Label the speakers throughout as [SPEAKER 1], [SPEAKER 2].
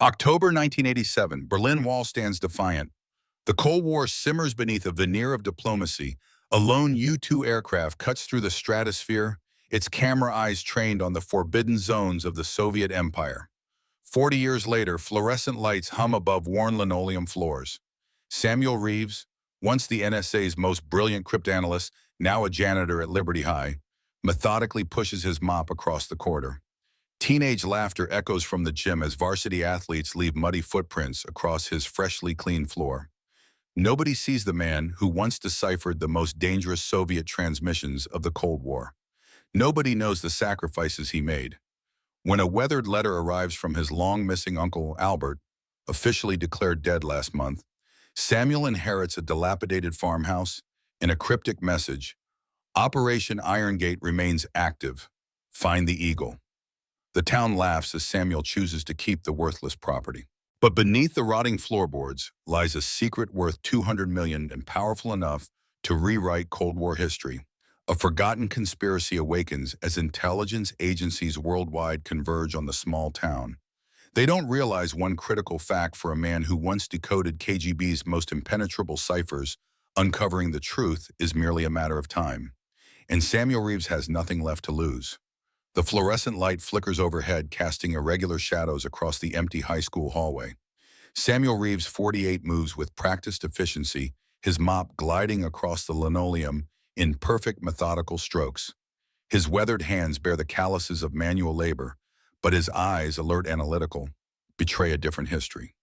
[SPEAKER 1] October 1987, Berlin Wall stands defiant. The Cold War simmers beneath a veneer of diplomacy. A lone U-2 aircraft cuts through the stratosphere, its camera eyes trained on the forbidden zones of the Soviet Empire. 40 years later, fluorescent lights hum above worn linoleum floors. Samuel Reeves, once the NSA's most brilliant cryptanalyst, now a janitor at Liberty High, methodically pushes his mop across the corridor. Teenage laughter echoes from the gym as varsity athletes leave muddy footprints across his freshly cleaned floor. Nobody sees the man who once deciphered the most dangerous Soviet transmissions of the Cold War. Nobody knows the sacrifices he made. When a weathered letter arrives from his long-missing uncle Albert, officially declared dead last month, Samuel inherits a dilapidated farmhouse and a cryptic message: Operation Iron Gate remains active. Find the eagle. The town laughs as Samuel chooses to keep the worthless property. But beneath the rotting floorboards lies a secret worth $200 million and powerful enough to rewrite Cold War history. A forgotten conspiracy awakens as intelligence agencies worldwide converge on the small town. They don't realize one critical fact for a man who once decoded KGB's most impenetrable ciphers. Uncovering the truth is merely a matter of time. And Samuel Reeves has nothing left to lose. The fluorescent light flickers overhead, casting irregular shadows across the empty high school hallway. Samuel Reeves, 48, moves with practiced efficiency, his mop gliding across the linoleum in perfect methodical strokes. His weathered hands bear the calluses of manual labor, but his eyes, alert analytical, betray a different history.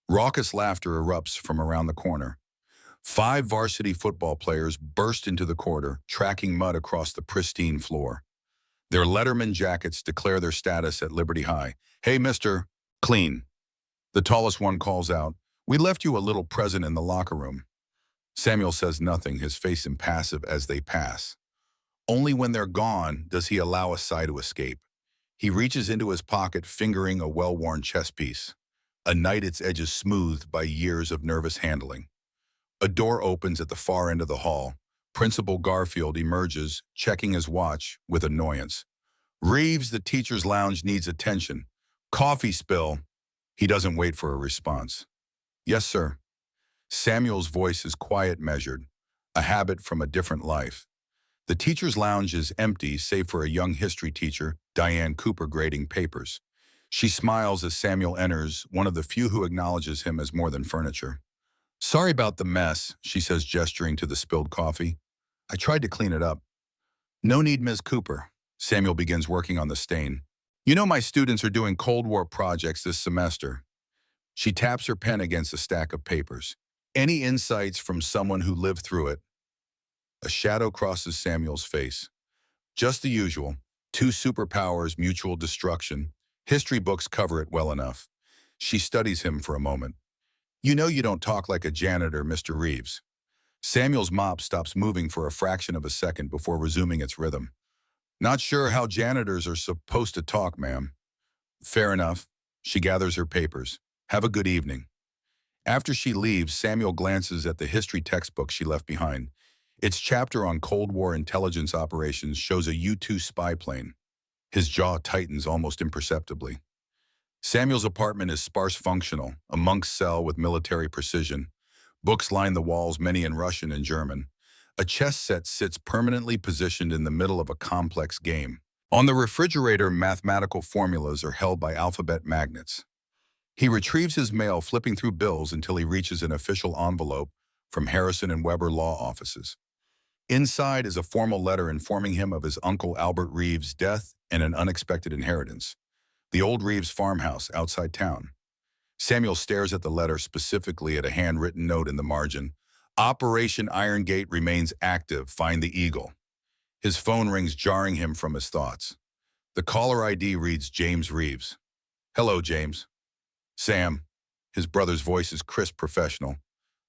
[SPEAKER 1] Raucous laughter erupts from around the corner. 5 varsity football players burst into the corridor, tracking mud across the pristine floor. Their Letterman jackets declare their status at Liberty High. "Hey, Mr. Clean." The tallest one calls out, "We left you a little present in the locker room." Samuel says nothing, his face impassive as they pass. Only when they're gone does he allow a sigh to escape. He reaches into his pocket, fingering a well-worn chess piece, a knight its edges smoothed by years of nervous handling. A door opens at the far end of the hall. Principal Garfield emerges, checking his watch with annoyance. "Reeves, the teacher's lounge needs attention. Coffee spill." He doesn't wait for a response. "Yes, sir." Samuel's voice is quiet, measured, a habit from a different life. The teacher's lounge is empty, save for a young history teacher, Diane Cooper, grading papers. She smiles as Samuel enters, one of the few who acknowledges him as more than furniture. "Sorry about the mess," she says, gesturing to the spilled coffee. "I tried to clean it up." "No need, Ms. Cooper." Samuel begins working on the stain. "You know my students are doing Cold War projects this semester." She taps her pen against a stack of papers. "Any insights from someone who lived through it?" A shadow crosses Samuel's face. "Just the usual. 2 superpowers, mutual destruction. History books cover it well enough." She studies him for a moment. "You know you don't talk like a janitor, Mr. Reeves." Samuel's mop stops moving for a fraction of a second before resuming its rhythm. "Not sure how janitors are supposed to talk, ma'am." "Fair enough." She gathers her papers. "Have a good evening." After she leaves, Samuel glances at the history textbook she left behind. Its chapter on Cold War intelligence operations shows a U-2 spy plane. His jaw tightens almost imperceptibly. Samuel's apartment is sparse functional, a monk's cell with military precision. Books line the walls, many in Russian and German. A chess set sits permanently positioned in the middle of a complex game. On the refrigerator, mathematical formulas are held by alphabet magnets. He retrieves his mail, flipping through bills until he reaches an official envelope from Harrison and Weber law offices. Inside is a formal letter informing him of his uncle Albert Reeves' death and an unexpected inheritance: the old Reeves farmhouse outside town. Samuel stares at the letter, specifically at a handwritten note in the margin. "Operation Iron Gate remains active. Find the eagle." His phone rings, jarring him from his thoughts. The caller ID reads James Reeves. "Hello, James." "Sam." His brother's voice is crisp, professional.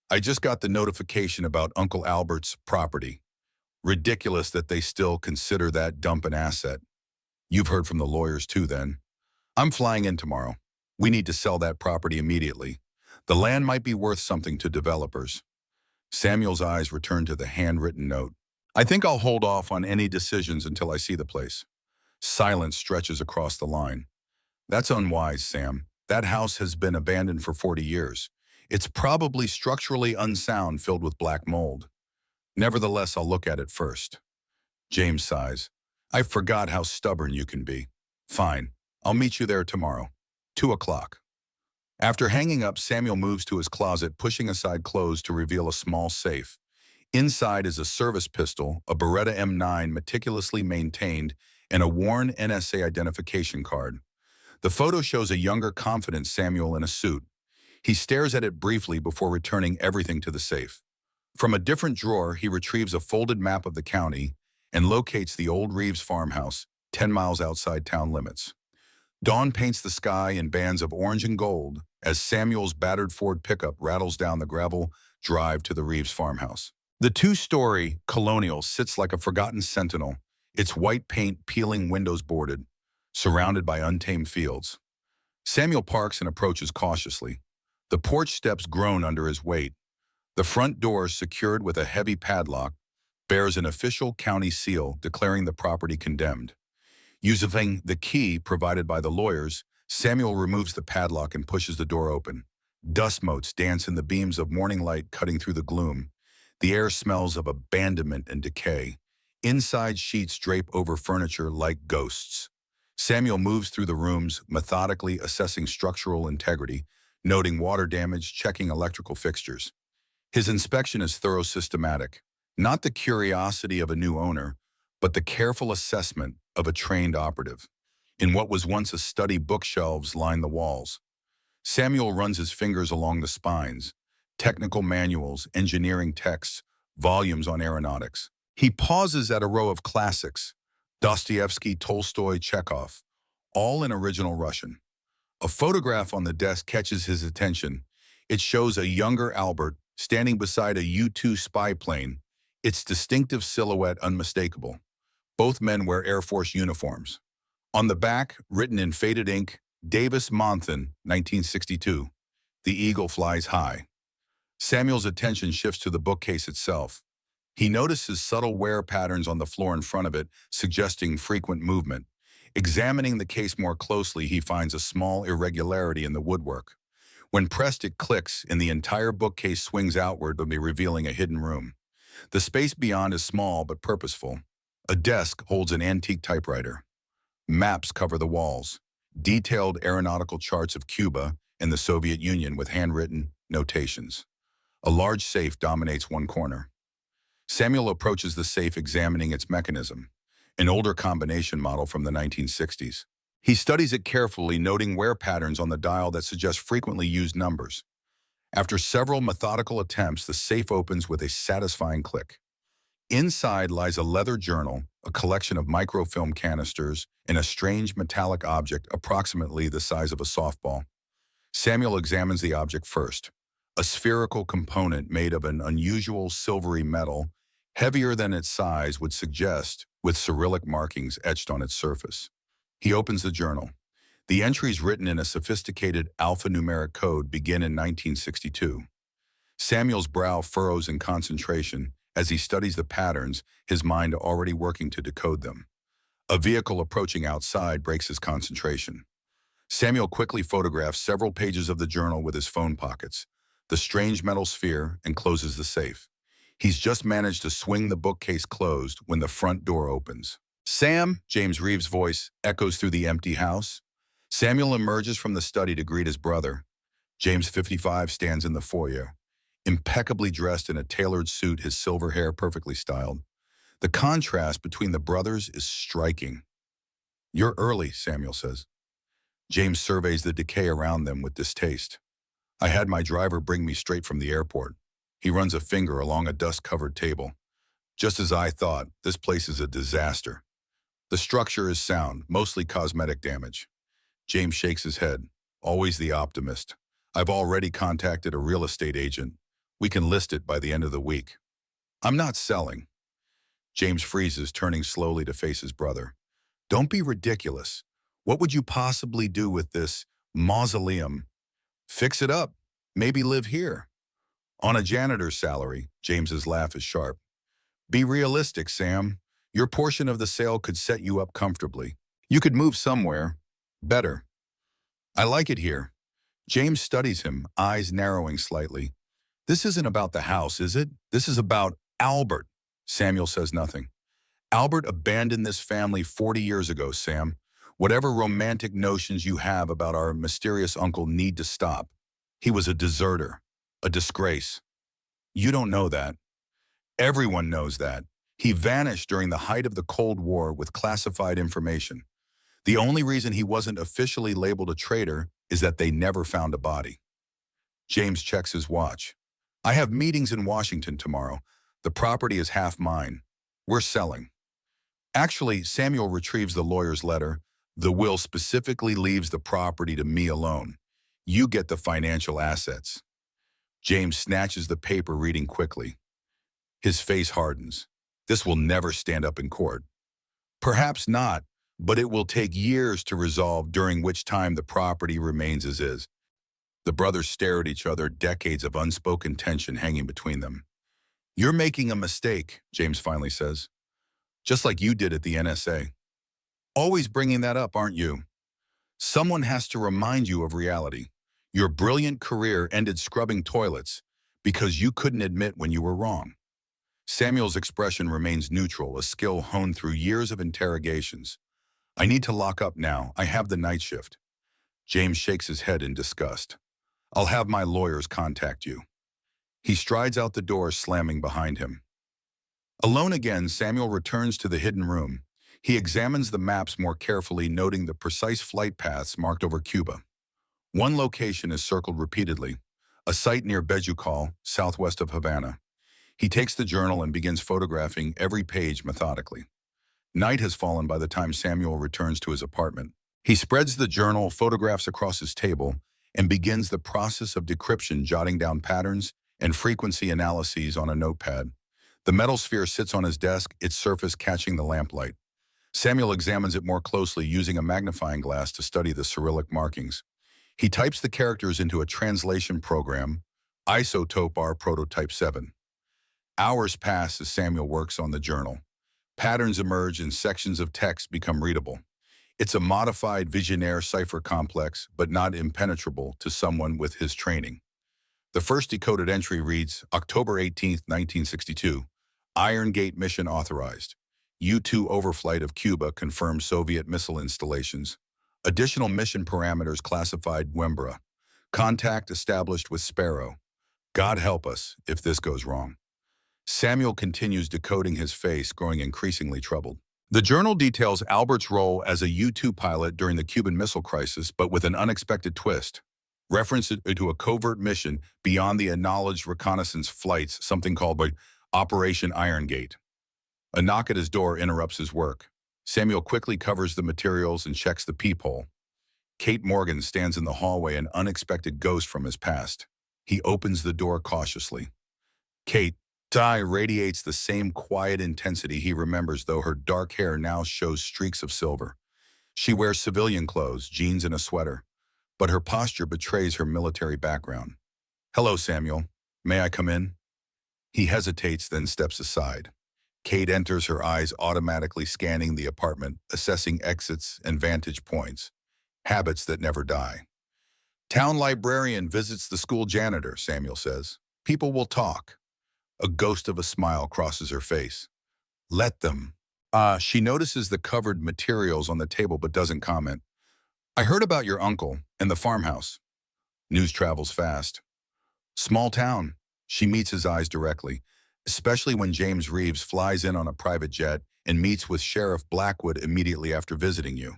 [SPEAKER 1] "I just got the notification about Uncle Albert's property. Ridiculous that they still consider that dump an asset." "You've heard from the lawyers too, then?" "I'm flying in tomorrow. We need to sell that property immediately. The land might be worth something to developers." Samuel's eyes return to the handwritten note. "I think I'll hold off on any decisions until I see the place." Silence stretches across the line. "That's unwise, Sam. That house has been abandoned for 40 years. It's probably structurally unsound, filled with black mold. Nevertheless, I'll look at it first. James sighs. I forgot how stubborn you can be. Fine. I'll meet you there tomorrow. 2 o'clock. After hanging up, Samuel moves to his closet, pushing aside clothes to reveal a small safe. Inside is a service pistol, a Beretta M9 meticulously maintained, and a worn NSA identification card. The photo shows a younger, confident Samuel in a suit. He stares at it briefly before returning everything to the safe. From a different drawer, he retrieves a folded map of the county and locates the old Reeves farmhouse, 10 miles outside town limits. Dawn paints the sky in bands of orange and gold as Samuel's battered Ford pickup rattles down the gravel drive to the Reeves farmhouse. The two-story colonial sits like a forgotten sentinel, its white paint peeling, windows boarded, surrounded by untamed fields. Samuel parks and approaches cautiously. The porch steps groan under his weight. The front door, secured with a heavy padlock, bears an official county seal declaring the property condemned. Using the key provided by the lawyers, Samuel removes the padlock and pushes the door open. Dust motes dance in the beams of morning light cutting through the gloom. The air smells of abandonment and decay. Inside, sheets drape over furniture like ghosts. Samuel moves through the rooms, methodically assessing structural integrity, noting water damage, checking electrical fixtures. His inspection is thorough, systematic, not the curiosity of a new owner, but the careful assessment of a trained operative. In what was once a study, bookshelves line the walls. Samuel runs his fingers along the spines, technical manuals, engineering texts, volumes on aeronautics. He pauses at a row of classics, Dostoevsky, Tolstoy, Chekhov, all in original Russian. A photograph on the desk catches his attention. It shows a younger Albert standing beside a U-2 spy plane, its distinctive silhouette unmistakable. Both men wear Air Force uniforms. On the back, written in faded ink, Davis Monthan, 1962. The eagle flies high. Samuel's attention shifts to the bookcase itself. He notices subtle wear patterns on the floor in front of it, suggesting frequent movement. Examining the case more closely, he finds a small irregularity in the woodwork. When pressed, it clicks, and the entire bookcase swings outward, revealing a hidden room. The space beyond is small but purposeful. A desk holds an antique typewriter. Maps cover the walls, detailed aeronautical charts of Cuba and the Soviet Union with handwritten notations. A large safe dominates one corner. Samuel approaches the safe, examining its mechanism, an older combination model from the 1960s. He studies it carefully, noting wear patterns on the dial that suggest frequently used numbers. After several methodical attempts, the safe opens with a satisfying click. Inside lies a leather journal, a collection of microfilm canisters, and a strange metallic object approximately the size of a softball. Samuel examines the object first, a spherical component made of an unusual silvery metal, heavier than its size would suggest, with Cyrillic markings etched on its surface. He opens the journal. The entries, written in a sophisticated alphanumeric code, begin in 1962. Samuel's brow furrows in concentration. As he studies the patterns, his mind already working to decode them. A vehicle approaching outside breaks his concentration. Samuel quickly photographs several pages of the journal with his phone pockets, the strange metal sphere, and closes the safe. He's just managed to swing the bookcase closed when the front door opens. "Sam," James Reeves' voice echoes through the empty house. Samuel emerges from the study to greet his brother. James, 55, stands in the foyer, impeccably dressed in a tailored suit, his silver hair perfectly styled. The contrast between the brothers is striking. "You're early," Samuel says. James surveys the decay around them with distaste. "I had my driver bring me straight from the airport." He runs a finger along a dust-covered table. "Just as I thought, this place is a disaster. The structure is sound, mostly cosmetic damage." James shakes his head. "Always the optimist. I've already contacted a real estate agent. We can list it by the end of the week." "I'm not selling." James freezes, turning slowly to face his brother. "Don't be ridiculous. What would you possibly do with this mausoleum?" "Fix it up. Maybe live here." "On a janitor's salary." James's laugh is sharp. "Be realistic, Sam. Your portion of the sale could set you up comfortably. You could move somewhere better." "I like it here. James studies him, eyes narrowing slightly. This isn't about the house, is it? This is about Albert. Samuel says nothing. Albert abandoned this family 40 years ago, Sam. Whatever romantic notions you have about our mysterious uncle need to stop. He was a deserter, a disgrace. You don't know that. Everyone knows that. He vanished during the height of the Cold War with classified information. The only reason he wasn't officially labeled a traitor is that they never found a body. James checks his watch. I have meetings in Washington tomorrow. The property is half mine. We're selling. Actually, Samuel retrieves the lawyer's letter. The will specifically leaves the property to me alone. You get the financial assets. James snatches the paper, reading quickly. His face hardens. This will never stand up in court. Perhaps not, but it will take years to resolve, during which time the property remains as is. The brothers stare at each other, decades of unspoken tension hanging between them. You're making a mistake, James finally says. Just like you did at the NSA. Always bringing that up, aren't you? Someone has to remind you of reality. Your brilliant career ended scrubbing toilets because you couldn't admit when you were wrong. Samuel's expression remains neutral, a skill honed through years of interrogations. I need to lock up now. I have the night shift. James shakes his head in disgust. I'll have my lawyers contact you. He strides out the door, slamming behind him. Alone again, Samuel returns to the hidden room. He examines the maps more carefully, noting the precise flight paths marked over Cuba. One location is circled repeatedly, a site near Bejucal, southwest of Havana. He takes the journal and begins photographing every page methodically. Night has fallen by the time Samuel returns to his apartment. He spreads the journal, photographs across his table, and begins the process of decryption, jotting down patterns and frequency analyses on a notepad. The metal sphere sits on his desk, its surface catching the lamplight. Samuel examines it more closely, using a magnifying glass to study the Cyrillic markings. He types the characters into a translation program, Isotopar Prototype 7. Hours pass as Samuel works on the journal. Patterns emerge and sections of text become readable. It's a modified Vigenère cipher complex, but not impenetrable to someone with his training. The first decoded entry reads, October 18, 1962, Iron Gate mission authorized. U-2 overflight of Cuba confirmed Soviet missile installations. Additional mission parameters classified Wembra. Contact established with Sparrow. God help us if this goes wrong. Samuel continues decoding, his face growing increasingly troubled. The journal details Albert's role as a U-2 pilot during the Cuban Missile Crisis, but with an unexpected twist. Reference it to a covert mission beyond the acknowledged reconnaissance flights, something called by Operation Iron Gate. A knock at his door interrupts his work. Samuel quickly covers the materials and checks the peephole. Kate Morgan stands in the hallway, an unexpected ghost from his past. He opens the door cautiously. Kate's eye radiates the same quiet intensity he remembers, though her dark hair now shows streaks of silver. She wears civilian clothes, jeans and a sweater, but her posture betrays her military background. Hello, Samuel. May I come in? He hesitates, then steps aside. Kate enters, her eyes automatically scanning the apartment, assessing exits and vantage points. Habits that never die. Town librarian visits the school janitor, Samuel says. People will talk. A ghost of a smile crosses her face. Let them. She notices the covered materials on the table but doesn't comment. I heard about your uncle and the farmhouse. News travels fast. Small town. She meets his eyes directly, especially when James Reeves flies in on a private jet and meets with Sheriff Blackwood immediately after visiting you.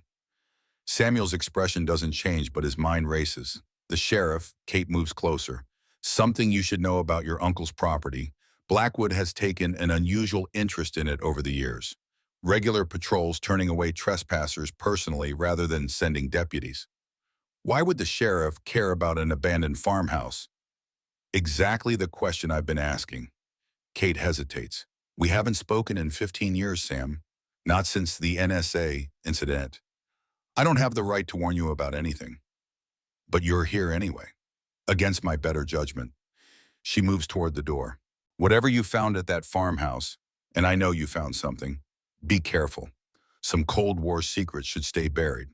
[SPEAKER 1] Samuel's expression doesn't change, but his mind races. The sheriff, Kate moves closer. Something you should know about your uncle's property. Blackwood has taken an unusual interest in it over the years. Regular patrols turning away trespassers personally rather than sending deputies. Why would the sheriff care about an abandoned farmhouse? Exactly the question I've been asking. Kate hesitates. We haven't spoken in 15 years, Sam. Not since the NSA incident. I don't have the right to warn you about anything. But you're here anyway. Against my better judgment. She moves toward the door. Whatever you found at that farmhouse, and I know you found something, be careful. Some Cold War secrets should stay buried.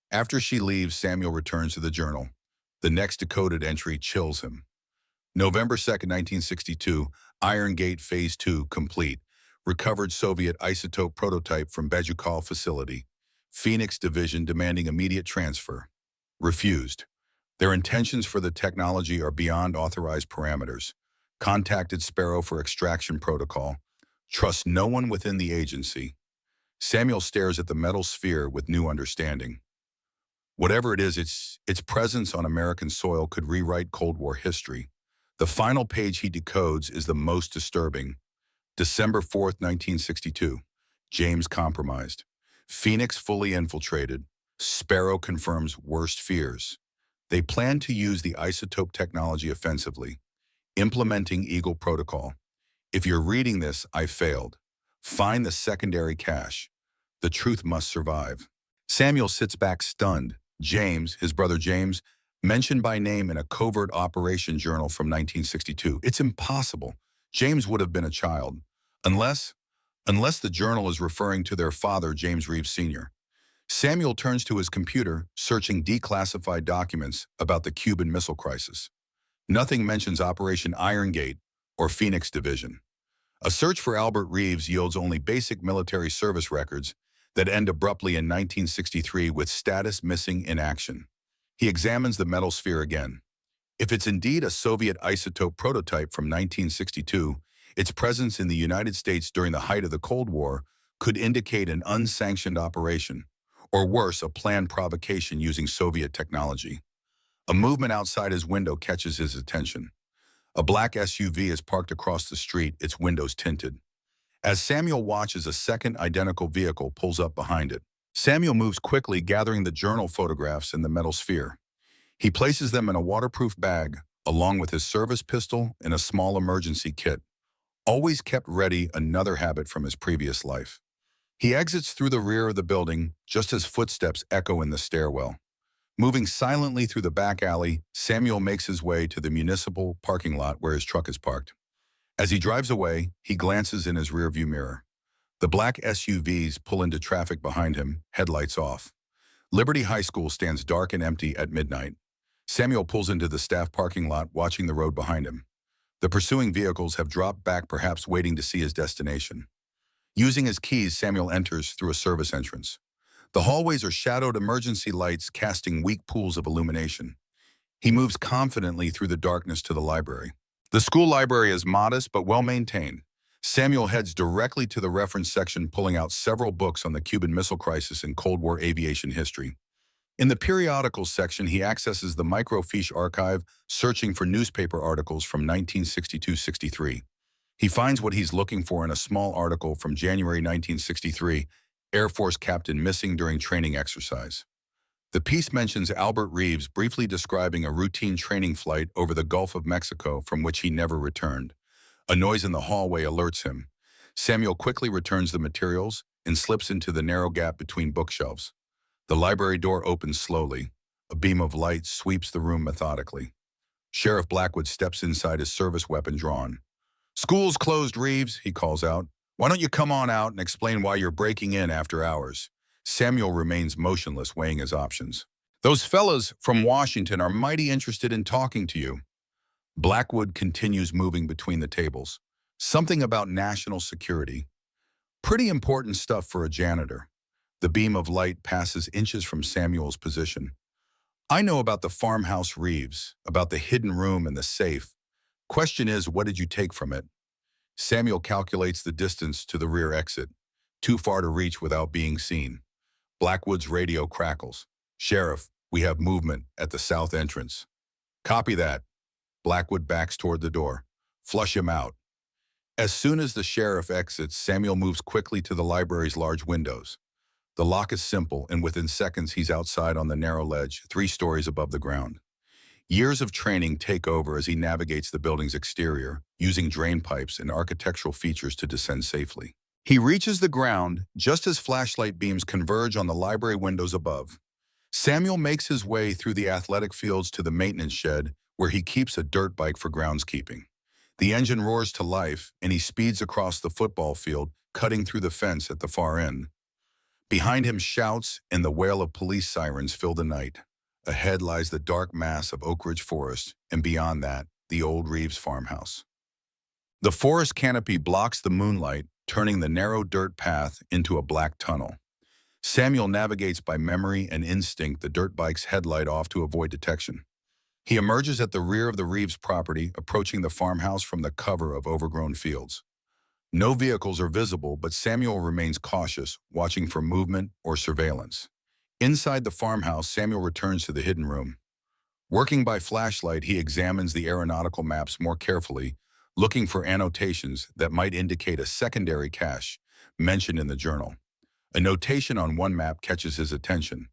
[SPEAKER 1] After she leaves, Samuel returns to the journal. The next decoded entry chills him. November 2nd, 1962, Iron Gate Phase 2 complete. Recovered Soviet isotope prototype from Bajukal facility. Phoenix Division demanding immediate transfer. Refused. Their intentions for the technology are beyond authorized parameters. Contacted Sparrow for extraction protocol. Trust no one within the agency. Samuel stares at the metal sphere with new understanding. Whatever it is, its presence on American soil could rewrite Cold War history. The final page he decodes is the most disturbing. December 4th, 1962. James compromised. Phoenix fully infiltrated. Sparrow confirms worst fears. They plan to use the isotope technology offensively, implementing Eagle Protocol. If you're reading this, I failed. Find the secondary cache. The truth must survive. Samuel sits back stunned. James, his brother James, mentioned by name in a covert operation journal from 1962. It's impossible. James would have been a child. Unless the journal is referring to their father, James Reeves Sr. Samuel turns to his computer, searching declassified documents about the Cuban Missile Crisis. Nothing mentions Operation Iron Gate or Phoenix Division. A search for Albert Reeves yields only basic military service records that end abruptly in 1963 with status missing in action. He examines the metal sphere again. If it's indeed a Soviet isotope prototype from 1962, its presence in the United States during the height of the Cold War could indicate an unsanctioned operation, or worse, a planned provocation using Soviet technology. A movement outside his window catches his attention. A black SUV is parked across the street, its windows tinted. As Samuel watches, a second identical vehicle pulls up behind it. Samuel moves quickly, gathering the journal photographs in the metal sphere. He places them in a waterproof bag, along with his service pistol and a small emergency kit. Always kept ready, another habit from his previous life. He exits through the rear of the building, just as footsteps echo in the stairwell. Moving silently through the back alley, Samuel makes his way to the municipal parking lot where his truck is parked. As he drives away, he glances in his rearview mirror. The black SUVs pull into traffic behind him, headlights off. Liberty High School stands dark and empty at midnight. Samuel pulls into the staff parking lot, watching the road behind him. The pursuing vehicles have dropped back, perhaps waiting to see his destination. Using his keys, Samuel enters through a service entrance. The hallways are shadowed emergency lights casting weak pools of illumination. He moves confidently through the darkness to the library. The school library is modest but well-maintained. Samuel heads directly to the reference section, pulling out several books on the Cuban Missile Crisis and Cold War aviation history. In the periodicals section, he accesses the microfiche archive, searching for newspaper articles from 1962-63. He finds what he's looking for in a small article from January 1963, Air Force captain missing during training exercise. The piece mentions Albert Reeves briefly describing a routine training flight over the Gulf of Mexico from which he never returned. A noise in the hallway alerts him. Samuel quickly returns the materials and slips into the narrow gap between bookshelves. The library door opens slowly. A beam of light sweeps the room methodically. Sheriff Blackwood steps inside, his service weapon drawn. "School's closed, Reeves," he calls out. "Why don't you come on out and explain why you're breaking in after hours?" Samuel remains motionless, weighing his options. "Those fellas from Washington are mighty interested in talking to you." Blackwood continues moving between the tables. Something about national security. Pretty important stuff for a janitor. The beam of light passes inches from Samuel's position. "I know about the farmhouse Reeves, about the hidden room and the safe. Question is, what did you take from it?" Samuel calculates the distance to the rear exit, too far to reach without being seen. Blackwood's radio crackles. "Sheriff, we have movement at the south entrance." "Copy that." Blackwood backs toward the door. "Flush him out." As soon as the sheriff exits, Samuel moves quickly to the library's large windows. The lock is simple, and within seconds he's outside on the narrow ledge, 3 stories above the ground. Years of training take over as he navigates the building's exterior, using drain pipes and architectural features to descend safely. He reaches the ground just as flashlight beams converge on the library windows above. Samuel makes his way through the athletic fields to the maintenance shed, where he keeps a dirt bike for groundskeeping. The engine roars to life, and he speeds across the football field, cutting through the fence at the far end. Behind him, shouts and the wail of police sirens fill the night. Ahead lies the dark mass of Oak Ridge Forest, and beyond that, the old Reeves farmhouse. The forest canopy blocks the moonlight, turning the narrow dirt path into a black tunnel. Samuel navigates by memory and instinct the dirt bike's headlight off to avoid detection. He emerges at the rear of the Reeves property, approaching the farmhouse from the cover of overgrown fields. No vehicles are visible, but Samuel remains cautious, watching for movement or surveillance. Inside the farmhouse, Samuel returns to the hidden room. Working by flashlight, he examines the aeronautical maps more carefully, looking for annotations that might indicate a secondary cache mentioned in the journal. A notation on one map catches his attention,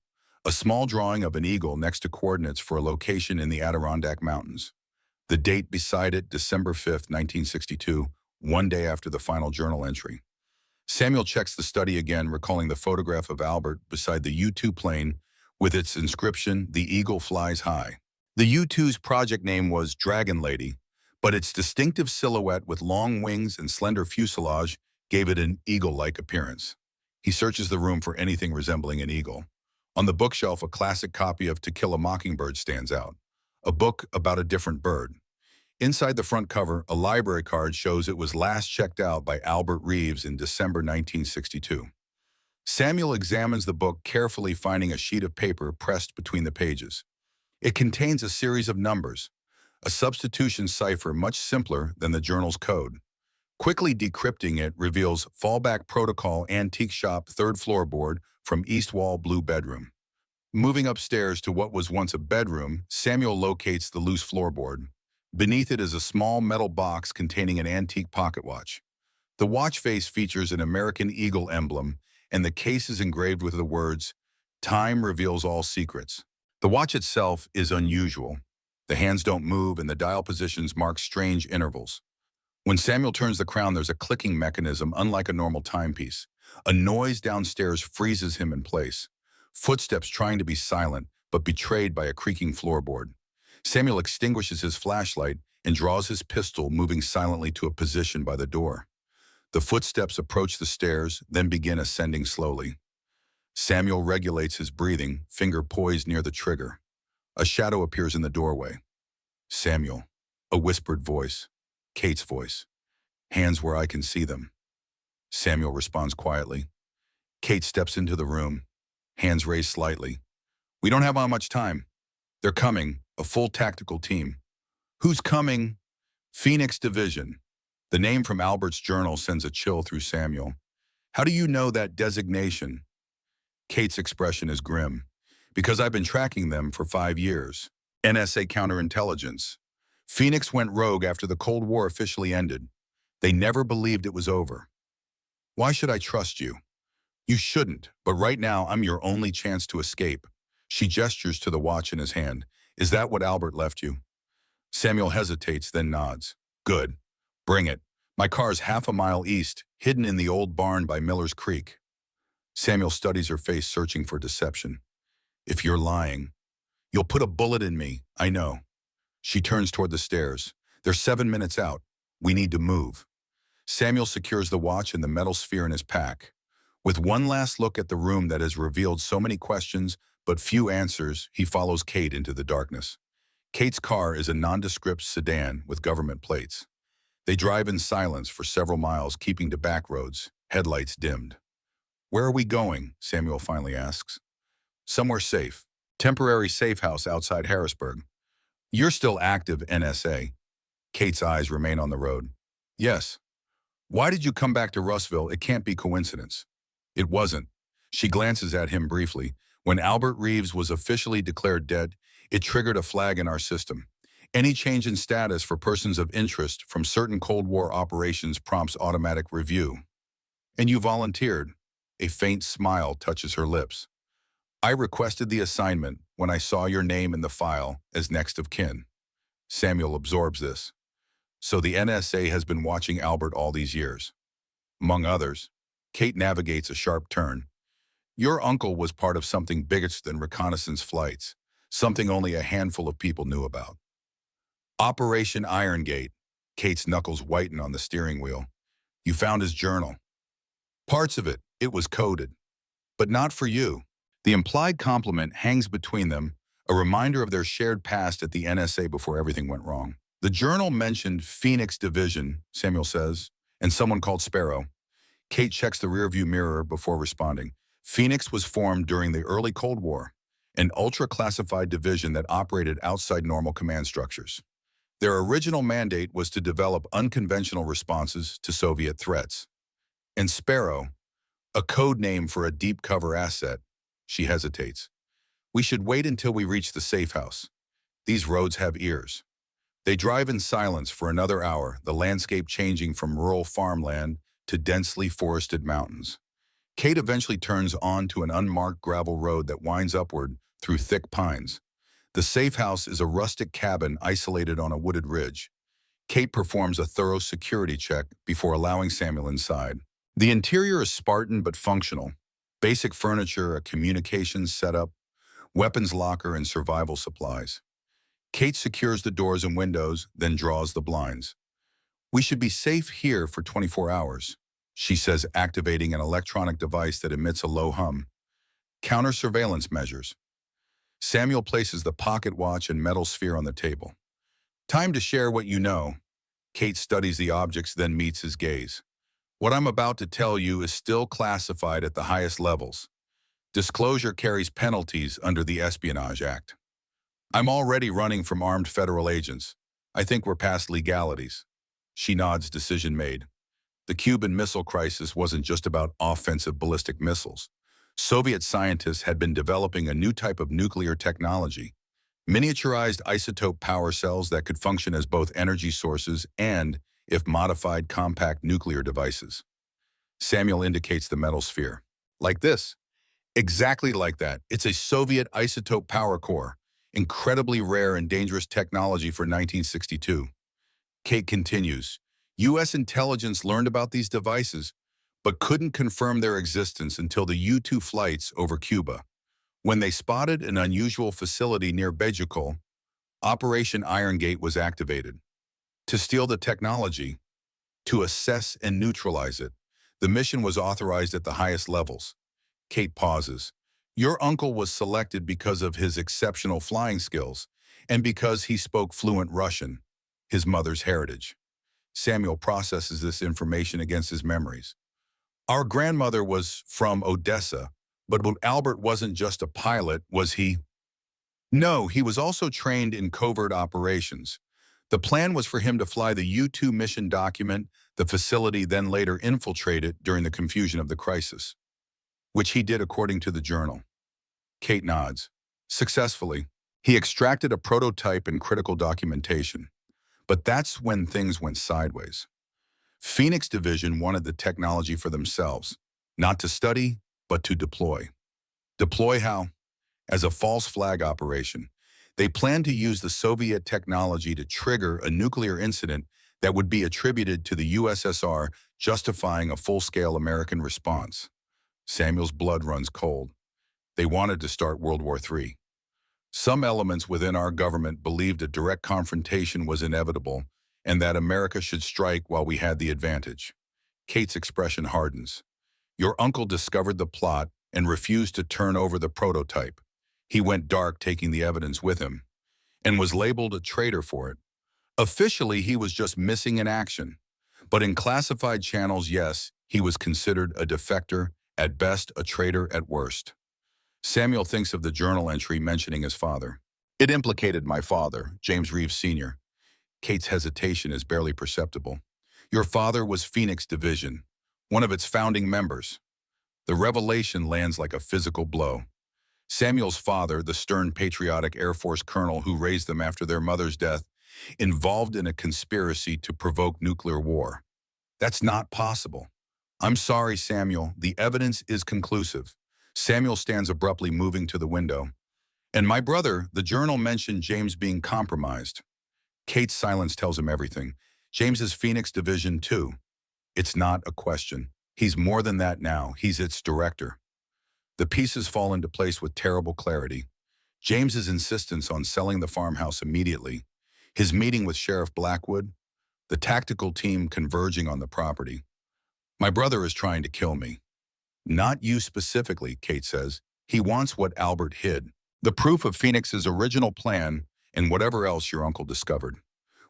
[SPEAKER 1] a small drawing of an eagle next to coordinates for a location in the Adirondack Mountains. The date beside it, December 5th, 1962, one day after the final journal entry. Samuel checks the study again, recalling the photograph of Albert beside the U-2 plane with its inscription, "The Eagle Flies High." The U-2's project name was Dragon Lady, but its distinctive silhouette with long wings and slender fuselage gave it an eagle-like appearance. He searches the room for anything resembling an eagle. On the bookshelf, a classic copy of To Kill a Mockingbird stands out, a book about a different bird. Inside the front cover, a library card shows it was last checked out by Albert Reeves in December 1962. Samuel examines the book carefully, finding a sheet of paper pressed between the pages. It contains a series of numbers, a substitution cipher much simpler than the journal's code. Quickly decrypting it reveals Fallback Protocol Antique Shop third floorboard from East Wall Blue Bedroom. Moving upstairs to what was once a bedroom, Samuel locates the loose floorboard. Beneath it is a small metal box containing an antique pocket watch. The watch face features an American eagle emblem, and the case is engraved with the words, "Time reveals all secrets." The watch itself is unusual. The hands don't move, and the dial positions mark strange intervals. When Samuel turns the crown, there's a clicking mechanism unlike a normal timepiece. A noise downstairs freezes him in place. Footsteps trying to be silent, but betrayed by a creaking floorboard. Samuel extinguishes his flashlight and draws his pistol, moving silently to a position by the door. The footsteps approach the stairs, then begin ascending slowly. Samuel regulates his breathing, finger poised near the trigger. A shadow appears in the doorway. "Samuel," a whispered voice. Kate's voice. "Hands where I can see them." Samuel responds quietly. Kate steps into the room, hands raised slightly. "We don't have much time. They're coming, a full tactical team." "Who's coming?" "Phoenix Division." The name from Albert's journal sends a chill through Samuel. "How do you know that designation?" Kate's expression is grim. "Because I've been tracking them for 5 years. NSA counterintelligence. Phoenix went rogue after the Cold War officially ended. They never believed it was over." "Why should I trust you?" "You shouldn't, but right now I'm your only chance to escape." She gestures to the watch in his hand. "Is that what Albert left you?" Samuel hesitates, then nods. "Good. Bring it. My car's half a mile east, hidden in the old barn by Miller's Creek." Samuel studies her face, searching for deception. "If you're lying, you'll put a bullet in me, I know." She turns toward the stairs. "They're 7 minutes out. We need to move." Samuel secures the watch and the metal sphere in his pack. With one last look at the room that has revealed so many questions but few answers, he follows Kate into the darkness. Kate's car is a nondescript sedan with government plates. They drive in silence for several miles, keeping to back roads, headlights dimmed. "Where are we going?" Samuel finally asks. "Somewhere safe. Temporary safe house outside Harrisburg." "You're still active, NSA." Kate's eyes remain on the road. "Yes." "Why did you come back to Russville? It can't be coincidence." "It wasn't." She glances at him briefly. "When Albert Reeves was officially declared dead, it triggered a flag in our system. Any change in status for persons of interest from certain Cold War operations prompts automatic review." "And you volunteered." A faint smile touches her lips. "I requested the assignment when I saw your name in the file as next of kin." Samuel absorbs this. "So the NSA has been watching Albert all these years." "Among others." Kate navigates a sharp turn. "Your uncle was part of something bigger than reconnaissance flights, something only a handful of people knew about." "Operation Iron Gate." Kate's knuckles whiten on the steering wheel. "You found his journal." "Parts of it was coded. But not for you." The implied compliment hangs between them, a reminder of their shared past at the NSA before everything went wrong. The journal mentioned Phoenix Division, Samuel says, and someone called Sparrow. Kate checks the rearview mirror before responding. Phoenix was formed during the early Cold War, an ultra-classified division that operated outside normal command structures. Their original mandate was to develop unconventional responses to Soviet threats. And Sparrow, a code name for a deep cover asset, she hesitates. We should wait until we reach the safe house. These roads have ears. They drive in silence for another hour, the landscape changing from rural farmland to densely forested mountains. Kate eventually turns onto an unmarked gravel road that winds upward through thick pines. The safe house is a rustic cabin isolated on a wooded ridge. Kate performs a thorough security check before allowing Samuel inside. The interior is Spartan but functional. Basic furniture, a communications setup, weapons locker, and survival supplies. Kate secures the doors and windows, then draws the blinds. We should be safe here for 24 hours, she says, activating an electronic device that emits a low hum. Counter-surveillance measures. Samuel places the pocket watch and metal sphere on the table. Time to share what you know. Kate studies the objects, then meets his gaze. What I'm about to tell you is still classified at the highest levels. Disclosure carries penalties under the Espionage Act. I'm already running from armed federal agents. I think we're past legalities. She nods, decision made. The Cuban Missile Crisis wasn't just about offensive ballistic missiles. Soviet scientists had been developing a new type of nuclear technology, miniaturized isotope power cells that could function as both energy sources and, if modified, compact nuclear devices. Samuel indicates the metal sphere. Like this. Exactly like that. It's a Soviet isotope power core, incredibly rare and dangerous technology for 1962. Kate continues. U.S. intelligence learned about these devices, but couldn't confirm their existence until the U-2 flights over Cuba. When they spotted an unusual facility near Bejukal, Operation Iron Gate was activated. To steal the technology, to assess and neutralize it, the mission was authorized at the highest levels. Kate pauses. Your uncle was selected because of his exceptional flying skills and because he spoke fluent Russian, his mother's heritage. Samuel processes this information against his memories. Our grandmother was from Odessa, but Albert wasn't just a pilot, was he? No, he was also trained in covert operations. The plan was for him to fly the U-2 mission, document the facility, then later infiltrate it during the confusion of the crisis, which he did according to the journal. Kate nods. Successfully. He extracted a prototype and critical documentation. But that's when things went sideways. Phoenix Division wanted the technology for themselves, not to study, but to deploy. Deploy how? As a false flag operation. They planned to use the Soviet technology to trigger a nuclear incident that would be attributed to the USSR, justifying a full-scale American response. Samuel's blood runs cold. They wanted to start World War III. Some elements within our government believed a direct confrontation was inevitable and that America should strike while we had the advantage. Kate's expression hardens. Your uncle discovered the plot and refused to turn over the prototype. He went dark, taking the evidence with him, and was labeled a traitor for it. Officially, he was just missing in action. But in classified channels, yes, he was considered a defector, at best a traitor at worst. Samuel thinks of the journal entry mentioning his father. It implicated my father, James Reeves Sr. Kate's hesitation is barely perceptible. Your father was Phoenix Division, one of its founding members. The revelation lands like a physical blow. Samuel's father, the stern, patriotic Air Force colonel who raised them after their mother's death, involved in a conspiracy to provoke nuclear war. That's not possible. I'm sorry, Samuel. The evidence is conclusive. Samuel stands abruptly, moving to the window. And my brother, the journal mentioned James being compromised. Kate's silence tells him everything. James is Phoenix Division too. It's not a question. He's more than that now. He's its director. The pieces fall into place with terrible clarity. James's insistence on selling the farmhouse immediately, his meeting with Sheriff Blackwood, the tactical team converging on the property. My brother is trying to kill me. Not you specifically, Kate says. He wants what Albert hid. The proof of Phoenix's original plan and whatever else your uncle discovered.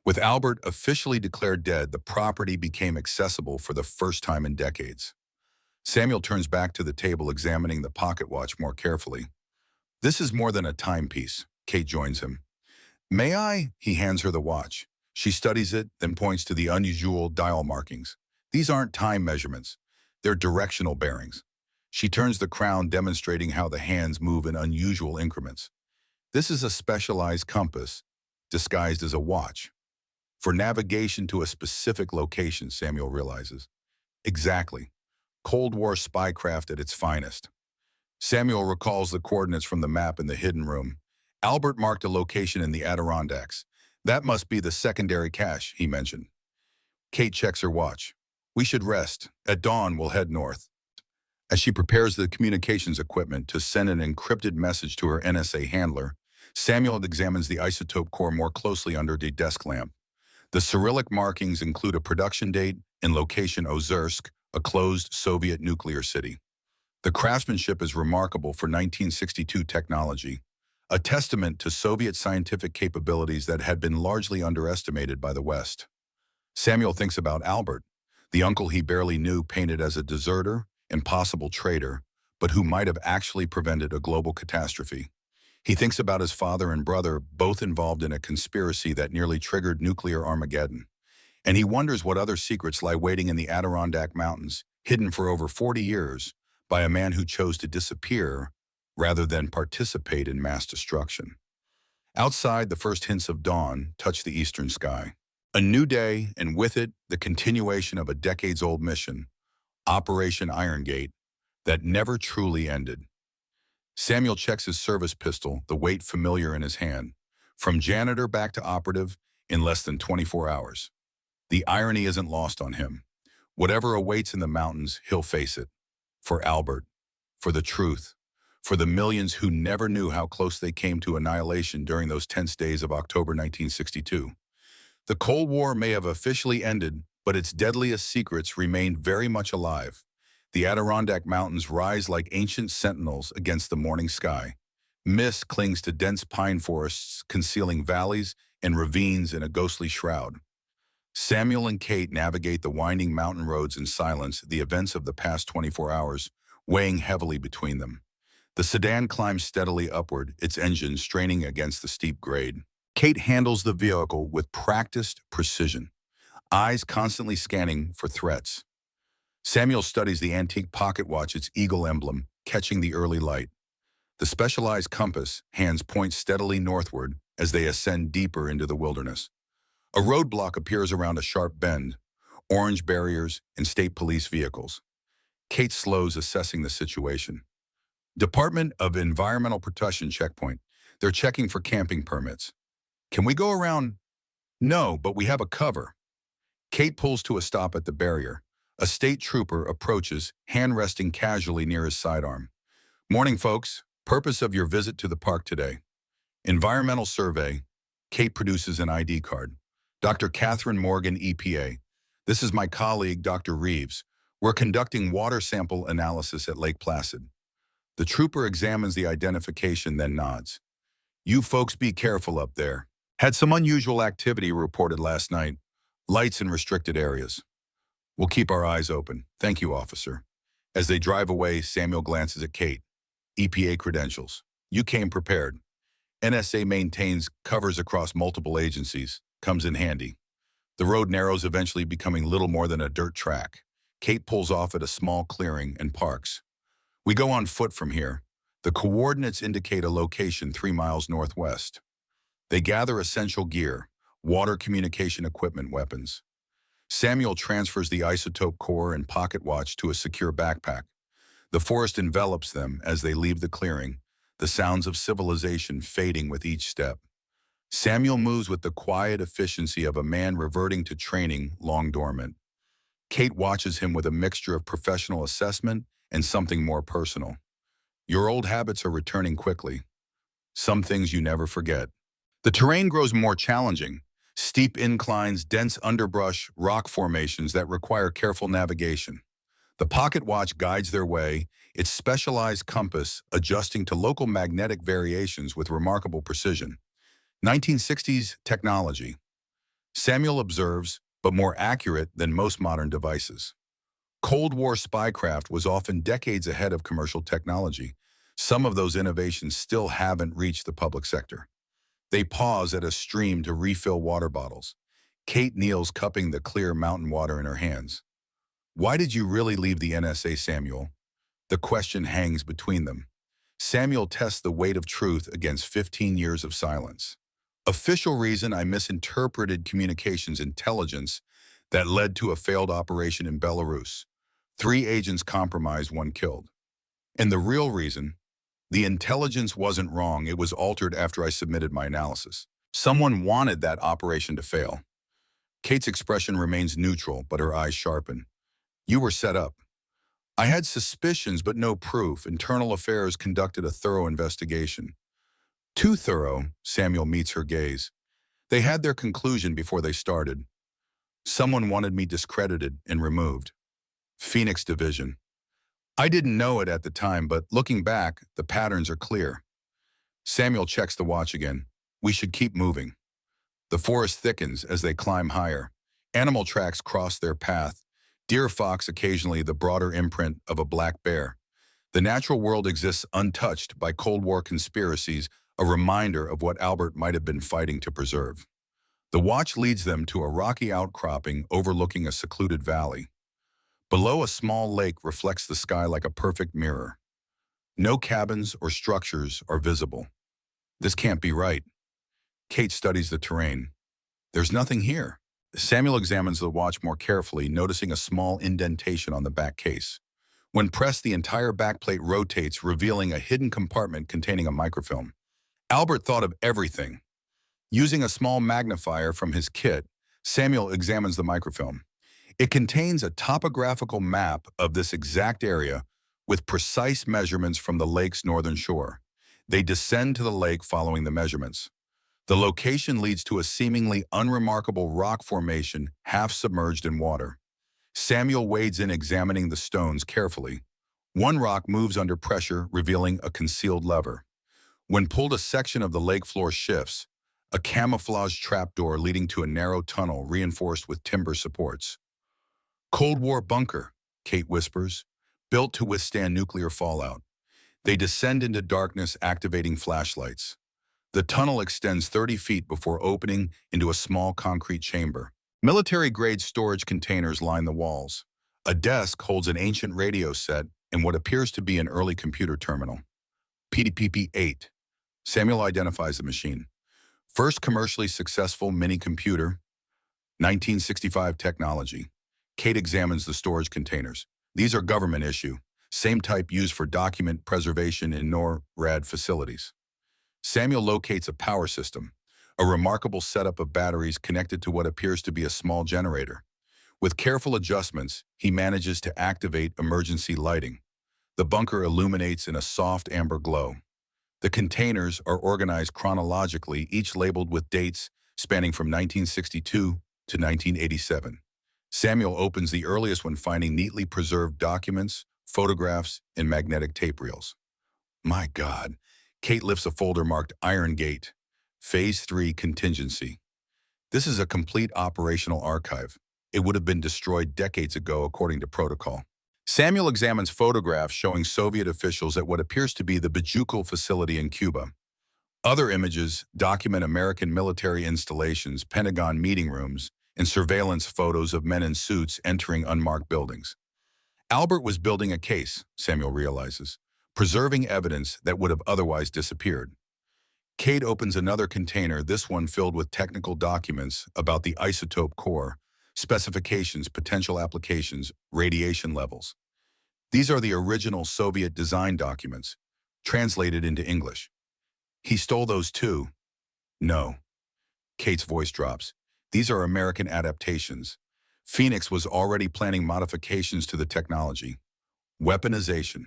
[SPEAKER 1] With Albert officially declared dead, the property became accessible for the first time in decades. Samuel turns back to the table, examining the pocket watch more carefully. This is more than a timepiece. Kate joins him. May I? He hands her the watch. She studies it, then points to the unusual dial markings. These aren't time measurements. They're directional bearings. She turns the crown, demonstrating how the hands move in unusual increments. This is a specialized compass, disguised as a watch. For navigation to a specific location, Samuel realizes. Exactly. Cold War spycraft at its finest. Samuel recalls the coordinates from the map in the hidden room. Albert marked a location in the Adirondacks. That must be the secondary cache, he mentioned. Kate checks her watch. We should rest. At dawn, we'll head north. As she prepares the communications equipment to send an encrypted message to her NSA handler, Samuel examines the isotope core more closely under the desk lamp. The Cyrillic markings include a production date and location Ozersk, a closed Soviet nuclear city. The craftsmanship is remarkable for 1962 technology, a testament to Soviet scientific capabilities that had been largely underestimated by the West. Samuel thinks about Albert, the uncle he barely knew, painted as a deserter and possible traitor, but who might have actually prevented a global catastrophe. He thinks about his father and brother, both involved in a conspiracy that nearly triggered nuclear Armageddon. And he wonders what other secrets lie waiting in the Adirondack Mountains, hidden for over 40 years by a man who chose to disappear rather than participate in mass destruction. Outside, the first hints of dawn touch the eastern sky. A new day, and with it, the continuation of a decades-old mission, Operation Iron Gate, that never truly ended. Samuel checks his service pistol, the weight familiar in his hand. From janitor back to operative in less than 24 hours. The irony isn't lost on him. Whatever awaits in the mountains, he'll face it. For Albert, for the truth, for the millions who never knew how close they came to annihilation during those tense days of October 1962. The Cold War may have officially ended, but its deadliest secrets remained very much alive. The Adirondack Mountains rise like ancient sentinels against the morning sky. Mist clings to dense pine forests, concealing valleys and ravines in a ghostly shroud. Samuel and Kate navigate the winding mountain roads in silence, the events of the past 24 hours weighing heavily between them. The sedan climbs steadily upward, its engine straining against the steep grade. Kate handles the vehicle with practiced precision, eyes constantly scanning for threats. Samuel studies the antique pocket watch, its eagle emblem, catching the early light. The specialized compass hands point steadily northward as they ascend deeper into the wilderness. A roadblock appears around a sharp bend, orange barriers and state police vehicles. Kate slows, assessing the situation. Department of Environmental Protection checkpoint. They're checking for camping permits. Can we go around? No, but we have a cover. Kate pulls to a stop at the barrier. A state trooper approaches, hand resting casually near his sidearm. Morning, folks. Purpose of your visit to the park today. Environmental survey. Kate produces an ID card. Dr. Catherine Morgan, EPA. This is my colleague, Dr. Reeves. We're conducting water sample analysis at Lake Placid. The trooper examines the identification, then nods. You folks be careful up there. Had some unusual activity reported last night. Lights in restricted areas. We'll keep our eyes open. Thank you, officer. As they drive away, Samuel glances at Kate. EPA credentials. You came prepared. NSA maintains covers across multiple agencies. Comes in handy. The road narrows, eventually becoming little more than a dirt track. Kate pulls off at a small clearing and parks. We go on foot from here. The coordinates indicate a location 3 miles northwest. They gather essential gear, water communication equipment, weapons. Samuel transfers the isotope core and pocket watch to a secure backpack. The forest envelops them as they leave the clearing, the sounds of civilization fading with each step. Samuel moves with the quiet efficiency of a man reverting to training long dormant. Kate watches him with a mixture of professional assessment and something more personal. Your old habits are returning quickly. Some things you never forget. The terrain grows more challenging. Steep inclines, dense underbrush, rock formations that require careful navigation. The pocket watch guides their way, its specialized compass adjusting to local magnetic variations with remarkable precision. 1960s technology. Samuel observes, but more accurate than most modern devices. Cold War spycraft was often decades ahead of commercial technology. Some of those innovations still haven't reached the public sector. They pause at a stream to refill water bottles. Kate kneels cupping the clear mountain water in her hands. Why did you really leave the NSA, Samuel? The question hangs between them. Samuel tests the weight of truth against 15 years of silence. Official reason: I misinterpreted communications intelligence that led to a failed operation in Belarus. 3 agents compromised, 1 killed. And the real reason: the intelligence wasn't wrong, it was altered after I submitted my analysis. Someone wanted that operation to fail. Kate's expression remains neutral, but her eyes sharpen. You were set up. I had suspicions, but no proof. Internal Affairs conducted a thorough investigation. Too thorough, Samuel meets her gaze. They had their conclusion before they started. Someone wanted me discredited and removed. Phoenix Division. I didn't know it at the time, but looking back, the patterns are clear. Samuel checks the watch again. We should keep moving. The forest thickens as they climb higher. Animal tracks cross their path. Deer, fox, occasionally the broader imprint of a black bear. The natural world exists untouched by Cold War conspiracies, a reminder of what Albert might have been fighting to preserve. The watch leads them to a rocky outcropping overlooking a secluded valley. Below, a small lake reflects the sky like a perfect mirror. No cabins or structures are visible. This can't be right. Kate studies the terrain. There's nothing here. Samuel examines the watch more carefully, noticing a small indentation on the back case. When pressed, the entire backplate rotates, revealing a hidden compartment containing a microfilm. Albert thought of everything. Using a small magnifier from his kit, Samuel examines the microfilm. It contains a topographical map of this exact area with precise measurements from the lake's northern shore. They descend to the lake following the measurements. The location leads to a seemingly unremarkable rock formation half submerged in water. Samuel wades in, examining the stones carefully. One rock moves under pressure, revealing a concealed lever. When pulled, a section of the lake floor shifts, a camouflaged trapdoor leading to a narrow tunnel reinforced with timber supports. Cold War bunker, Kate whispers, built to withstand nuclear fallout. They descend into darkness, activating flashlights. The tunnel extends 30 feet before opening into a small concrete chamber. Military-grade storage containers line the walls. A desk holds an ancient radio set and what appears to be an early computer terminal. PDPP-8. Samuel identifies the machine. First commercially successful mini-computer, 1965 technology. Kate examines the storage containers. These are government issue, same type used for document preservation in NORAD facilities. Samuel locates a power system, a remarkable setup of batteries connected to what appears to be a small generator. With careful adjustments, he manages to activate emergency lighting. The bunker illuminates in a soft amber glow. The containers are organized chronologically, each labeled with dates spanning from 1962 to 1987. Samuel opens the earliest one, finding neatly preserved documents, photographs, and magnetic tape reels. My God. Kate lifts a folder marked Iron Gate, Phase 3 Contingency. This is a complete operational archive. It would have been destroyed decades ago according to protocol. Samuel examines photographs showing Soviet officials at what appears to be the Bajukal facility in Cuba. Other images document American military installations, Pentagon meeting rooms, and surveillance photos of men in suits entering unmarked buildings. Albert was building a case, Samuel realizes, preserving evidence that would have otherwise disappeared. Kate opens another container, this one filled with technical documents about the isotope core, specifications, potential applications, radiation levels. These are the original Soviet design documents, translated into English. He stole those too? No. Kate's voice drops. These are American adaptations. Phoenix was already planning modifications to the technology. Weaponization.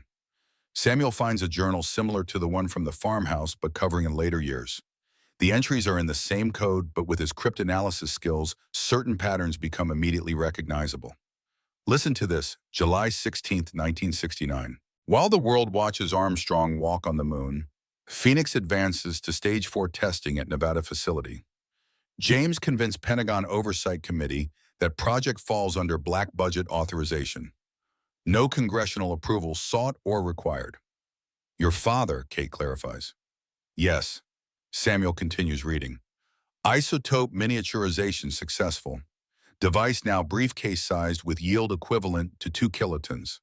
[SPEAKER 1] Samuel finds a journal similar to the one from the farmhouse, but covering in later years. The entries are in the same code, but with his cryptanalysis skills, certain patterns become immediately recognizable. Listen to this, July 16, 1969. While the world watches Armstrong walk on the moon, Phoenix advances to Stage 4 testing at Nevada facility. James convinced Pentagon Oversight Committee that project falls under black budget authorization. No congressional approval sought or required. Your father, Kate clarifies. Yes. Samuel continues reading. Isotope miniaturization successful. Device now briefcase-sized with yield equivalent to 2 kilotons.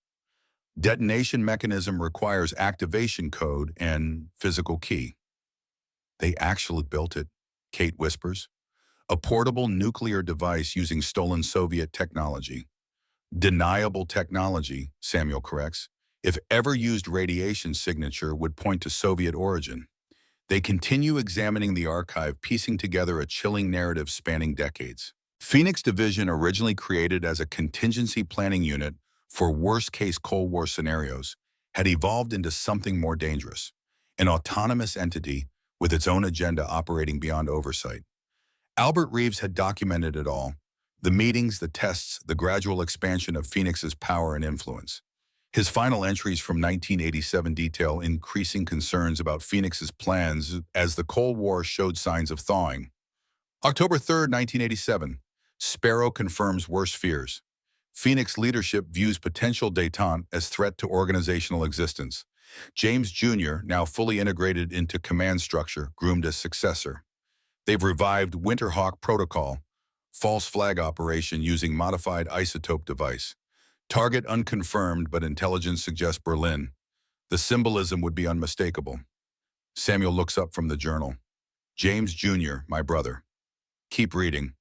[SPEAKER 1] Detonation mechanism requires activation code and physical key. They actually built it, Kate whispers. A portable nuclear device using stolen Soviet technology. Deniable technology, Samuel corrects. If ever used radiation signature would point to Soviet origin. They continue examining the archive, piecing together a chilling narrative spanning decades. Phoenix Division, originally created as a contingency planning unit for worst-case Cold War scenarios, had evolved into something more dangerous, an autonomous entity with its own agenda operating beyond oversight. Albert Reeves had documented it all, the meetings, the tests, the gradual expansion of Phoenix's power and influence. His final entries from 1987 detail increasing concerns about Phoenix's plans as the Cold War showed signs of thawing. October 3, 1987, Sparrow confirms worst fears. Phoenix leadership views potential détente as threat to organizational existence. James Jr., now fully integrated into command structure, groomed as successor. They've revived Winterhawk Protocol, false flag operation using modified isotope device. Target unconfirmed, but intelligence suggests Berlin. The symbolism would be unmistakable. Samuel looks up from the journal. James Jr., my brother. Keep reading.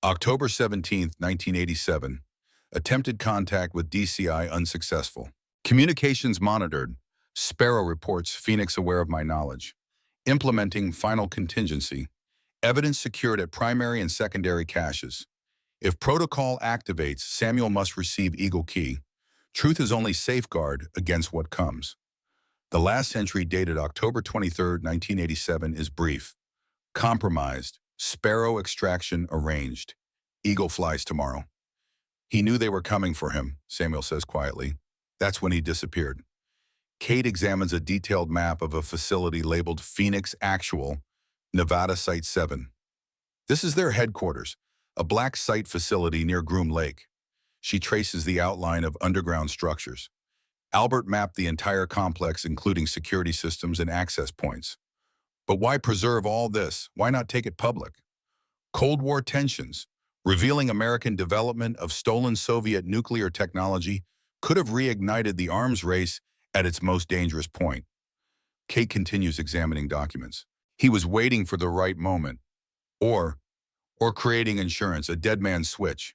[SPEAKER 1] October 17, 1987. Attempted contact with DCI unsuccessful. Communications monitored. Sparrow reports Phoenix aware of my knowledge. Implementing final contingency. Evidence secured at primary and secondary caches. If protocol activates, Samuel must receive Eagle Key. Truth is only safeguard against what comes. The last entry dated October 23, 1987 is brief. Compromised. Sparrow extraction arranged. Eagle flies tomorrow. He knew they were coming for him, Samuel says quietly. That's when he disappeared. Kate examines a detailed map of a facility labeled Phoenix Actual, Nevada Site 7. This is their headquarters, a black site facility near Groom Lake. She traces the outline of underground structures. Albert mapped the entire complex, including security systems and access points. But why preserve all this? Why not take it public? Cold War tensions, revealing American development of stolen Soviet nuclear technology, could have reignited the arms race at its most dangerous point. Kate continues examining documents. He was waiting for the right moment. Or creating insurance, a dead man's switch.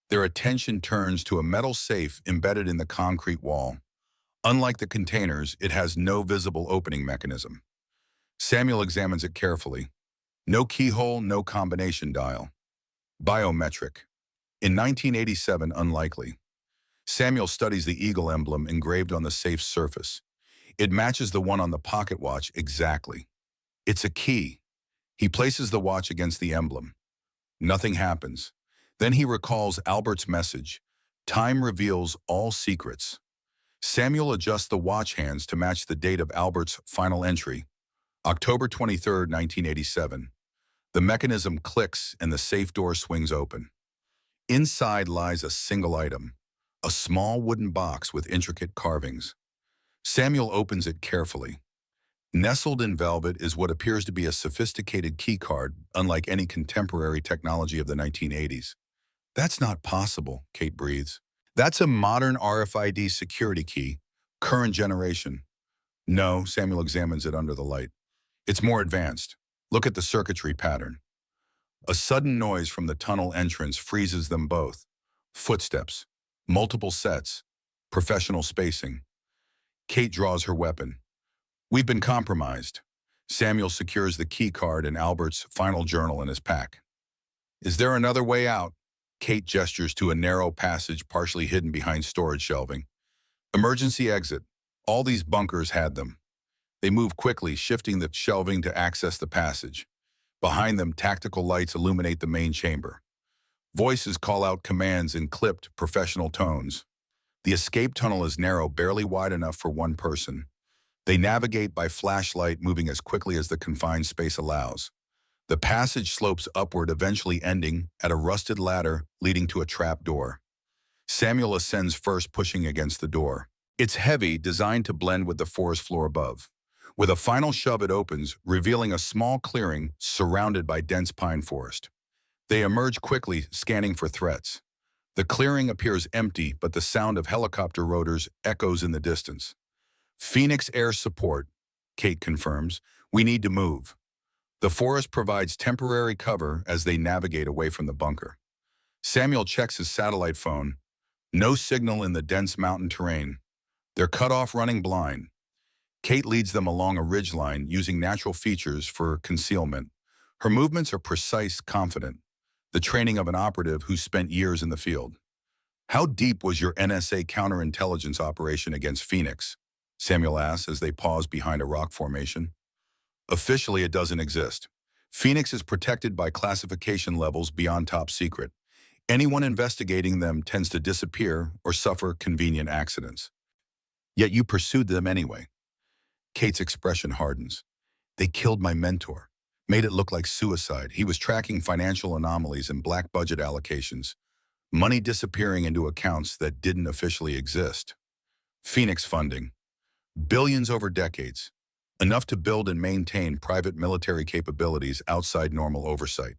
[SPEAKER 1] Their attention turns to a metal safe embedded in the concrete wall. Unlike the containers, it has no visible opening mechanism. Samuel examines it carefully. No keyhole, no combination dial. Biometric. In 1987, unlikely. Samuel studies the eagle emblem engraved on the safe's surface. It matches the one on the pocket watch exactly. It's a key. He places the watch against the emblem. Nothing happens. Then he recalls Albert's message. Time reveals all secrets. Samuel adjusts the watch hands to match the date of Albert's final entry, October 23, 1987. The mechanism clicks and the safe door swings open. Inside lies a single item, a small wooden box with intricate carvings. Samuel opens it carefully. Nestled in velvet is what appears to be a sophisticated key card, unlike any contemporary technology of the 1980s. That's not possible, Kate breathes. That's a modern RFID security key, current generation. No, Samuel examines it under the light. It's more advanced. Look at the circuitry pattern. A sudden noise from the tunnel entrance freezes them both. Footsteps, multiple sets, professional spacing. Kate draws her weapon. We've been compromised. Samuel secures the key card and Albert's final journal in his pack. Is there another way out? Kate gestures to a narrow passage partially hidden behind storage shelving. Emergency exit. All these bunkers had them. They move quickly, shifting the shelving to access the passage. Behind them, tactical lights illuminate the main chamber. Voices call out commands in clipped, professional tones. The escape tunnel is narrow, barely wide enough for one person. They navigate by flashlight, moving as quickly as the confined space allows. The passage slopes upward, eventually ending at a rusted ladder leading to a trap door. Samuel ascends first, pushing against the door. It's heavy, designed to blend with the forest floor above. With a final shove, it opens, revealing a small clearing surrounded by dense pine forest. They emerge quickly, scanning for threats. The clearing appears empty, but the sound of helicopter rotors echoes in the distance. Phoenix Air Support, Kate confirms. We need to move. The forest provides temporary cover as they navigate away from the bunker. Samuel checks his satellite phone. No signal in the dense mountain terrain. They're cut off, running blind. Kate leads them along a ridgeline, using natural features for concealment. Her movements are precise, confident, the training of an operative who spent years in the field. How deep was your NSA counterintelligence operation against Phoenix? Samuel asks as they pause behind a rock formation. Officially, it doesn't exist. Phoenix is protected by classification levels beyond top secret. Anyone investigating them tends to disappear or suffer convenient accidents. Yet you pursued them anyway. Kate's expression hardens. They killed my mentor, made it look like suicide. He was tracking financial anomalies and black budget allocations, money disappearing into accounts that didn't officially exist. Phoenix funding. Billions over decades. Enough to build and maintain private military capabilities outside normal oversight.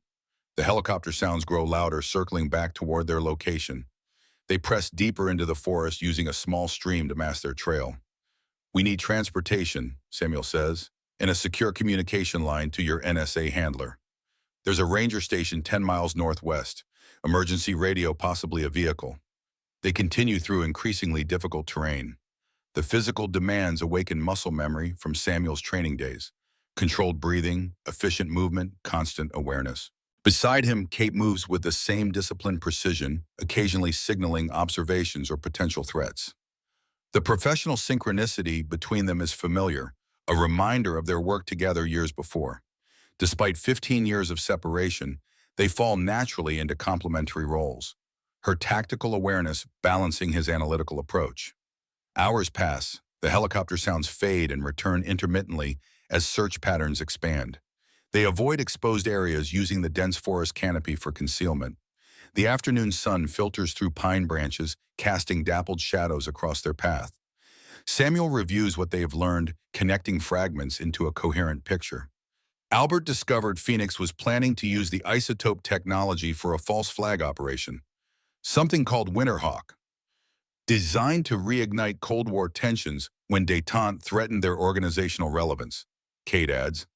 [SPEAKER 1] The helicopter sounds grow louder, circling back toward their location. They press deeper into the forest, using a small stream to mask their trail. We need transportation, Samuel says, and a secure communication line to your NSA handler. There's a ranger station 10 miles northwest. Emergency radio, possibly a vehicle. They continue through increasingly difficult terrain. The physical demands awaken muscle memory from Samuel's training days. Controlled breathing, efficient movement, constant awareness. Beside him, Kate moves with the same disciplined precision, occasionally signaling observations or potential threats. The professional synchronicity between them is familiar, a reminder of their work together years before. Despite 15 years of separation, they fall naturally into complementary roles, her tactical awareness balancing his analytical approach. Hours pass, the helicopter sounds fade and return intermittently as search patterns expand. They avoid exposed areas, using the dense forest canopy for concealment. The afternoon sun filters through pine branches, casting dappled shadows across their path. Samuel reviews what they have learned, connecting fragments into a coherent picture. Albert discovered Phoenix was planning to use the isotope technology for a false flag operation, something called Winterhawk, designed to reignite Cold War tensions when détente threatened their organizational relevance. Kate adds,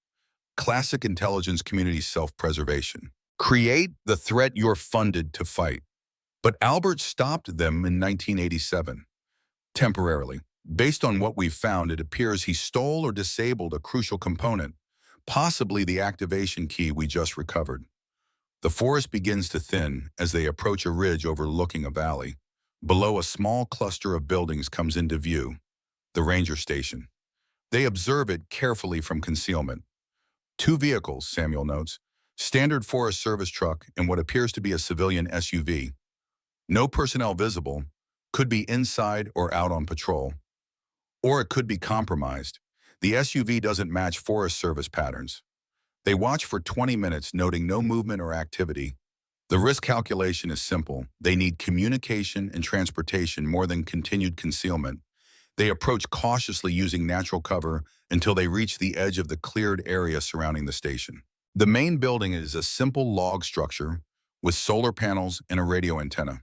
[SPEAKER 1] classic intelligence community self-preservation. Create the threat you're funded to fight. But Albert stopped them in 1987. Temporarily. Based on what we've found, it appears he stole or disabled a crucial component, possibly the activation key we just recovered. The forest begins to thin as they approach a ridge overlooking a valley. Below, a small cluster of buildings comes into view, the ranger station. They observe it carefully from concealment. 2 vehicles, Samuel notes, standard Forest Service truck and what appears to be a civilian SUV. No personnel visible, could be inside or out on patrol. Or it could be compromised. The SUV doesn't match Forest Service patterns. They watch for 20 minutes, noting no movement or activity. The risk calculation is simple. They need communication and transportation more than continued concealment. They approach cautiously, using natural cover until they reach the edge of the cleared area surrounding the station. The main building is a simple log structure with solar panels and a radio antenna.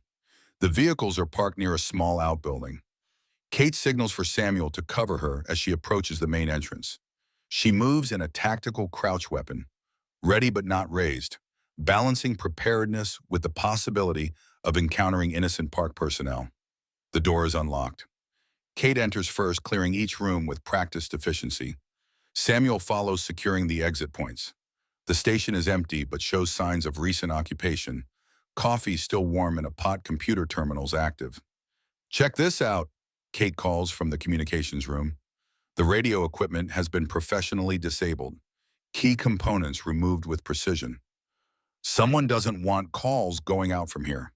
[SPEAKER 1] The vehicles are parked near a small outbuilding. Kate signals for Samuel to cover her as she approaches the main entrance. She moves in a tactical crouch weapon, ready but not raised, balancing preparedness with the possibility of encountering innocent park personnel. The door is unlocked. Kate enters first, clearing each room with practiced efficiency. Samuel follows, securing the exit points. The station is empty but shows signs of recent occupation. Coffee still warm in a pot, computer terminals active. Check this out, Kate calls from the communications room. The radio equipment has been professionally disabled, key components removed with precision. Someone doesn't want calls going out from here.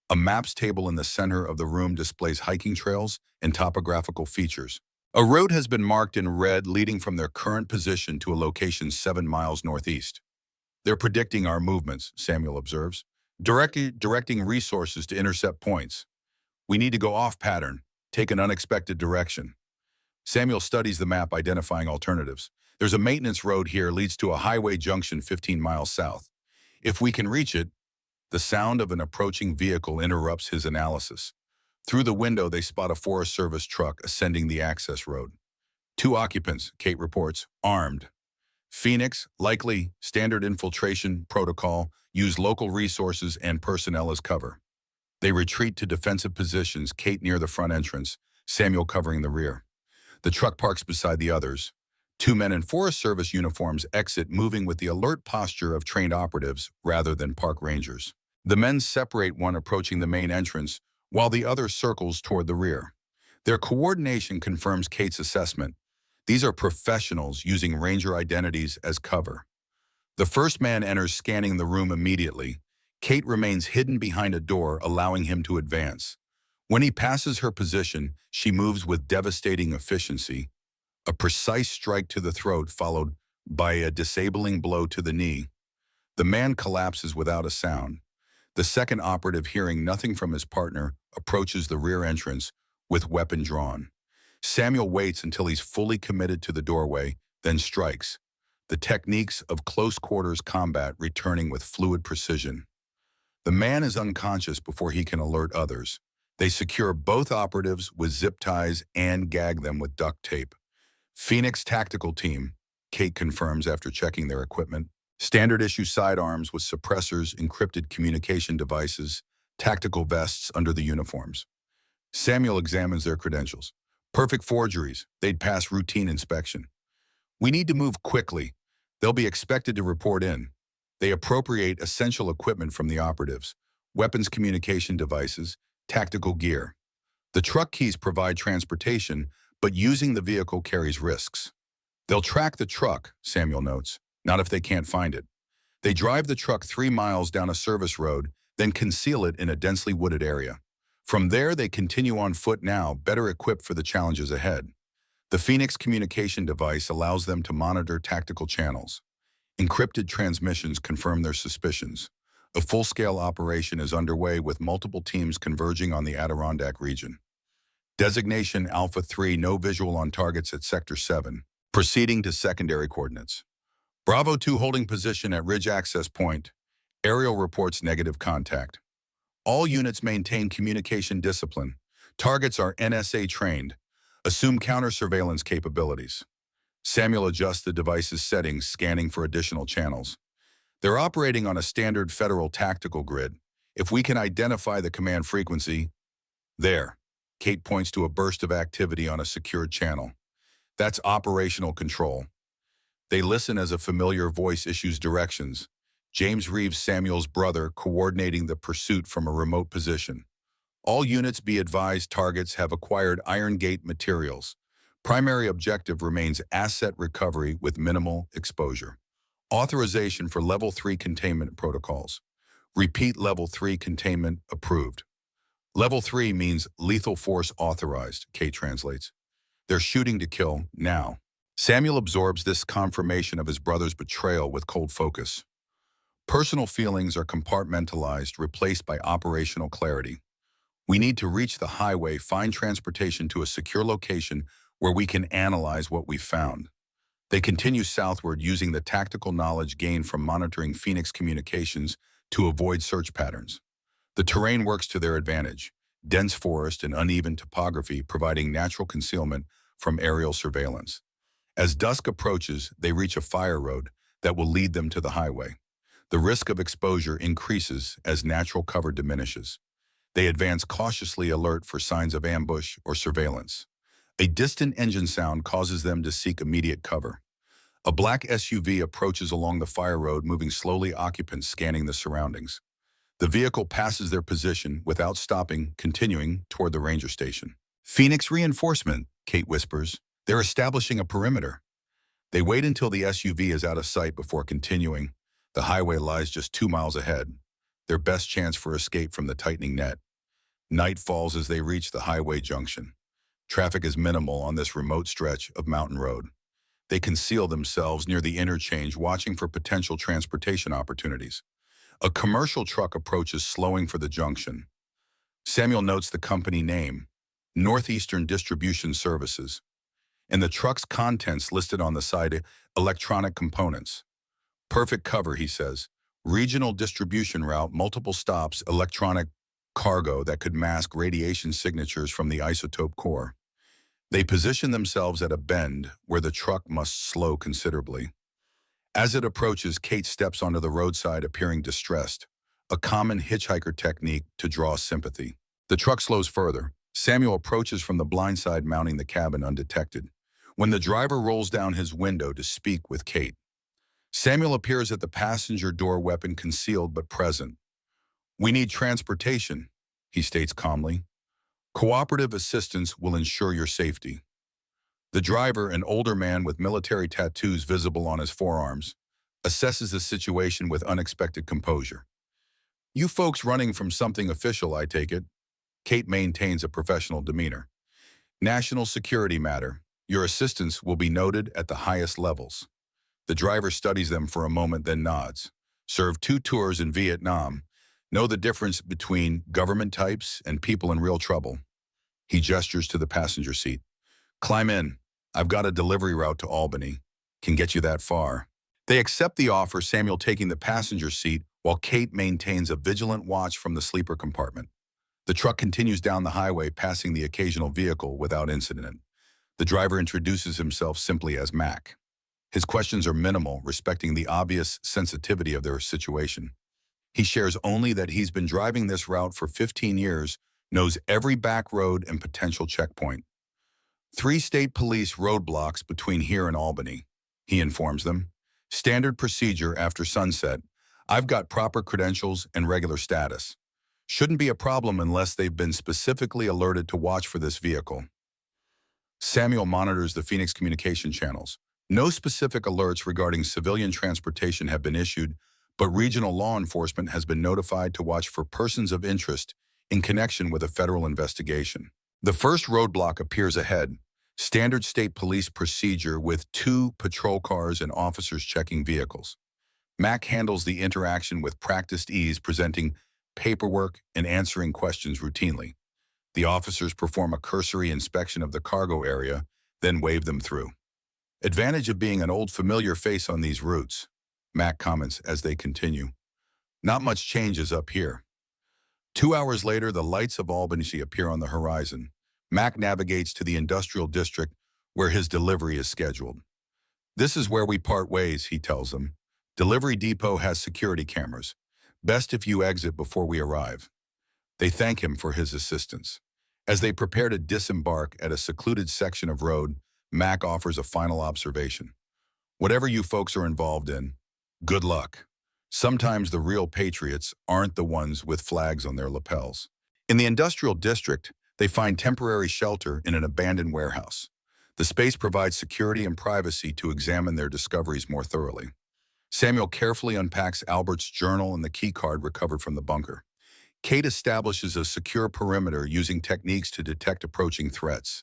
[SPEAKER 1] A maps table in the center of the room displays hiking trails and topographical features. A road has been marked in red leading from their current position to a location 7 miles northeast. They're predicting our movements, Samuel observes, directing resources to intercept points. We need to go off pattern, take an unexpected direction. Samuel studies the map, identifying alternatives. There's a maintenance road here, leads to a highway junction 15 miles south. If we can reach it, the sound of an approaching vehicle interrupts his analysis. Through the window, they spot a Forest Service truck ascending the access road. 2 occupants, Kate reports, armed. Phoenix, likely standard infiltration protocol, use local resources and personnel as cover. They retreat to defensive positions, Kate near the front entrance, Samuel covering the rear. The truck parks beside the others. 2 men in Forest Service uniforms exit, moving with the alert posture of trained operatives rather than park rangers. The men separate, one approaching the main entrance, while the other circles toward the rear. Their coordination confirms Kate's assessment. These are professionals using ranger identities as cover. The first man enters, scanning the room immediately. Kate remains hidden behind a door, allowing him to advance. When he passes her position, she moves with devastating efficiency. A precise strike to the throat followed by a disabling blow to the knee. The man collapses without a sound. The second operative, hearing nothing from his partner, approaches the rear entrance with weapon drawn. Samuel waits until he's fully committed to the doorway, then strikes. The techniques of close quarters combat returning with fluid precision. The man is unconscious before he can alert others. They secure both operatives with zip ties and gag them with duct tape. Phoenix Tactical Team, Kate confirms after checking their equipment. Standard issue sidearms with suppressors, encrypted communication devices, tactical vests under the uniforms. Samuel examines their credentials. Perfect forgeries. They'd pass routine inspection. We need to move quickly. They'll be expected to report in. They appropriate essential equipment from the operatives: weapons, communication devices, tactical gear. The truck keys provide transportation, but using the vehicle carries risks. They'll track the truck, Samuel notes, not if they can't find it. They drive the truck 3 miles down a service road, then conceal it in a densely wooded area. From there, they continue on foot, now better equipped for the challenges ahead. The Phoenix communication device allows them to monitor tactical channels. Encrypted transmissions confirm their suspicions. A full-scale operation is underway, with multiple teams converging on the Adirondack region. Designation Alpha 3, no visual on targets at Sector 7. Proceeding to secondary coordinates. Bravo 2 holding position at Ridge Access Point. Aerial reports negative contact. All units maintain communication discipline. Targets are NSA trained. Assume counter-surveillance capabilities. Samuel adjusts the device's settings, scanning for additional channels. They're operating on a standard federal tactical grid. If we can identify the command frequency, there. Kate points to a burst of activity on a secured channel. That's operational control. They listen as a familiar voice issues directions. James Reeves, Samuel's brother, coordinating the pursuit from a remote position. All units be advised, targets have acquired Iron Gate materials. Primary objective remains asset recovery with minimal exposure. Authorization for Level 3 containment protocols. Repeat, Level 3 containment approved. Level 3 means lethal force authorized, Kate translates. They're shooting to kill now. Samuel absorbs this confirmation of his brother's betrayal with cold focus. Personal feelings are compartmentalized, replaced by operational clarity. We need to reach the highway, find transportation to a secure location where we can analyze what we've found. They continue southward, using the tactical knowledge gained from monitoring Phoenix communications to avoid search patterns. The terrain works to their advantage: dense forest and uneven topography, providing natural concealment from aerial surveillance. As dusk approaches, they reach a fire road that will lead them to the highway. The risk of exposure increases as natural cover diminishes. They advance cautiously, alert for signs of ambush or surveillance. A distant engine sound causes them to seek immediate cover. A black SUV approaches along the fire road, moving slowly, occupants scanning the surroundings. The vehicle passes their position without stopping, continuing toward the ranger station. Phoenix reinforcement, Kate whispers. They're establishing a perimeter. They wait until the SUV is out of sight before continuing. The highway lies just 2 miles ahead. their best chance for escape from the tightening net. Night falls as they reach the highway junction. Traffic is minimal on this remote stretch of mountain road. They conceal themselves near the interchange, watching for potential transportation opportunities. A commercial truck approaches, slowing for the junction. Samuel notes the company name, Northeastern Distribution Services, and the truck's contents listed on the side, electronic components. Perfect cover, he says. Regional distribution route, multiple stops, electronic cargo that could mask radiation signatures from the isotope core. They position themselves at a bend where the truck must slow considerably. As it approaches, Kate steps onto the roadside, appearing distressed, a common hitchhiker technique to draw sympathy. The truck slows further. Samuel approaches from the blind side, mounting the cabin undetected. When the driver rolls down his window to speak with Kate, Samuel appears at the passenger door, weapon concealed but present. "We need transportation," he states calmly. "Cooperative assistance will ensure your safety." The driver, an older man with military tattoos visible on his forearms, assesses the situation with unexpected composure. "You folks running from something official, I take it?" Kate maintains a professional demeanor. "National security matter. Your assistance will be noted at the highest levels." The driver studies them for a moment, then nods. "Served 2 tours in Vietnam. Know the difference between government types and people in real trouble." He gestures to the passenger seat. "Climb in. I've got a delivery route to Albany. Can get you that far." They accept the offer, Samuel taking the passenger seat while Kate maintains a vigilant watch from the sleeper compartment. The truck continues down the highway, passing the occasional vehicle without incident. The driver introduces himself simply as Mac. His questions are minimal, respecting the obvious sensitivity of their situation. He shares only that he's been driving this route for 15 years, knows every back road and potential checkpoint. 3 state police roadblocks between here and Albany, he informs them. Standard procedure after sunset. I've got proper credentials and regular status. Shouldn't be a problem unless they've been specifically alerted to watch for this vehicle. Samuel monitors the Phoenix communication channels. No specific alerts regarding civilian transportation have been issued, but regional law enforcement has been notified to watch for persons of interest in connection with a federal investigation. The first roadblock appears ahead. Standard state police procedure with 2 patrol cars and officers checking vehicles. Mac handles the interaction with practiced ease, presenting paperwork and answering questions routinely. The officers perform a cursory inspection of the cargo area, then wave them through. "Advantage of being an old familiar face on these routes," Mac comments as they continue. "Not much changes up here." 2 hours later, the lights of Albany appear on the horizon. Mac navigates to the industrial district where his delivery is scheduled. "This is where we part ways," he tells them. "Delivery depot has security cameras. Best if you exit before we arrive." They thank him for his assistance. As they prepare to disembark at a secluded section of road, Mac offers a final observation. "Whatever you folks are involved in, good luck. Sometimes the real patriots aren't the ones with flags on their lapels." In the industrial district, they find temporary shelter in an abandoned warehouse. The space provides security and privacy to examine their discoveries more thoroughly. Samuel carefully unpacks Albert's journal and the key card recovered from the bunker. Kate establishes a secure perimeter using techniques to detect approaching threats.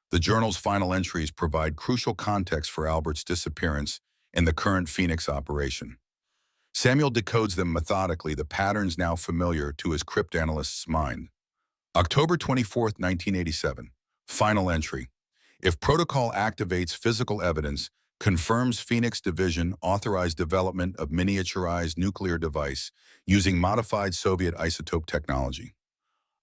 [SPEAKER 1] The journal's final entries provide crucial context for Albert's disappearance and the current Phoenix operation. Samuel decodes them methodically, the patterns now familiar to his cryptanalyst's mind. October 24, 1987. Final entry. If protocol activates physical evidence, confirms Phoenix Division authorized development of miniaturized nuclear device using modified Soviet isotope technology.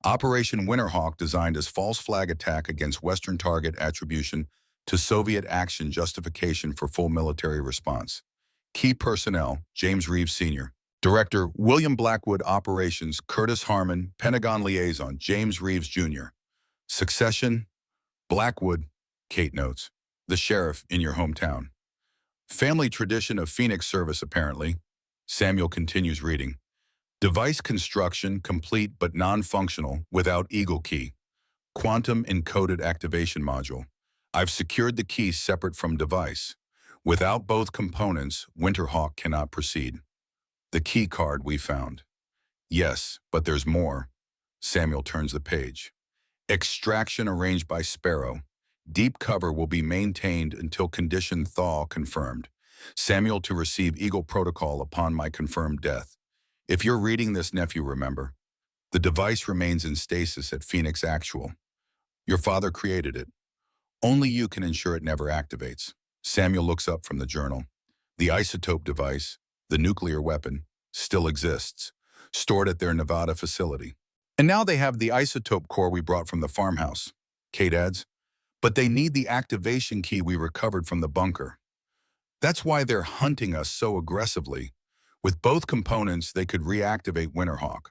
[SPEAKER 1] Operation Winterhawk designed as false flag attack against Western target attribution to Soviet action justification for full military response. Key personnel, James Reeves Sr. Director, William Blackwood. Operations, Curtis Harmon. Pentagon Liaison, James Reeves Jr. Succession, Blackwood, Kate notes. The sheriff in your hometown. Family tradition of Phoenix service, apparently. Samuel continues reading. Device construction complete but non-functional without Eagle key. Quantum encoded activation module. I've secured the key separate from device. Without both components, Winterhawk cannot proceed. The key card we found. Yes, but there's more. Samuel turns the page. Extraction arranged by Sparrow. Deep cover will be maintained until condition thaw confirmed. Samuel to receive Eagle Protocol upon my confirmed death. If you're reading this, nephew, remember, the device remains in stasis at Phoenix Actual. Your father created it. Only you can ensure it never activates. Samuel looks up from the journal. The isotope device, the nuclear weapon, still exists, stored at their Nevada facility. And now they have the isotope core we brought from the farmhouse. Kate adds, but they need the activation key we recovered from the bunker. That's why they're hunting us so aggressively. With both components, they could reactivate Winterhawk.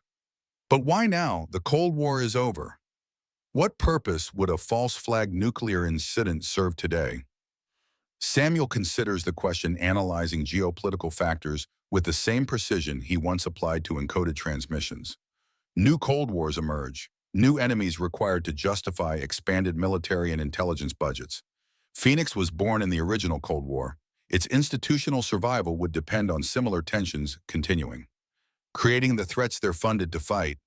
[SPEAKER 1] But why now? The Cold War is over. What purpose would a false flag nuclear incident serve today? Samuel considers the question, analyzing geopolitical factors with the same precision he once applied to encoded transmissions. New Cold Wars emerge, new enemies required to justify expanded military and intelligence budgets. Phoenix was born in the original Cold War. Its institutional survival would depend on similar tensions continuing. Creating the threats they're funded to fight.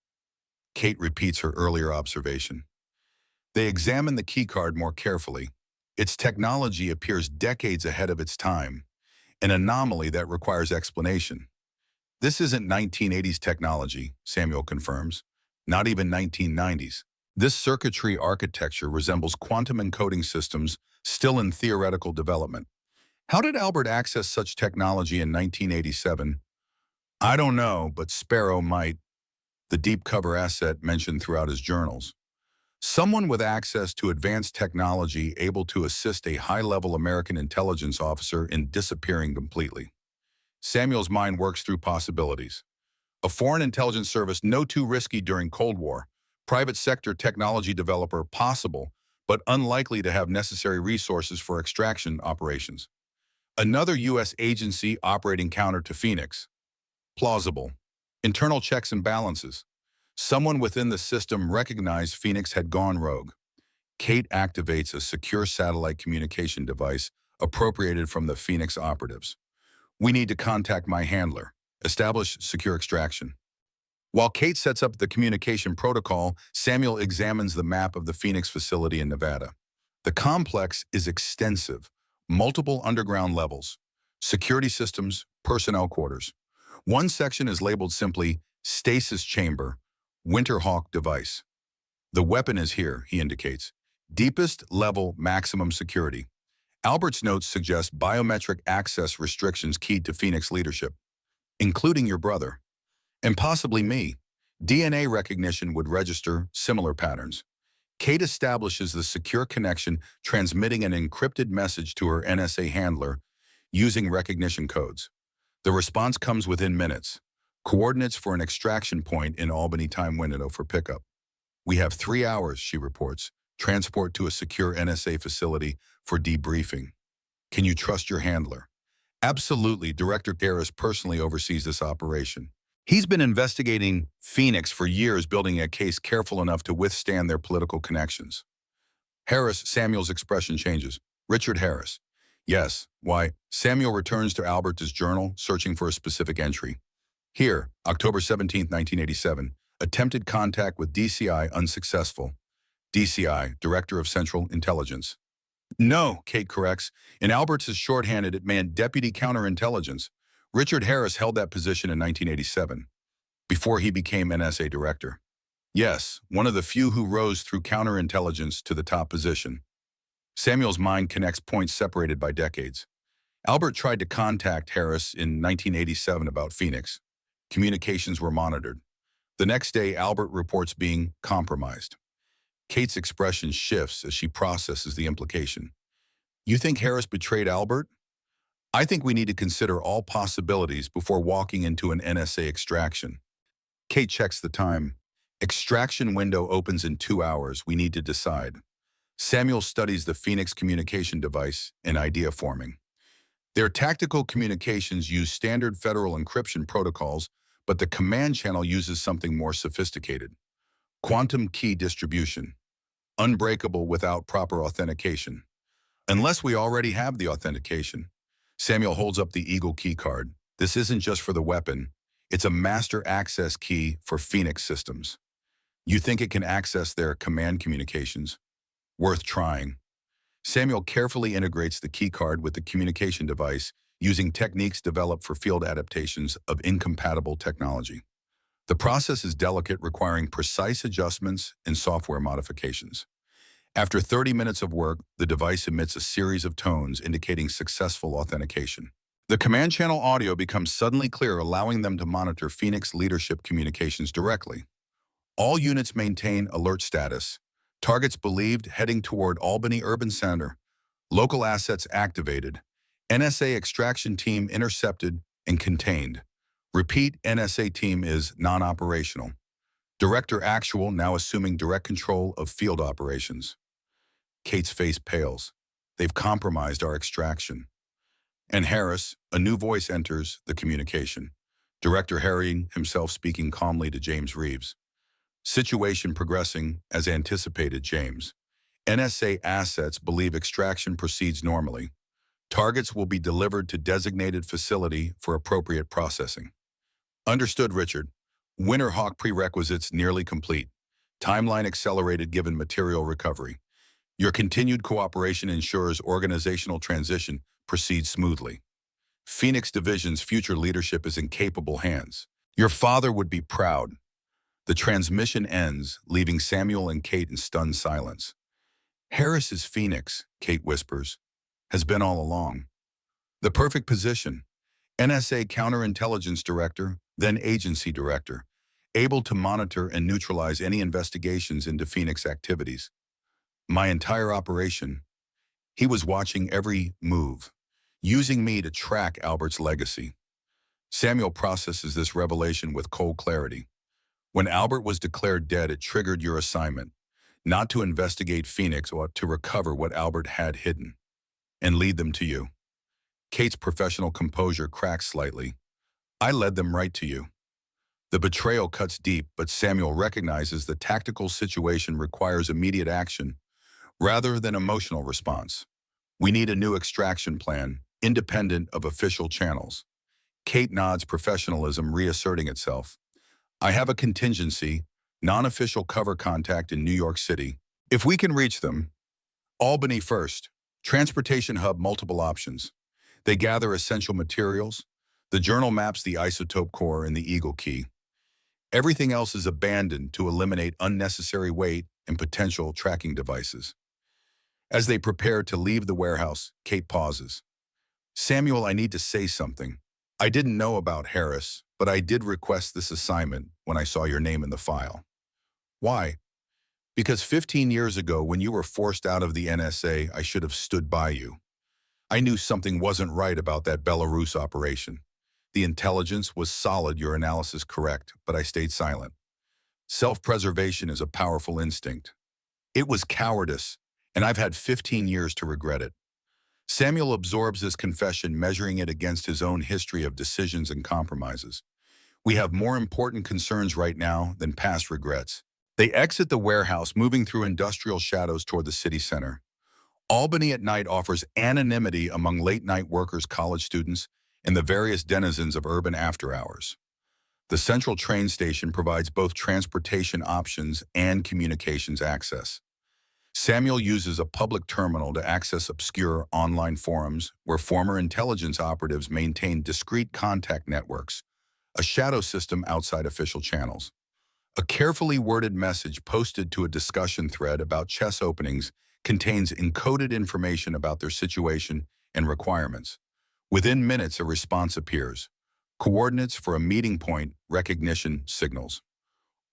[SPEAKER 1] Kate repeats her earlier observation. They examine the keycard more carefully. Its technology appears decades ahead of its time, an anomaly that requires explanation. This isn't 1980s technology, Samuel confirms, not even 1990s. This circuitry architecture resembles quantum encoding systems still in theoretical development. How did Albert access such technology in 1987? I don't know, but Sparrow might. The deep cover asset mentioned throughout his journals. Someone with access to advanced technology able to assist a high-level American intelligence officer in disappearing completely. Samuel's mind works through possibilities. A foreign intelligence service no too risky during Cold War. Private sector technology developer possible, but unlikely to have necessary resources for extraction operations. Another U.S. agency operating counter to Phoenix. Plausible. Internal checks and balances. Someone within the system recognized Phoenix had gone rogue. Kate activates a secure satellite communication device appropriated from the Phoenix operatives. We need to contact my handler. Establish secure extraction. While Kate sets up the communication protocol, Samuel examines the map of the Phoenix facility in Nevada. The complex is extensive, multiple underground levels, security systems, personnel quarters. One section is labeled simply Stasis Chamber, Winterhawk device. The weapon is here, he indicates. Deepest level maximum security. Albert's notes suggest biometric access restrictions keyed to Phoenix leadership, including your brother, and possibly me. DNA recognition would register similar patterns. Kate establishes the secure connection, transmitting an encrypted message to her NSA handler using recognition codes. The response comes within minutes. Coordinates for an extraction point in Albany time window for pickup. We have 3 hours, she reports. Transport to a secure NSA facility for debriefing. Can you trust your handler? Absolutely. Director Harris personally oversees this operation. He's been investigating Phoenix for years, building a case careful enough to withstand their political connections. Harris, Samuel's expression changes. Richard Harris. Yes, why? Samuel returns to Albert's journal, searching for a specific entry. Here, October 17, 1987, attempted contact with DCI unsuccessful. DCI, Director of Central Intelligence. No, Kate corrects. In Albert's shorthanded, it meant Deputy Counterintelligence. Richard Harris held that position in 1987, before he became NSA Director. Yes, one of the few who rose through counterintelligence to the top position. Samuel's mind connects points separated by decades. Albert tried to contact Harris in 1987 about Phoenix. Communications were monitored. The next day, Albert reports being compromised. Kate's expression shifts as she processes the implication. You think Harris betrayed Albert? I think we need to consider all possibilities before walking into an NSA extraction. Kate checks the time. Extraction window opens in 2 hours. We need to decide. Samuel studies the Phoenix communication device and idea forming. Their tactical communications use standard federal encryption protocols, but the command channel uses something more sophisticated. Quantum key distribution. Unbreakable without proper authentication. Unless we already have the authentication. Samuel holds up the Eagle key card. This isn't just for the weapon. It's a master access key for Phoenix systems. You think it can access their command communications? Worth trying. Samuel carefully integrates the keycard with the communication device using techniques developed for field adaptations of incompatible technology. The process is delicate, requiring precise adjustments and software modifications. After 30 minutes of work, the device emits a series of tones indicating successful authentication. The command channel audio becomes suddenly clear, allowing them to monitor Phoenix leadership communications directly. All units maintain alert status. Targets believed heading toward Albany Urban Center. Local assets activated. NSA extraction team intercepted and contained. Repeat, NSA team is non-operational. Director actual now assuming direct control of field operations. Kate's face pales. They've compromised our extraction. And Harris, a new voice enters the communication. Director Harry himself speaking calmly to James Reeves. Situation progressing as anticipated, James. NSA assets believe extraction proceeds normally. Targets will be delivered to designated facility for appropriate processing. Understood, Richard. Winterhawk prerequisites nearly complete. Timeline accelerated given material recovery. Your continued cooperation ensures organizational transition proceeds smoothly. Phoenix Division's future leadership is in capable hands. Your father would be proud. The transmission ends, leaving Samuel and Kate in stunned silence. Harris is Phoenix, Kate whispers, has been all along. The perfect position. NSA counterintelligence director, then agency director, able to monitor and neutralize any investigations into Phoenix activities. My entire operation. He was watching every move, using me to track Albert's legacy. Samuel processes this revelation with cold clarity. When Albert was declared dead, it triggered your assignment, not to investigate Phoenix or to recover what Albert had hidden, and lead them to you. Kate's professional composure cracks slightly. I led them right to you. The betrayal cuts deep, but Samuel recognizes the tactical situation requires immediate action rather than emotional response. We need a new extraction plan, independent of official channels. Kate nods, professionalism reasserting itself. I have a contingency, non-official cover contact in New York City. If we can reach them, Albany first. Transportation hub, multiple options. They gather essential materials. The journal maps the isotope core and the Eagle key. Everything else is abandoned to eliminate unnecessary weight and potential tracking devices. As they prepare to leave the warehouse, Kate pauses. Samuel, I need to say something. I didn't know about Harris, but I did request this assignment when I saw your name in the file. Why? Because 15 years ago, when you were forced out of the NSA, I should have stood by you. I knew something wasn't right about that Belarus operation. The intelligence was solid, your analysis correct, but I stayed silent. Self-preservation is a powerful instinct. It was cowardice, and I've had 15 years to regret it. Samuel absorbs this confession, measuring it against his own history of decisions and compromises. We have more important concerns right now than past regrets. They exit the warehouse, moving through industrial shadows toward the city center. Albany at night offers anonymity among late-night workers, college students, and the various denizens of urban after-hours. The central train station provides both transportation options and communications access. Samuel uses a public terminal to access obscure online forums where former intelligence operatives maintain discrete contact networks, a shadow system outside official channels. A carefully worded message posted to a discussion thread about chess openings contains encoded information about their situation and requirements. Within minutes, a response appears. Coordinates for a meeting point, recognition signals.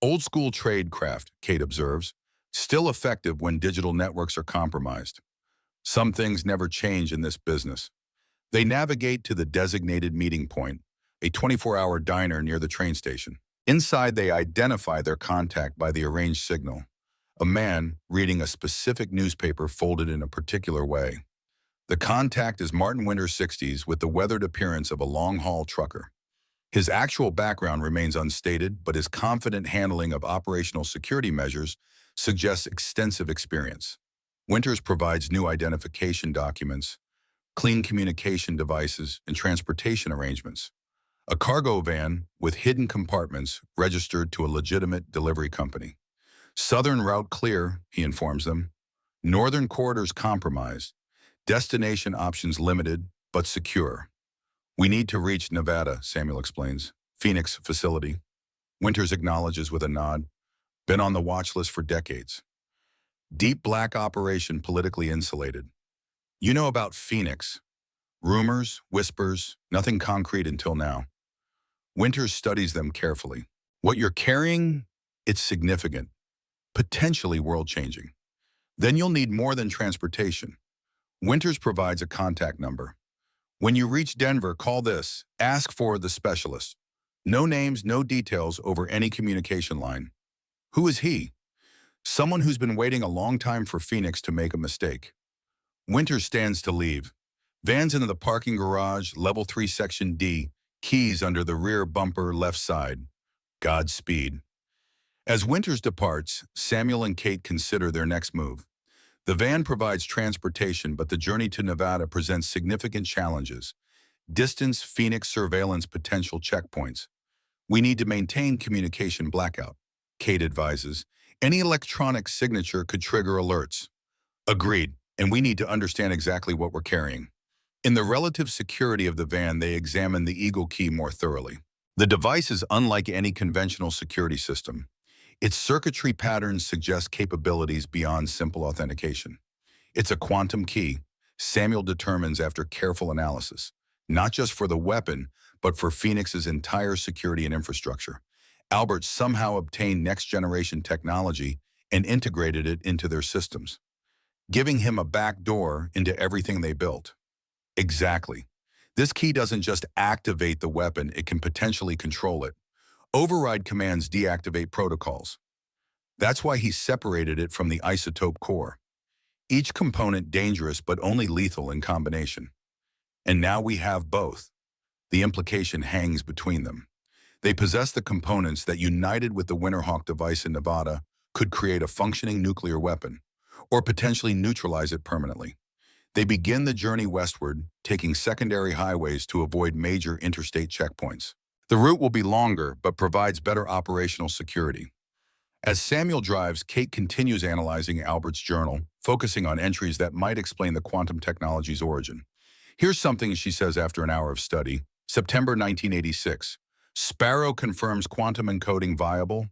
[SPEAKER 1] Old school tradecraft, Kate observes, still effective when digital networks are compromised. Some things never change in this business. They navigate to the designated meeting point, a 24-hour diner near the train station. Inside, they identify their contact by the arranged signal. A man reading a specific newspaper folded in a particular way. The contact is Martin Winter, 60s, with the weathered appearance of a long-haul trucker. His actual background remains unstated, but his confident handling of operational security measures suggests extensive experience. Winters provides new identification documents, clean communication devices, and transportation arrangements. A cargo van with hidden compartments registered to a legitimate delivery company. Southern route clear, he informs them. Northern corridors compromised. Destination options limited, but secure. We need to reach Nevada, Samuel explains. Phoenix facility. Winters acknowledges with a nod. Been on the watch list for decades. Deep black operation politically insulated. You know about Phoenix. Rumors, whispers, nothing concrete until now. Winters studies them carefully. What you're carrying, it's significant, potentially world-changing. Then you'll need more than transportation. Winters provides a contact number. When you reach Denver, call this. Ask for the specialist. No names, no details over any communication line. Who is he? Someone who's been waiting a long time for Phoenix to make a mistake. Winters stands to leave. Van's into the parking garage, level 3, section D, keys under the rear bumper left side. Godspeed. As Winters departs, Samuel and Kate consider their next move. The van provides transportation, but the journey to Nevada presents significant challenges. Distance, Phoenix surveillance, potential checkpoints. We need to maintain communication blackout, Kate advises. Any electronic signature could trigger alerts. Agreed, and we need to understand exactly what we're carrying. In the relative security of the van, they examine the Eagle key more thoroughly. The device is unlike any conventional security system. Its circuitry patterns suggest capabilities beyond simple authentication. It's a quantum key, Samuel determines after careful analysis, not just for the weapon, but for Phoenix's entire security and infrastructure. Albert somehow obtained next-generation technology and integrated it into their systems, giving him a back door into everything they built. Exactly. This key doesn't just activate the weapon, it can potentially control it. Override commands deactivate protocols. That's why he separated it from the isotope core. Each component dangerous but only lethal in combination. And now we have both. The implication hangs between them. They possess the components that, united with the Winterhawk device in Nevada, could create a functioning nuclear weapon, or potentially neutralize it permanently. They begin the journey westward, taking secondary highways to avoid major interstate checkpoints. The route will be longer, but provides better operational security. As Samuel drives, Kate continues analyzing Albert's journal, focusing on entries that might explain the quantum technology's origin. Here's something she says after an hour of study. September 1986. Sparrow confirms quantum encoding viable.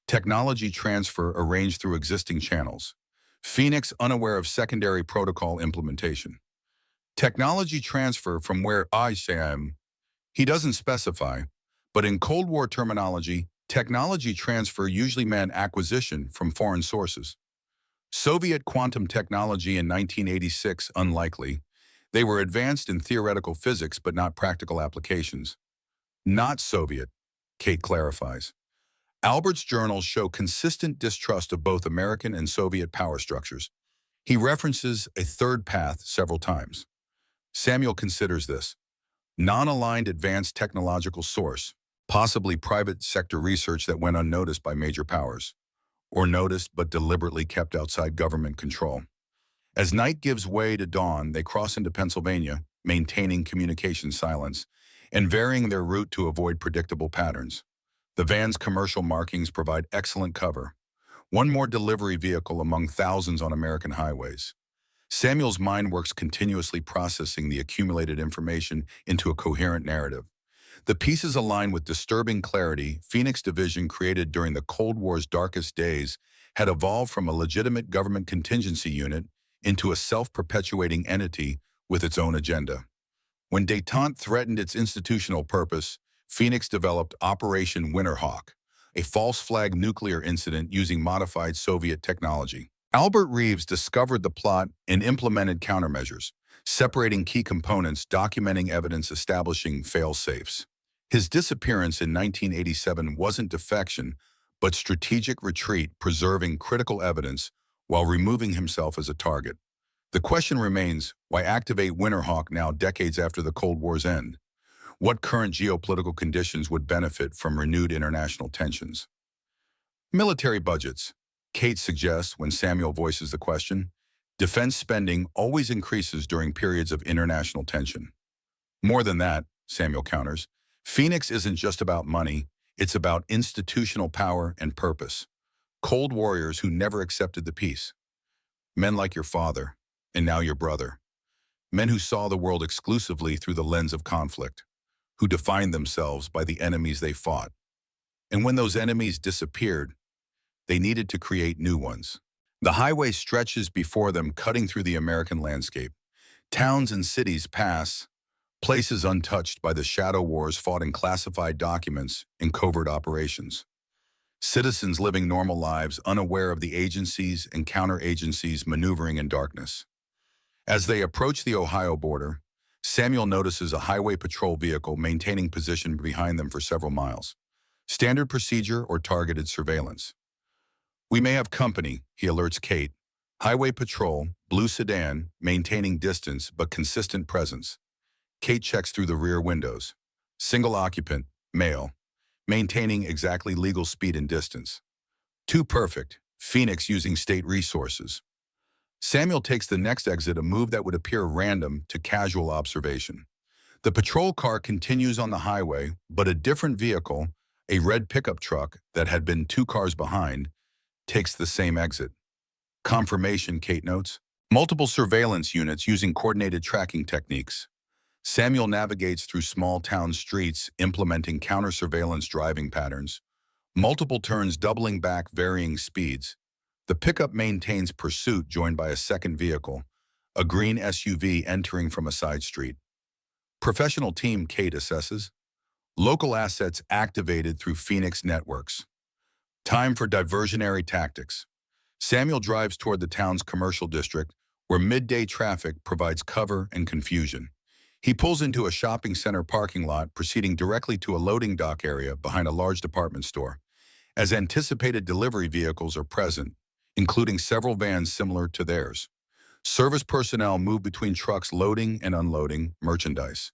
[SPEAKER 1] Technology transfer arranged through existing channels. Phoenix unaware of secondary protocol implementation. Technology transfer from where I say I'm. He doesn't specify, but in Cold War terminology, technology transfer usually meant acquisition from foreign sources. Soviet quantum technology in 1986, unlikely. They were advanced in theoretical physics but not practical applications. Not Soviet, Kate clarifies. Albert's journals show consistent distrust of both American and Soviet power structures. He references a third path several times. Samuel considers this non-aligned advanced technological source, possibly private sector research that went unnoticed by major powers, or noticed but deliberately kept outside government control. As night gives way to dawn, they cross into Pennsylvania, maintaining communication silence, and varying their route to avoid predictable patterns. The van's commercial markings provide excellent cover. One more delivery vehicle among thousands on American highways. Samuel's mind works continuously, processing the accumulated information into a coherent narrative. The pieces align with disturbing clarity. Phoenix Division, created during the Cold War's darkest days, had evolved from a legitimate government contingency unit into a self-perpetuating entity with its own agenda. When détente threatened its institutional purpose, Phoenix developed Operation Winterhawk, a false flag nuclear incident using modified Soviet technology. Albert Reeves discovered the plot and implemented countermeasures, separating key components, documenting evidence, establishing fail-safes. His disappearance in 1987 wasn't defection, but strategic retreat, preserving critical evidence while removing himself as a target. The question remains, why activate Winterhawk now, decades after the Cold War's end? What current geopolitical conditions would benefit from renewed international tensions? Military budgets, Kate suggests when Samuel voices the question. Defense spending always increases during periods of international tension. More than that, Samuel counters, Phoenix isn't just about money, it's about institutional power and purpose. Cold warriors who never accepted the peace. Men like your father, and now your brother. Men who saw the world exclusively through the lens of conflict, who defined themselves by the enemies they fought. And when those enemies disappeared, they needed to create new ones. The highway stretches before them, cutting through the American landscape. Towns and cities pass, places untouched by the shadow wars fought in classified documents and covert operations. Citizens living normal lives, unaware of the agencies and counter-agencies maneuvering in darkness. As they approach the Ohio border, Samuel notices a highway patrol vehicle maintaining position behind them for several miles. Standard procedure or targeted surveillance. "We may have company," he alerts Kate. Highway patrol, blue sedan, maintaining distance but consistent presence. Kate checks through the rear windows. Single occupant, male, maintaining exactly legal speed and distance. Too perfect, Phoenix using state resources. Samuel takes the next exit, a move that would appear random to casual observation. The patrol car continues on the highway, but a different vehicle, a red pickup truck that had been 2 cars behind, takes the same exit. Confirmation, Kate notes. Multiple surveillance units using coordinated tracking techniques. Samuel navigates through small town streets, implementing counter-surveillance driving patterns. Multiple turns, doubling back, varying speeds. The pickup maintains pursuit, joined by a second vehicle, a green SUV entering from a side street. Professional team, Kate assesses. Local assets activated through Phoenix networks. Time for diversionary tactics. Samuel drives toward the town's commercial district, where midday traffic provides cover and confusion. He pulls into a shopping center parking lot, proceeding directly to a loading dock area behind a large department store. As anticipated, delivery vehicles are present, including several vans similar to theirs. Service personnel move between trucks loading and unloading merchandise.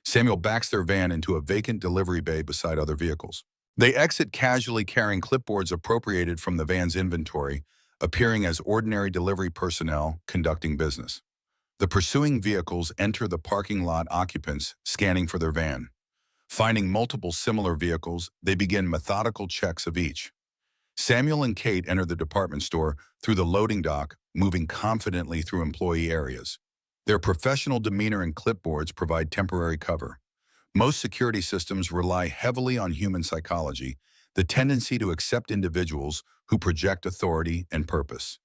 [SPEAKER 1] Samuel backs their van into a vacant delivery bay beside other vehicles. They exit casually, carrying clipboards appropriated from the van's inventory, appearing as ordinary delivery personnel conducting business. The pursuing vehicles enter the parking lot, occupants scanning for their van. Finding multiple similar vehicles, they begin methodical checks of each. Samuel and Kate enter the department store through the loading dock, moving confidently through employee areas. Their professional demeanor and clipboards provide temporary cover. Most security systems rely heavily on human psychology, the tendency to accept individuals who project authority and purpose.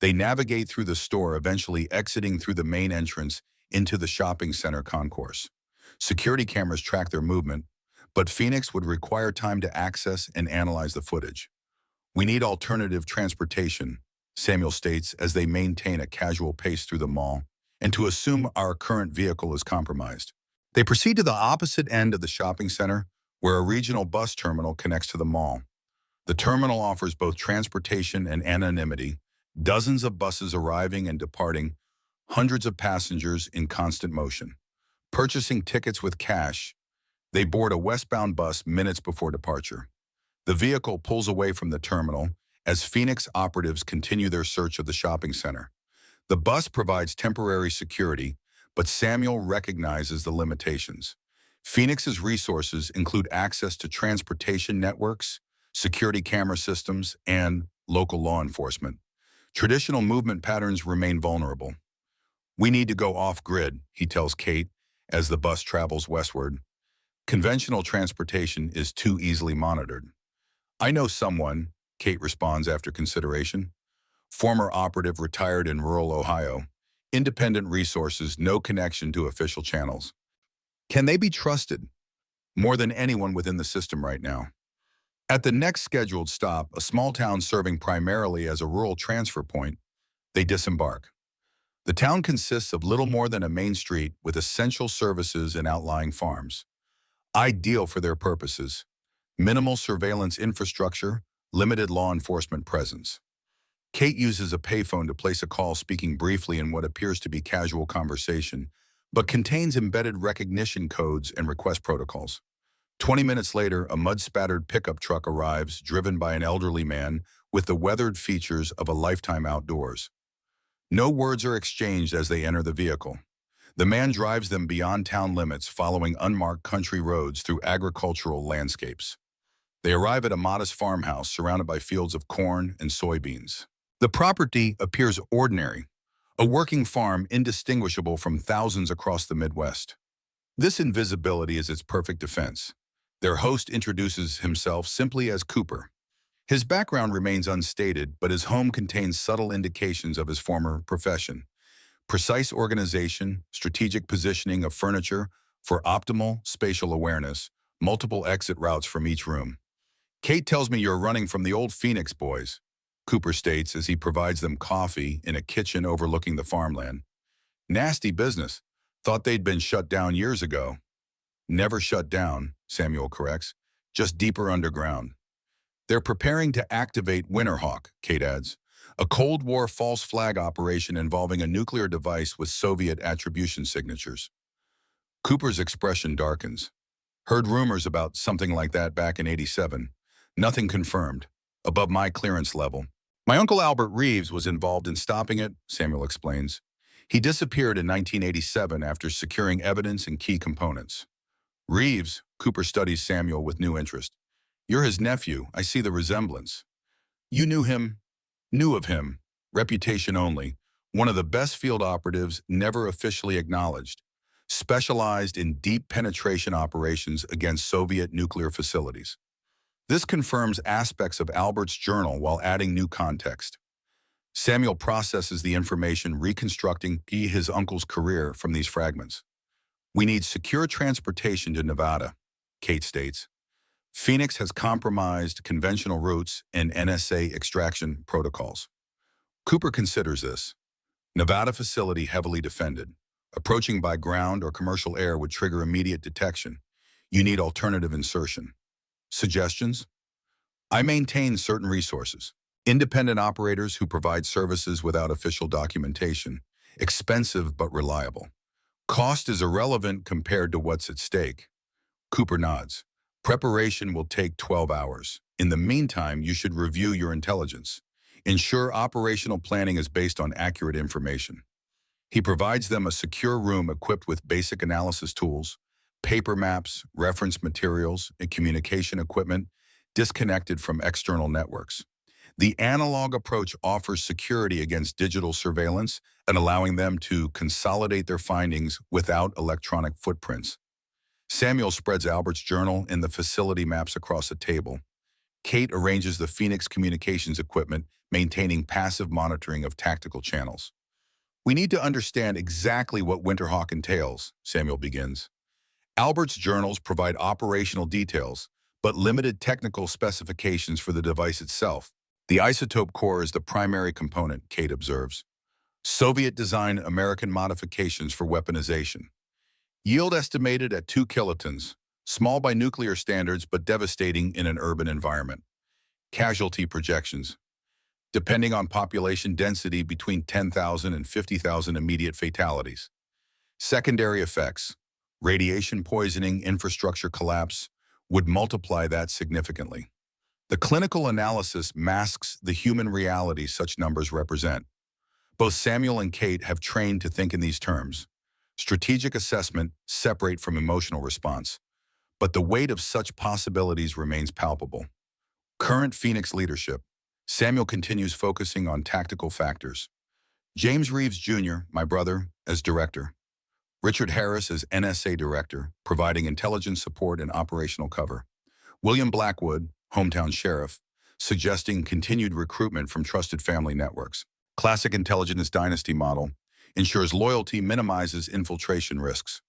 [SPEAKER 1] They navigate through the store, eventually exiting through the main entrance into the shopping center concourse. Security cameras track their movement, but Phoenix would require time to access and analyze the footage. "We need alternative transportation," Samuel states as they maintain a casual pace through the mall, "and to assume our current vehicle is compromised." They proceed to the opposite end of the shopping center, where a regional bus terminal connects to the mall. The terminal offers both transportation and anonymity, dozens of buses arriving and departing, hundreds of passengers in constant motion. Purchasing tickets with cash, they board a westbound bus minutes before departure. The vehicle pulls away from the terminal as Phoenix operatives continue their search of the shopping center. The bus provides temporary security, but Samuel recognizes the limitations. Phoenix's resources include access to transportation networks, security camera systems, and local law enforcement. Traditional movement patterns remain vulnerable. "We need to go off-grid," he tells Kate as the bus travels westward. "Conventional transportation is too easily monitored." "I know someone," Kate responds after consideration. "Former operative, retired in rural Ohio. Independent resources, no connection to official channels." Can they be trusted? More than anyone within the system right now. At the next scheduled stop, a small town serving primarily as a rural transfer point, they disembark. The town consists of little more than a main street with essential services and outlying farms. Ideal for their purposes. Minimal surveillance infrastructure, limited law enforcement presence. Kate uses a payphone to place a call, speaking briefly in what appears to be casual conversation, but contains embedded recognition codes and request protocols. 20 minutes later, a mud-spattered pickup truck arrives, driven by an elderly man with the weathered features of a lifetime outdoors. No words are exchanged as they enter the vehicle. The man drives them beyond town limits, following unmarked country roads through agricultural landscapes. They arrive at a modest farmhouse surrounded by fields of corn and soybeans. The property appears ordinary, a working farm indistinguishable from thousands across the Midwest. This invisibility is its perfect defense. Their host introduces himself simply as Cooper. His background remains unstated, but his home contains subtle indications of his former profession. Precise organization, strategic positioning of furniture for optimal spatial awareness, multiple exit routes from each room. Kate tells me you're running from the old Phoenix boys, Cooper states as he provides them coffee in a kitchen overlooking the farmland. Nasty business. Thought they'd been shut down years ago. Never shut down, Samuel corrects, just deeper underground. They're preparing to activate Winterhawk, Kate adds, a Cold War false flag operation involving a nuclear device with Soviet attribution signatures. Cooper's expression darkens. Heard rumors about something like that back in '87. Nothing confirmed. Above my clearance level. My uncle Albert Reeves was involved in stopping it, Samuel explains. He disappeared in 1987 after securing evidence and key components. Reeves, Cooper studies Samuel with new interest. You're his nephew. I see the resemblance. You knew him, knew of him, reputation only, one of the best field operatives never officially acknowledged, specialized in deep penetration operations against Soviet nuclear facilities. This confirms aspects of Albert's journal while adding new context. Samuel processes the information, reconstructing his uncle's career from these fragments. We need secure transportation to Nevada, Kate states. Phoenix has compromised conventional routes and NSA extraction protocols. Cooper considers this. Nevada facility heavily defended. Approaching by ground or commercial air would trigger immediate detection. You need alternative insertion. Suggestions? I maintain certain resources. Independent operators who provide services without official documentation. Expensive but reliable. Cost is irrelevant compared to what's at stake. Cooper nods. Preparation will take 12 hours. In the meantime, you should review your intelligence. Ensure operational planning is based on accurate information. He provides them a secure room equipped with basic analysis tools, paper maps, reference materials, and communication equipment disconnected from external networks. The analog approach offers security against digital surveillance and allowing them to consolidate their findings without electronic footprints. Samuel spreads Albert's journal and the facility maps across a table. Kate arranges the Phoenix communications equipment, maintaining passive monitoring of tactical channels. We need to understand exactly what Winterhawk entails, Samuel begins. Albert's journals provide operational details, but limited technical specifications for the device itself. The isotope core is the primary component, Kate observes. Soviet-designed American modifications for weaponization. Yield estimated at 2 kilotons, small by nuclear standards but devastating in an urban environment. Casualty projections. Depending on population density, between 10,000 and 50,000 immediate fatalities. Secondary effects. Radiation poisoning, infrastructure collapse would multiply that significantly. The clinical analysis masks the human reality such numbers represent. Both Samuel and Kate have trained to think in these terms. Strategic assessment separate from emotional response, but the weight of such possibilities remains palpable. Current Phoenix leadership. Samuel continues focusing on tactical factors. James Reeves Jr., my brother, as director. Richard Harris as NSA director, providing intelligence support and operational cover. William Blackwood, hometown sheriff, suggesting continued recruitment from trusted family networks. Classic intelligence dynasty model ensures loyalty, minimizes infiltration risks.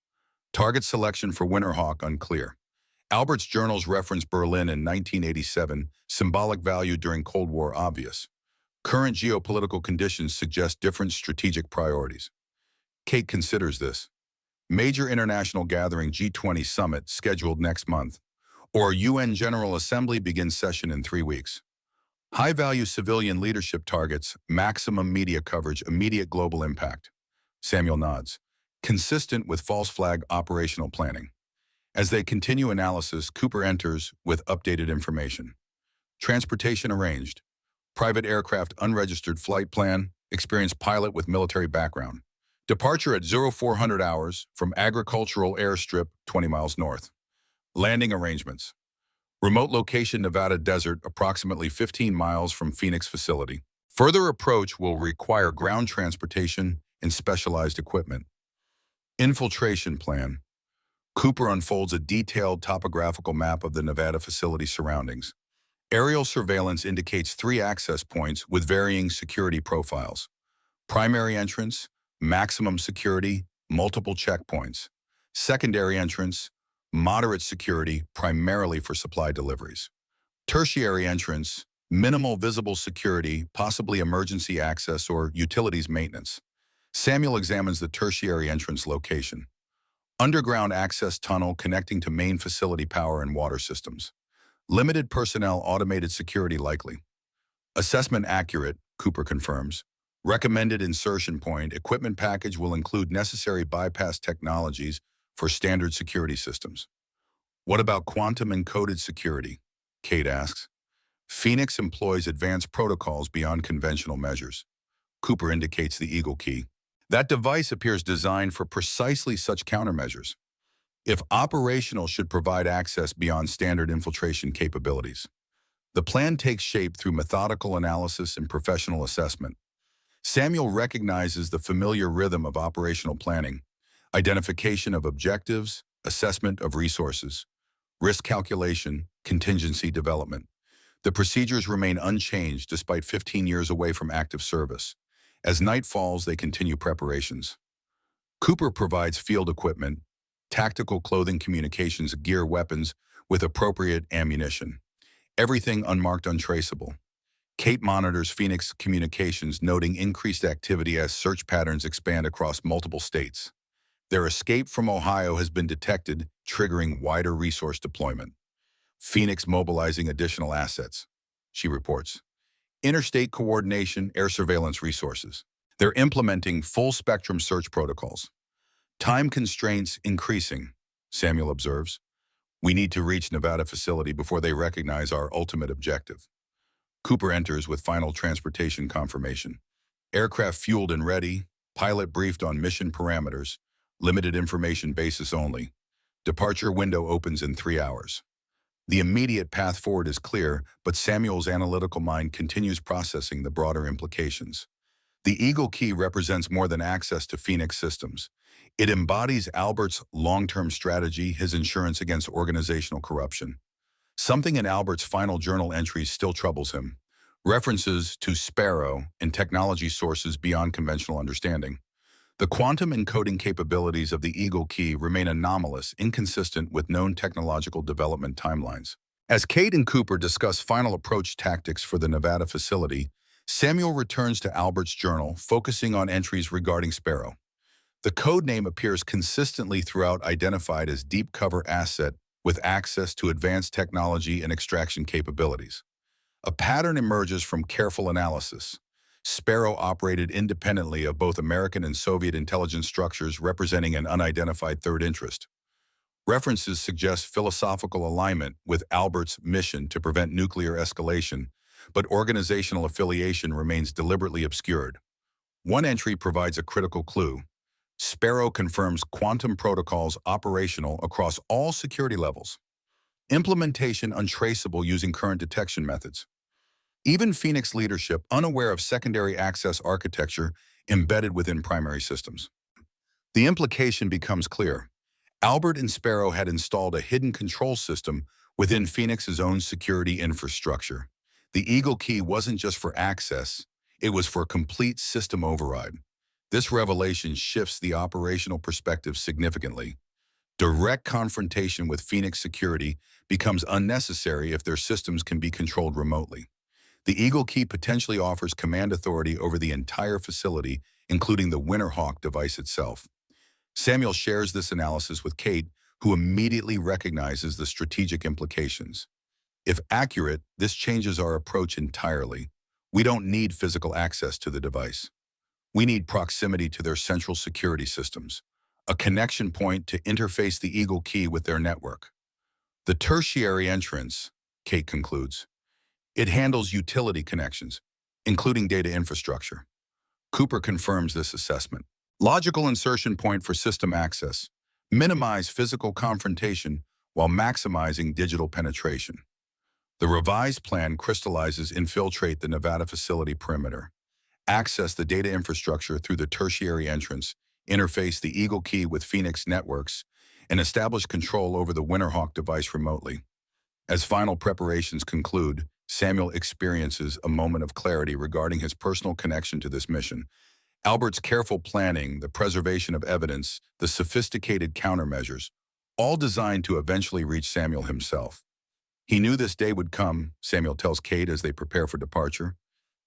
[SPEAKER 1] Target selection for Winterhawk unclear. Albert's journals reference Berlin in 1987, symbolic value during Cold War obvious. Current geopolitical conditions suggest different strategic priorities. Kate considers this. Major international gathering G20 summit scheduled next month, or UN General Assembly begins session in 3 weeks. High-value civilian leadership targets, maximum media coverage, immediate global impact. Samuel nods. Consistent with false flag operational planning. As they continue analysis, Cooper enters with updated information. Transportation arranged. Private aircraft unregistered flight plan, experienced pilot with military background. Departure at 0400 hours from agricultural airstrip 20 miles north. Landing arrangements. Remote location Nevada desert approximately 15 miles from Phoenix facility. Further approach will require ground transportation and specialized equipment. Infiltration plan. Cooper unfolds a detailed topographical map of the Nevada facility surroundings. Aerial surveillance indicates 3 access points with varying security profiles. Primary entrance, maximum security, multiple checkpoints. Secondary entrance, moderate security, primarily for supply deliveries. Tertiary entrance, minimal visible security, possibly emergency access or utilities maintenance. Samuel examines the tertiary entrance location. Underground access tunnel connecting to main facility power and water systems. Limited personnel, automated security likely. Assessment accurate, Cooper confirms. Recommended insertion point, equipment package will include necessary bypass technologies for standard security systems. What about quantum encoded security? Kate asks. Phoenix employs advanced protocols beyond conventional measures. Cooper indicates the Eagle key. That device appears designed for precisely such countermeasures. If operational, should provide access beyond standard infiltration capabilities. The plan takes shape through methodical analysis and professional assessment. Samuel recognizes the familiar rhythm of operational planning: identification of objectives, assessment of resources, risk calculation, contingency development. The procedures remain unchanged despite 15 years away from active service. As night falls, they continue preparations. Cooper provides field equipment, tactical clothing, communications gear, weapons with appropriate ammunition. Everything unmarked, untraceable. Kate monitors Phoenix communications, noting increased activity as search patterns expand across multiple states. Their escape from Ohio has been detected, triggering wider resource deployment. Phoenix mobilizing additional assets, she reports. Interstate coordination, air surveillance resources. They're implementing full-spectrum search protocols. Time constraints increasing, Samuel observes. We need to reach Nevada facility before they recognize our ultimate objective. Cooper enters with final transportation confirmation. Aircraft fueled and ready, pilot briefed on mission parameters, limited information basis only. Departure window opens in 3 hours. The immediate path forward is clear, but Samuel's analytical mind continues processing the broader implications. The Eagle key represents more than access to Phoenix systems. It embodies Albert's long-term strategy, his insurance against organizational corruption. Something in Albert's final journal entries still troubles him: references to Sparrow and technology sources beyond conventional understanding. The quantum encoding capabilities of the Eagle key remain anomalous, inconsistent with known technological development timelines. As Kate and Cooper discuss final approach tactics for the Nevada facility, Samuel returns to Albert's journal, focusing on entries regarding Sparrow. The code name appears consistently throughout, identified as deep cover asset with access to advanced technology and extraction capabilities. A pattern emerges from careful analysis. Sparrow operated independently of both American and Soviet intelligence structures, representing an unidentified third interest. References suggest philosophical alignment with Albert's mission to prevent nuclear escalation, but organizational affiliation remains deliberately obscured. One entry provides a critical clue. Sparrow confirms quantum protocols operational across all security levels. Implementation untraceable using current detection methods. Even Phoenix leadership unaware of secondary access architecture embedded within primary systems. The implication becomes clear. Albert and Sparrow had installed a hidden control system within Phoenix's own security infrastructure. The Eagle key wasn't just for access, it was for complete system override. This revelation shifts the operational perspective significantly. Direct confrontation with Phoenix security becomes unnecessary if their systems can be controlled remotely. The Eagle key potentially offers command authority over the entire facility, including the Winterhawk device itself. Samuel shares this analysis with Kate, who immediately recognizes the strategic implications. If accurate, this changes our approach entirely. We don't need physical access to the device. We need proximity to their central security systems, a connection point to interface the Eagle key with their network. The tertiary entrance, Kate concludes. It handles utility connections, including data infrastructure. Cooper confirms this assessment. Logical insertion point for system access. Minimize physical confrontation while maximizing digital penetration. The revised plan crystallizes infiltrate the Nevada facility perimeter, access the data infrastructure through the tertiary entrance, interface the Eagle Key with Phoenix networks, and establish control over the Winterhawk device remotely. As final preparations conclude, Samuel experiences a moment of clarity regarding his personal connection to this mission. Albert's careful planning, the preservation of evidence, the sophisticated countermeasures, all designed to eventually reach Samuel himself. He knew this day would come, Samuel tells Kate as they prepare for departure.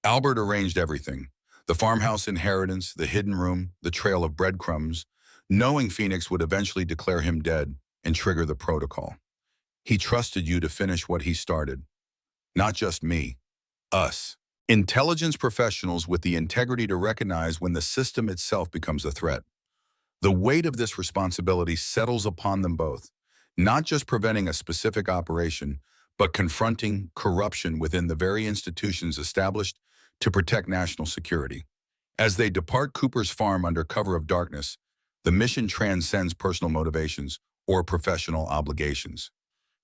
[SPEAKER 1] Albert arranged everything: the farmhouse inheritance, the hidden room, the trail of breadcrumbs, knowing Phoenix would eventually declare him dead and trigger the protocol. He trusted you to finish what he started. Not just me, us. Intelligence professionals with the integrity to recognize when the system itself becomes a threat. The weight of this responsibility settles upon them both, not just preventing a specific operation, but confronting corruption within the very institutions established to protect national security. As they depart Cooper's farm under cover of darkness, the mission transcends personal motivations or professional obligations.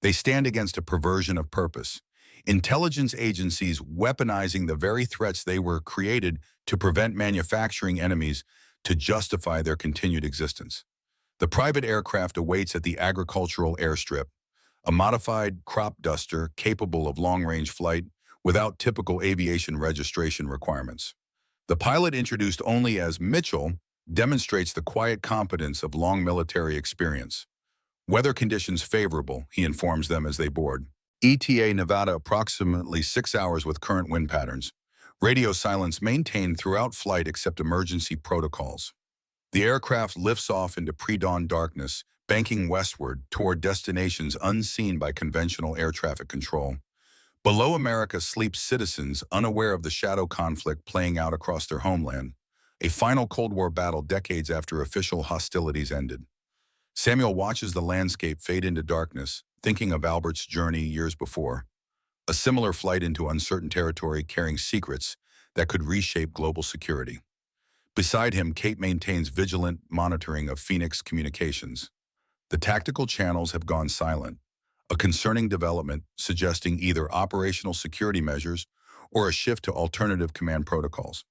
[SPEAKER 1] They stand against a perversion of purpose. Intelligence agencies weaponizing the very threats they were created to prevent manufacturing enemies to justify their continued existence. The private aircraft awaits at the agricultural airstrip, a modified crop duster capable of long-range flight without typical aviation registration requirements. The pilot, introduced only as Mitchell, demonstrates the quiet competence of long military experience. Weather conditions favorable, he informs them as they board. ETA Nevada approximately 6 hours with current wind patterns. Radio silence maintained throughout flight except emergency protocols. The aircraft lifts off into pre-dawn darkness, banking westward toward destinations unseen by conventional air traffic control. Below America sleep citizens unaware of the shadow conflict playing out across their homeland, a final Cold War battle decades after official hostilities ended. Samuel watches the landscape fade into darkness, thinking of Albert's journey years before, a similar flight into uncertain territory carrying secrets that could reshape global security. Beside him, Kate maintains vigilant monitoring of Phoenix communications. The tactical channels have gone silent, a concerning development suggesting either operational security measures or a shift to alternative command protocols.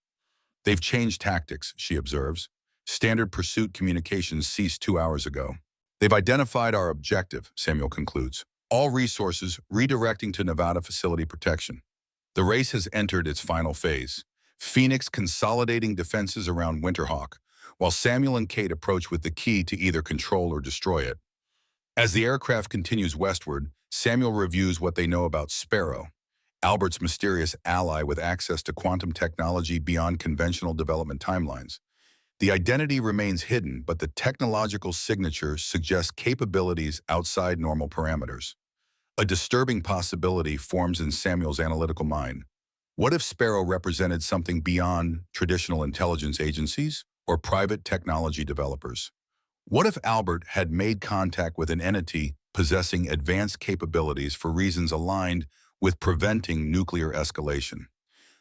[SPEAKER 1] They've changed tactics, she observes. Standard pursuit communications ceased 2 hours ago. They've identified our objective, Samuel concludes. All resources redirecting to Nevada facility protection. The race has entered its final phase. Phoenix consolidating defenses around Winterhawk, while Samuel and Kate approach with the key to either control or destroy it. As the aircraft continues westward, Samuel reviews what they know about Sparrow, Albert's mysterious ally with access to quantum technology beyond conventional development timelines. The identity remains hidden, but the technological signature suggests capabilities outside normal parameters. A disturbing possibility forms in Samuel's analytical mind. What if Sparrow represented something beyond traditional intelligence agencies or private technology developers? What if Albert had made contact with an entity possessing advanced capabilities for reasons aligned with preventing nuclear escalation?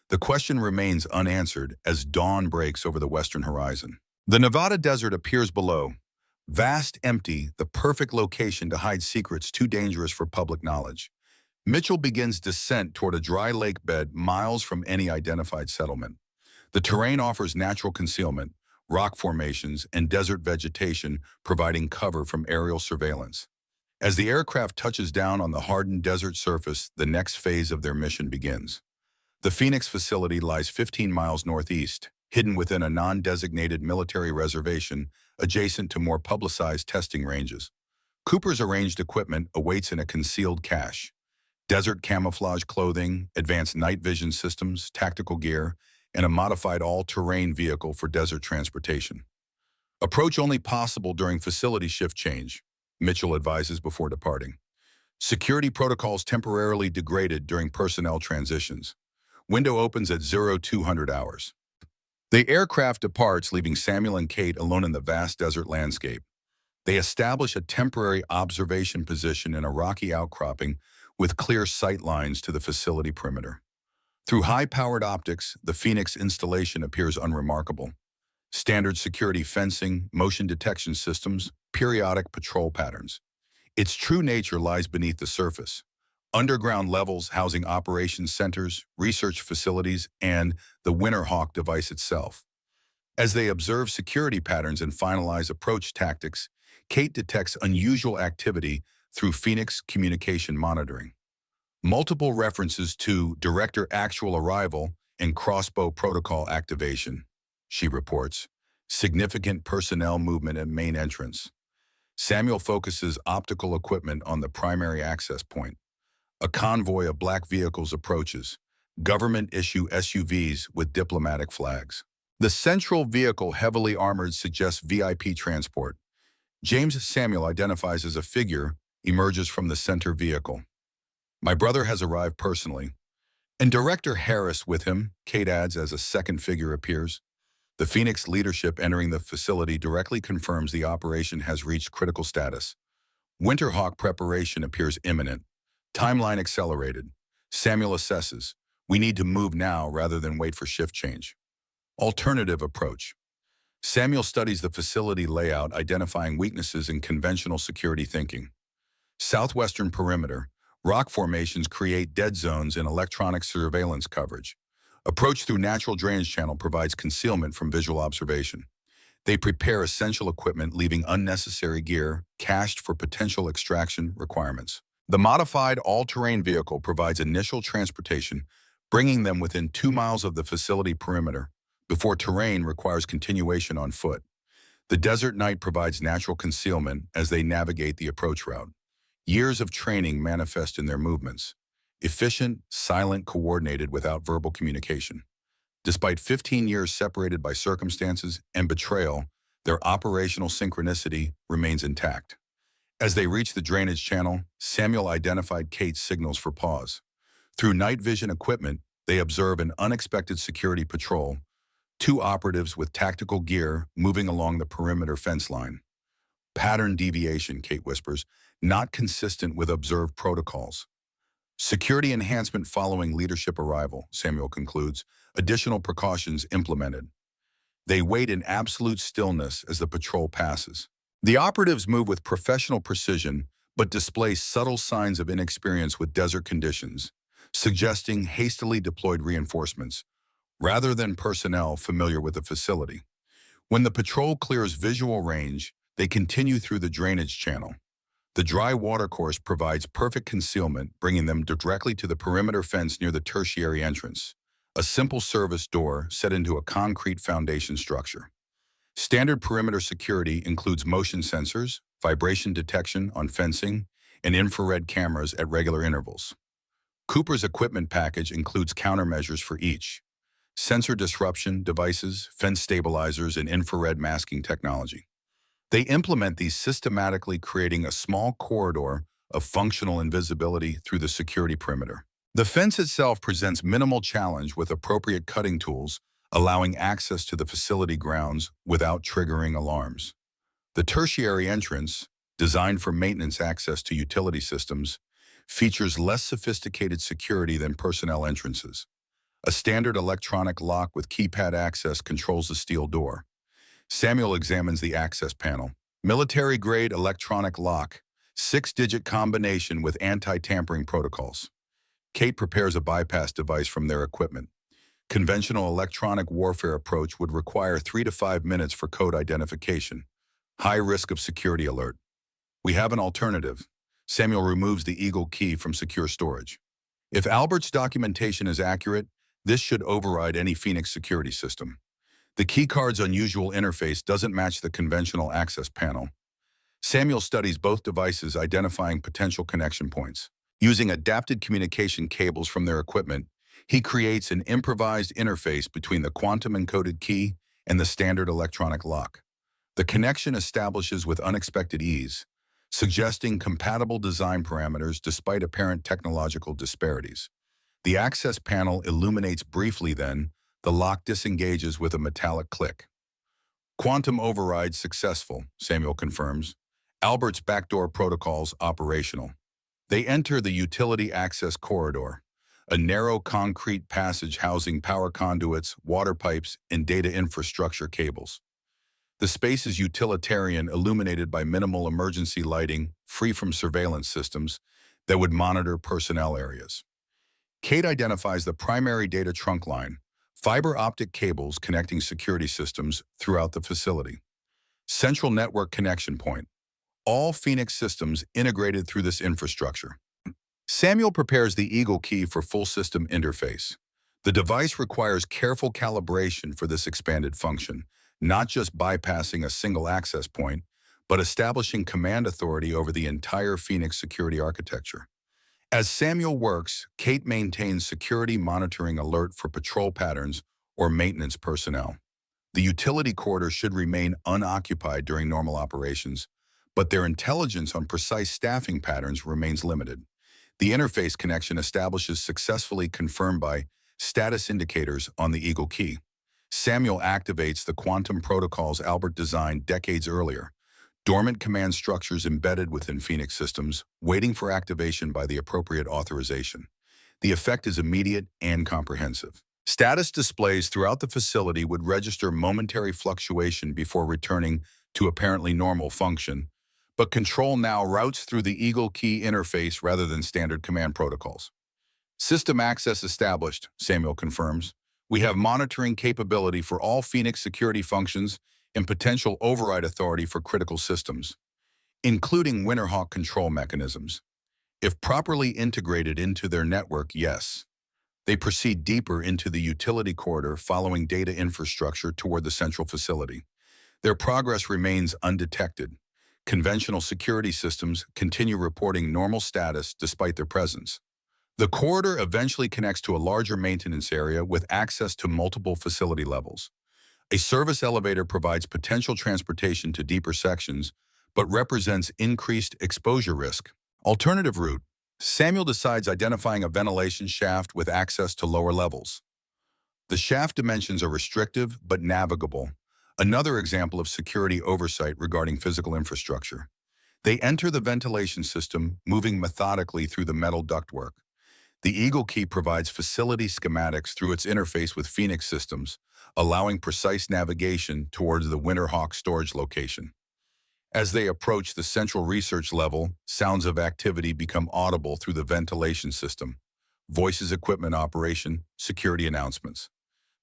[SPEAKER 1] The question remains unanswered as dawn breaks over the western horizon. The Nevada desert appears below, vast, empty, the perfect location to hide secrets too dangerous for public knowledge. Mitchell begins descent toward a dry lake bed miles from any identified settlement. The terrain offers natural concealment, rock formations, and desert vegetation providing cover from aerial surveillance. As the aircraft touches down on the hardened desert surface, the next phase of their mission begins. The Phoenix facility lies 15 miles northeast, hidden within a non-designated military reservation adjacent to more publicized testing ranges. Cooper's arranged equipment awaits in a concealed cache. Desert camouflage clothing, advanced night vision systems, tactical gear, and a modified all-terrain vehicle for desert transportation. Approach only possible during facility shift change, Mitchell advises before departing. Security protocols temporarily degraded during personnel transitions. Window opens at 0200 hours. The aircraft departs, leaving Samuel and Kate alone in the vast desert landscape. They establish a temporary observation position in a rocky outcropping with clear sight lines to the facility perimeter. Through high-powered optics, the Phoenix installation appears unremarkable. Standard security fencing, motion detection systems, periodic patrol patterns. Its true nature lies beneath the surface. Underground levels housing operations centers, research facilities, and the Winterhawk device itself. As they observe security patterns and finalize approach tactics, Kate detects unusual activity through Phoenix communication monitoring. Multiple references to director actual arrival and crossbow protocol activation, she reports. Significant personnel movement at main entrance. Samuel focuses optical equipment on the primary access point. A convoy of black vehicles approaches. Government-issue SUVs with diplomatic flags. The central vehicle, heavily armored, suggests VIP transport. James Samuel identifies as a figure, emerges from the center vehicle. My brother has arrived personally. And Director Harris with him, Kate adds as a second figure appears. The Phoenix leadership entering the facility directly confirms the operation has reached critical status. Winterhawk preparation appears imminent. Timeline accelerated. Samuel assesses. We need to move now rather than wait for shift change. Alternative approach. Samuel studies the facility layout, identifying weaknesses in conventional security thinking. Southwestern perimeter. Rock formations create dead zones in electronic surveillance coverage. Approach through natural drainage channel provides concealment from visual observation. They prepare essential equipment, leaving unnecessary gear cached for potential extraction requirements. The modified all-terrain vehicle provides initial transportation, bringing them within 2 miles of the facility perimeter, before terrain requires continuation on foot. The Desert Knight provides natural concealment as they navigate the approach route. Years of training manifest in their movements. Efficient, silent, coordinated without verbal communication. Despite 15 years separated by circumstances and betrayal, their operational synchronicity remains intact. As they reach the drainage channel, Samuel identified Kate's signals for pause. Through night vision equipment, they observe an unexpected security patrol, 2 operatives with tactical gear moving along the perimeter fence line. Pattern deviation, Kate whispers, not consistent with observed protocols. Security enhancement following leadership arrival, Samuel concludes, additional precautions implemented. They wait in absolute stillness as the patrol passes. The operatives move with professional precision, but display subtle signs of inexperience with desert conditions, suggesting hastily deployed reinforcements, rather than personnel familiar with the facility. When the patrol clears visual range, they continue through the drainage channel. The dry watercourse provides perfect concealment, bringing them directly to the perimeter fence near the tertiary entrance, a simple service door set into a concrete foundation structure. Standard perimeter security includes motion sensors, vibration detection on fencing, and infrared cameras at regular intervals. Cooper's equipment package includes countermeasures for each: sensor disruption devices, fence stabilizers, and infrared masking technology. They implement these systematically, creating a small corridor of functional invisibility through the security perimeter. The fence itself presents minimal challenge with appropriate cutting tools, allowing access to the facility grounds without triggering alarms. The tertiary entrance, designed for maintenance access to utility systems, features less sophisticated security than personnel entrances. A standard electronic lock with keypad access controls the steel door. Samuel examines the access panel. Military-grade electronic lock, 6-digit combination with anti-tampering protocols. Kate prepares a bypass device from their equipment. Conventional electronic warfare approach would require 3 to 5 minutes for code identification. High risk of security alert. We have an alternative. Samuel removes the Eagle key from secure storage. If Albert's documentation is accurate, this should override any Phoenix security system. The keycard's unusual interface doesn't match the conventional access panel. Samuel studies both devices, identifying potential connection points. Using adapted communication cables from their equipment, he creates an improvised interface between the quantum-encoded key and the standard electronic lock. The connection establishes with unexpected ease, suggesting compatible design parameters despite apparent technological disparities. The access panel illuminates briefly, then the lock disengages with a metallic click. Quantum override successful, Samuel confirms. Albert's backdoor protocols operational. They enter the utility access corridor. a narrow concrete passage housing power conduits, water pipes, and data infrastructure cables. The space is utilitarian, illuminated by minimal emergency lighting, free from surveillance systems that would monitor personnel areas. Kate identifies the primary data trunk line, fiber optic cables connecting security systems throughout the facility. Central network connection point, all Phoenix systems integrated through this infrastructure. Samuel prepares the Eagle Key for full system interface. The device requires careful calibration for this expanded function, not just bypassing a single access point, but establishing command authority over the entire Phoenix security architecture. As Samuel works, Kate maintains security monitoring alert for patrol patterns or maintenance personnel. The utility corridor should remain unoccupied during normal operations, but their intelligence on precise staffing patterns remains limited. The interface connection establishes successfully confirmed by status indicators on the Eagle Key. Samuel activates the quantum protocols Albert designed decades earlier, dormant command structures embedded within Phoenix systems, waiting for activation by the appropriate authorization. The effect is immediate and comprehensive. Status displays throughout the facility would register momentary fluctuation before returning to apparently normal function, but control now routes through the Eagle Key interface rather than standard command protocols. System access established, Samuel confirms. We have monitoring capability for all Phoenix security functions and potential override authority for critical systems, including Winterhawk control mechanisms. If properly integrated into their network, yes. They proceed deeper into the utility corridor following data infrastructure toward the central facility. Their progress remains undetected. Conventional security systems continue reporting normal status despite their presence. The corridor eventually connects to a larger maintenance area with access to multiple facility levels. A service elevator provides potential transportation to deeper sections, but represents increased exposure risk. Alternative route. Samuel decides identifying a ventilation shaft with access to lower levels. The shaft dimensions are restrictive but navigable, another example of security oversight regarding physical infrastructure. They enter the ventilation system, moving methodically through the metal ductwork. The Eagle Key provides facility schematics through its interface with Phoenix systems, allowing precise navigation towards the Winterhawk storage location. As they approach the central research level, sounds of activity become audible through the ventilation system. Voices, equipment operation, security announcements.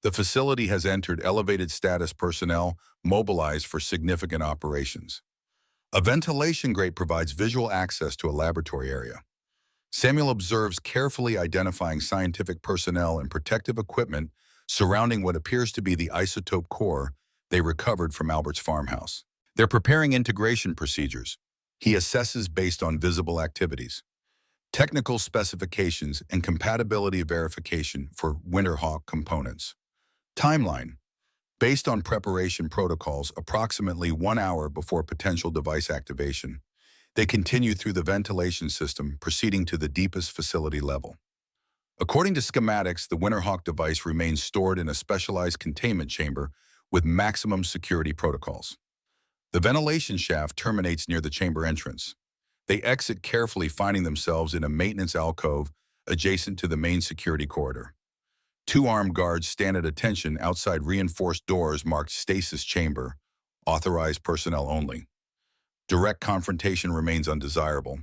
[SPEAKER 1] The facility has entered elevated status personnel mobilized for significant operations. A ventilation grate provides visual access to a laboratory area. Samuel observes carefully identifying scientific personnel and protective equipment surrounding what appears to be the isotope core they recovered from Albert's farmhouse. They're preparing integration procedures. He assesses based on visible activities. Technical specifications and compatibility verification for Winterhawk components. Timeline. Based on preparation protocols approximately 1 hour before potential device activation, they continue through the ventilation system, proceeding to the deepest facility level. According to schematics, the Winterhawk device remains stored in a specialized containment chamber with maximum security protocols. The ventilation shaft terminates near the chamber entrance. They exit carefully, finding themselves in a maintenance alcove adjacent to the main security corridor. 2 armed guards stand at attention outside reinforced doors marked Stasis Chamber, authorized personnel only. Direct confrontation remains undesirable.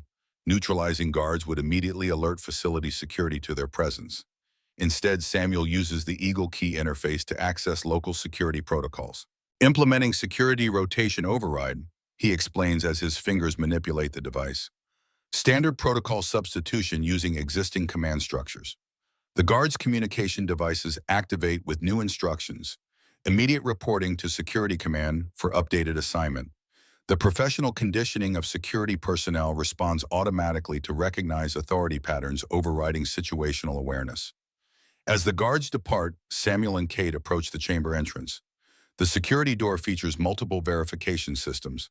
[SPEAKER 1] Neutralizing guards would immediately alert facility security to their presence. Instead, Samuel uses the Eagle Key interface to access local security protocols. Implementing security rotation override, he explains as his fingers manipulate the device. Standard protocol substitution using existing command structures. The guards' communication devices activate with new instructions, immediate reporting to security command for updated assignment. The professional conditioning of security personnel responds automatically to recognize authority patterns overriding situational awareness. As the guards depart, Samuel and Kate approach the chamber entrance. The security door features multiple verification systems,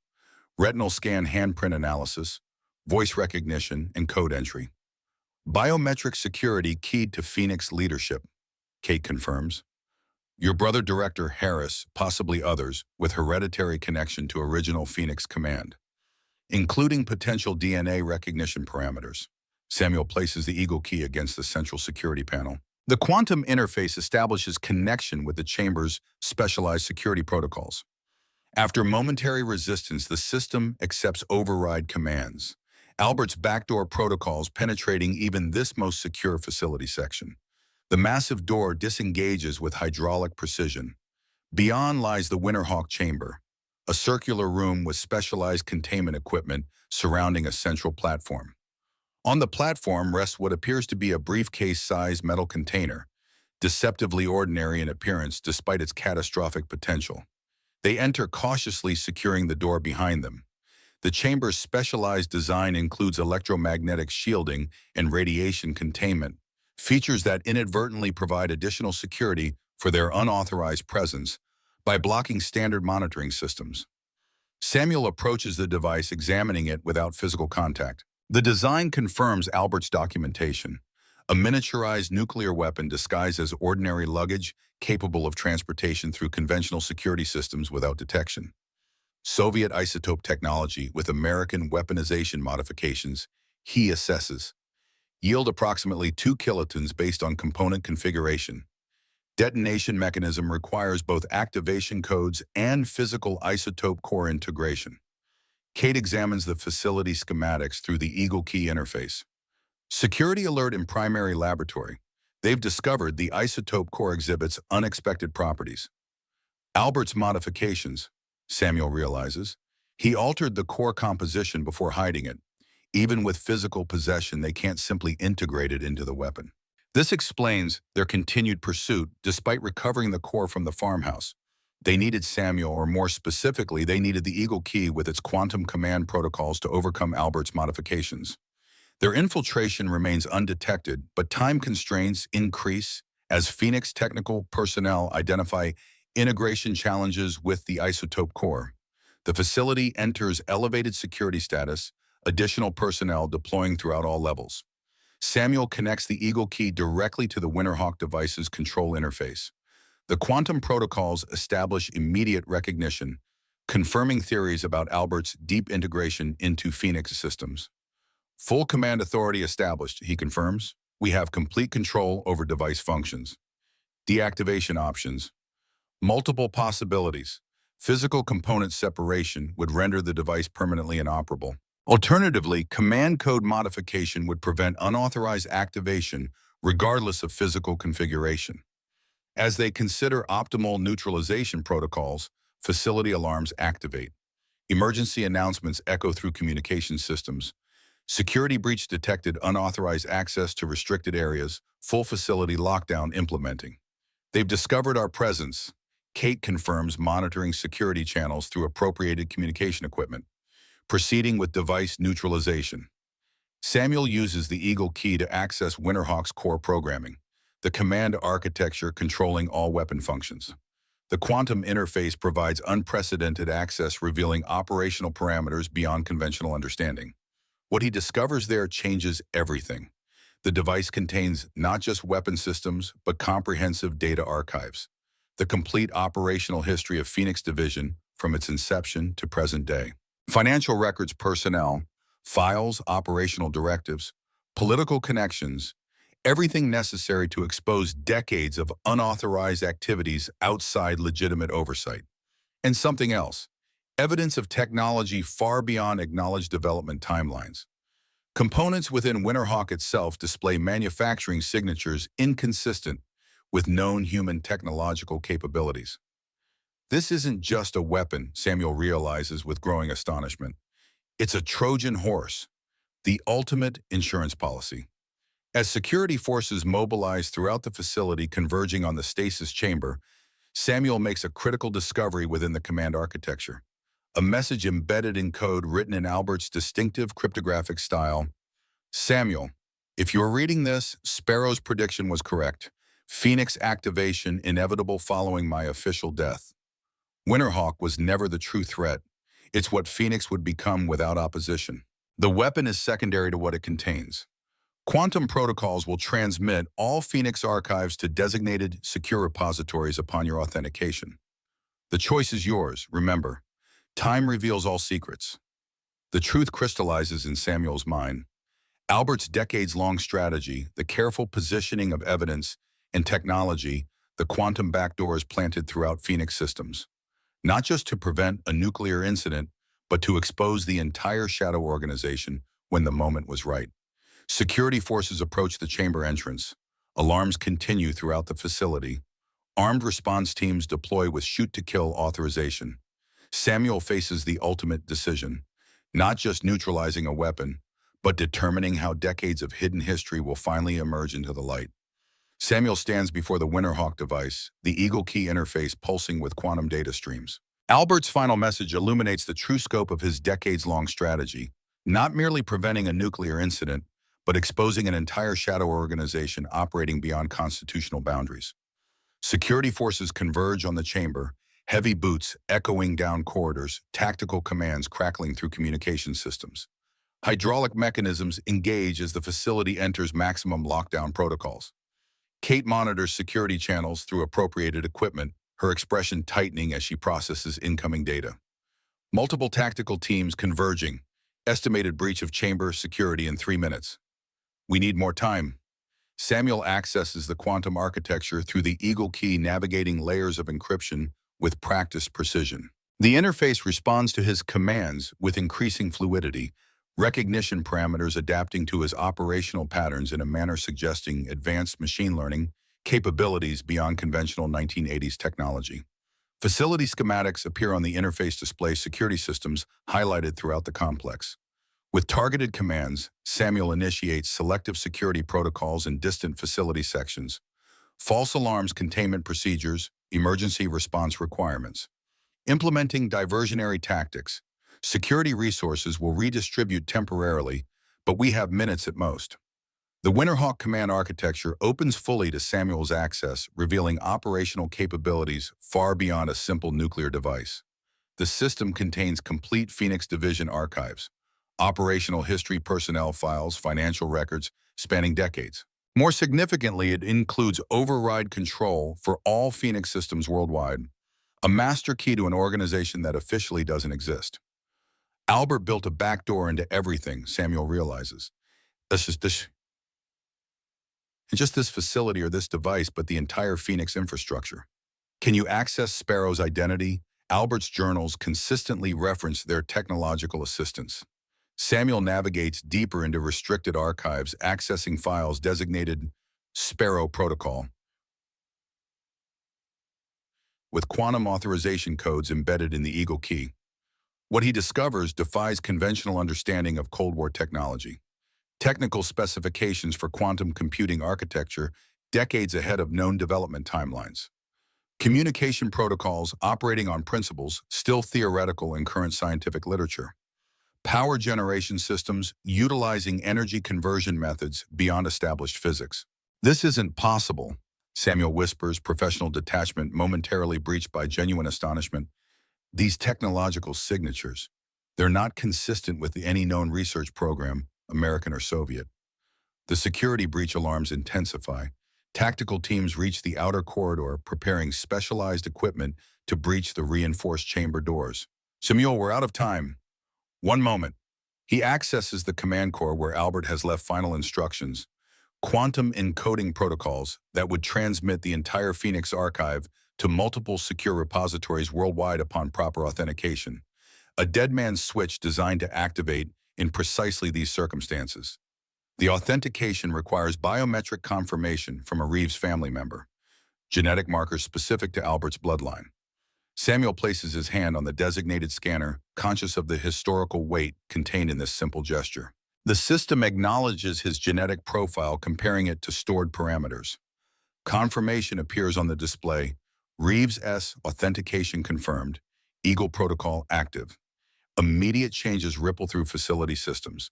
[SPEAKER 1] retinal scan handprint analysis, voice recognition, and code entry. Biometric security keyed to Phoenix leadership, Kate confirms. Your brother Director Harris, possibly others, with hereditary connection to original Phoenix command, including potential DNA recognition parameters. Samuel places the Eagle key against the central security panel. The quantum interface establishes connection with the chamber's specialized security protocols. After momentary resistance, the system accepts override commands. Albert's backdoor protocols penetrating even this most secure facility section. The massive door disengages with hydraulic precision. Beyond lies the Winterhawk chamber, a circular room with specialized containment equipment surrounding a central platform. On the platform rests what appears to be a briefcase-sized metal container, deceptively ordinary in appearance despite its catastrophic potential. They enter cautiously, securing the door behind them. The chamber's specialized design includes electromagnetic shielding and radiation containment, features that inadvertently provide additional security for their unauthorized presence by blocking standard monitoring systems. Samuel approaches the device, examining it without physical contact. The design confirms Albert's documentation, a miniaturized nuclear weapon disguised as ordinary luggage capable of transportation through conventional security systems without detection. Soviet isotope technology with American weaponization modifications, he assesses, yield approximately 2 kilotons based on component configuration. Detonation mechanism requires both activation codes and physical isotope core integration. Kate examines the facility schematics through the Eagle key interface. Security alert in primary laboratory. They've discovered the isotope core exhibits unexpected properties. Albert's modifications, Samuel realizes. He altered the core composition before hiding it. Even with physical possession, they can't simply integrate it into the weapon. This explains their continued pursuit despite recovering the core from the farmhouse. They needed Samuel, or more specifically, they needed the Eagle key with its quantum command protocols to overcome Albert's modifications. Their infiltration remains undetected, but time constraints increase as Phoenix technical personnel identify integration challenges with the isotope core. The facility enters elevated security status, additional personnel deploying throughout all levels. Samuel connects the Eagle key directly to the Winterhawk device's control interface. The quantum protocols establish immediate recognition, confirming theories about Albert's deep integration into Phoenix systems. Full command authority established, he confirms. We have complete control over device functions. Deactivation options. Multiple possibilities. Physical component separation would render the device permanently inoperable. Alternatively, command code modification would prevent unauthorized activation regardless of physical configuration. As they consider optimal neutralization protocols, facility alarms activate. Emergency announcements echo through communication systems. Security breach detected, unauthorized access to restricted areas, full facility lockdown implementing. They've discovered our presence. Kate confirms, monitoring security channels through appropriated communication equipment. Proceeding with device neutralization. Samuel uses the Eagle key to access Winterhawk's core programming, the command architecture controlling all weapon functions. The quantum interface provides unprecedented access, revealing operational parameters beyond conventional understanding. What he discovers there changes everything. The device contains not just weapon systems, but comprehensive data archives. The complete operational history of Phoenix Division from its inception to present day. Financial records, personnel, files, operational directives, political connections, everything necessary to expose decades of unauthorized activities outside legitimate oversight. And something else, evidence of technology far beyond acknowledged development timelines. Components within Winterhawk itself display manufacturing signatures inconsistent with known human technological capabilities. This isn't just a weapon, Samuel realizes with growing astonishment. It's a Trojan horse, the ultimate insurance policy. As security forces mobilize throughout the facility converging on the stasis chamber, Samuel makes a critical discovery within the command architecture. A message embedded in code written in Albert's distinctive cryptographic style. Samuel, if you're reading this, Sparrow's prediction was correct. Phoenix activation inevitable following my official death. Winterhawk was never the true threat. It's what Phoenix would become without opposition. The weapon is secondary to what it contains. Quantum protocols will transmit all Phoenix archives to designated secure repositories upon your authentication. The choice is yours, remember. Time reveals all secrets. The truth crystallizes in Samuel's mind. Albert's decades-long strategy, the careful positioning of evidence and technology, the quantum backdoors planted throughout Phoenix systems, not just to prevent a nuclear incident, but to expose the entire shadow organization when the moment was right. Security forces approach the chamber entrance. Alarms continue throughout the facility. Armed response teams deploy with shoot-to-kill authorization. Samuel faces the ultimate decision, not just neutralizing a weapon, but determining how decades of hidden history will finally emerge into the light. Samuel stands before the Winterhawk device, the Eagle Key interface pulsing with quantum data streams. Albert's final message illuminates the true scope of his decades-long strategy, not merely preventing a nuclear incident, but exposing an entire shadow organization operating beyond constitutional boundaries. Security forces converge on the chamber, heavy boots echoing down corridors, tactical commands crackling through communication systems. Hydraulic mechanisms engage as the facility enters maximum lockdown protocols. Kate monitors security channels through appropriated equipment, her expression tightening as she processes incoming data. Multiple tactical teams converging, estimated breach of chamber security in 3 minutes. We need more time. Samuel accesses the quantum architecture through the Eagle Key, navigating layers of encryption with practiced precision. The interface responds to his commands with increasing fluidity, recognition parameters adapting to his operational patterns in a manner suggesting advanced machine learning capabilities beyond conventional 1980s technology. Facility schematics appear on the interface display, security systems highlighted throughout the complex. With targeted commands, Samuel initiates selective security protocols in distant facility sections, false alarms containment procedures, emergency response requirements. Implementing diversionary tactics, security resources will redistribute temporarily, but we have minutes at most. The Winterhawk command architecture opens fully to Samuel's access, revealing operational capabilities far beyond a simple nuclear device. The system contains complete Phoenix Division archives, operational history, personnel files, financial records spanning decades. More significantly, it includes override control for all Phoenix systems worldwide, a master key to an organization that officially doesn't exist. Albert built a backdoor into everything, Samuel realizes. And just this facility or this device, but the entire Phoenix infrastructure. Can you access Sparrow's identity? Albert's journals consistently reference their technological assistance. Samuel navigates deeper into restricted archives, accessing files designated Sparrow Protocol, with quantum authorization codes embedded in the Eagle Key. What he discovers defies conventional understanding of Cold War technology. Technical specifications for quantum computing architecture decades ahead of known development timelines. Communication protocols operating on principles still theoretical in current scientific literature. Power generation systems utilizing energy conversion methods beyond established physics. This isn't possible, Samuel whispers, professional detachment momentarily breached by genuine astonishment. These technological signatures, they're not consistent with any known research program, American or Soviet. The security breach alarms intensify. Tactical teams reach the outer corridor, preparing specialized equipment to breach the reinforced chamber doors. Samuel, we're out of time. One moment. He accesses the command core where Albert has left final instructions, quantum encoding protocols that would transmit the entire Phoenix archive to multiple secure repositories worldwide upon proper authentication. A dead man's switch designed to activate in precisely these circumstances. The authentication requires biometric confirmation from a Reeves family member, genetic markers specific to Albert's bloodline. Samuel places his hand on the designated scanner, conscious of the historical weight contained in this simple gesture. The system acknowledges his genetic profile, comparing it to stored parameters. Confirmation appears on the display. Reeves S. Authentication confirmed. Eagle protocol active. Immediate changes ripple through facility systems.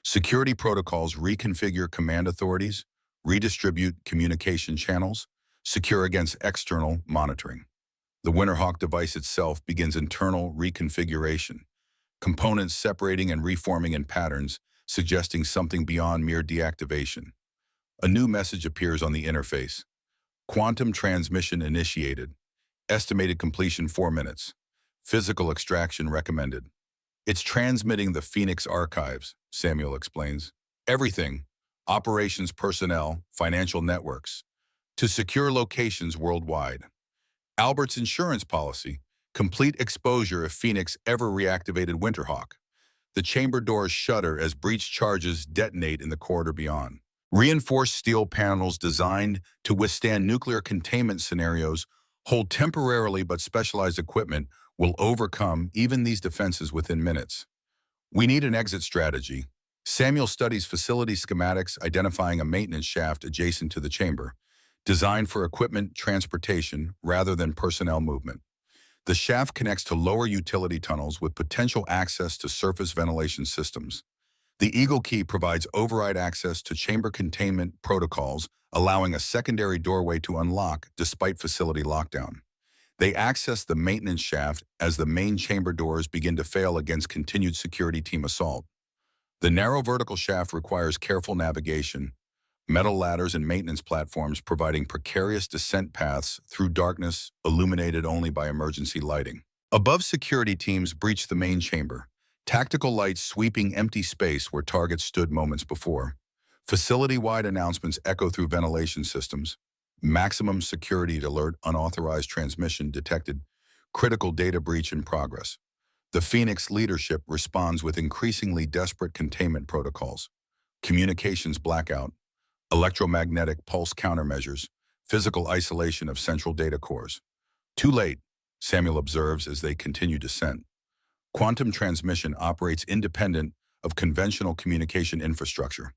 [SPEAKER 1] Security protocols reconfigure command authorities, redistribute communication channels, secure against external monitoring. The Winterhawk device itself begins internal reconfiguration, components separating and reforming in patterns, suggesting something beyond mere deactivation. A new message appears on the interface. Quantum transmission initiated. Estimated completion 4 minutes. Physical extraction recommended. It's transmitting the Phoenix archives, Samuel explains. Everything, operations personnel, financial networks, to secure locations worldwide. Albert's insurance policy, complete exposure if Phoenix ever reactivated Winterhawk. The chamber doors shudder as breach charges detonate in the corridor beyond. Reinforced steel panels designed to withstand nuclear containment scenarios hold temporarily but specialized equipment will overcome even these defenses within minutes. We need an exit strategy. Samuel studies facility schematics identifying a maintenance shaft adjacent to the chamber, designed for equipment transportation rather than personnel movement. The shaft connects to lower utility tunnels with potential access to surface ventilation systems. The Eagle Key provides override access to chamber containment protocols, allowing a secondary doorway to unlock despite facility lockdown. They access the maintenance shaft as the main chamber doors begin to fail against continued security team assault. The narrow vertical shaft requires careful navigation, metal ladders and maintenance platforms providing precarious descent paths through darkness illuminated only by emergency lighting. Above, security teams breach the main chamber, tactical lights sweeping empty space where targets stood moments before. Facility-wide announcements echo through ventilation systems. Maximum security alert, unauthorized transmission detected, critical data breach in progress. The Phoenix leadership responds with increasingly desperate containment protocols. Communications blackout, electromagnetic pulse countermeasures, physical isolation of central data cores. Too late, Samuel observes as they continue descent. Quantum transmission operates independent of conventional communication infrastructure.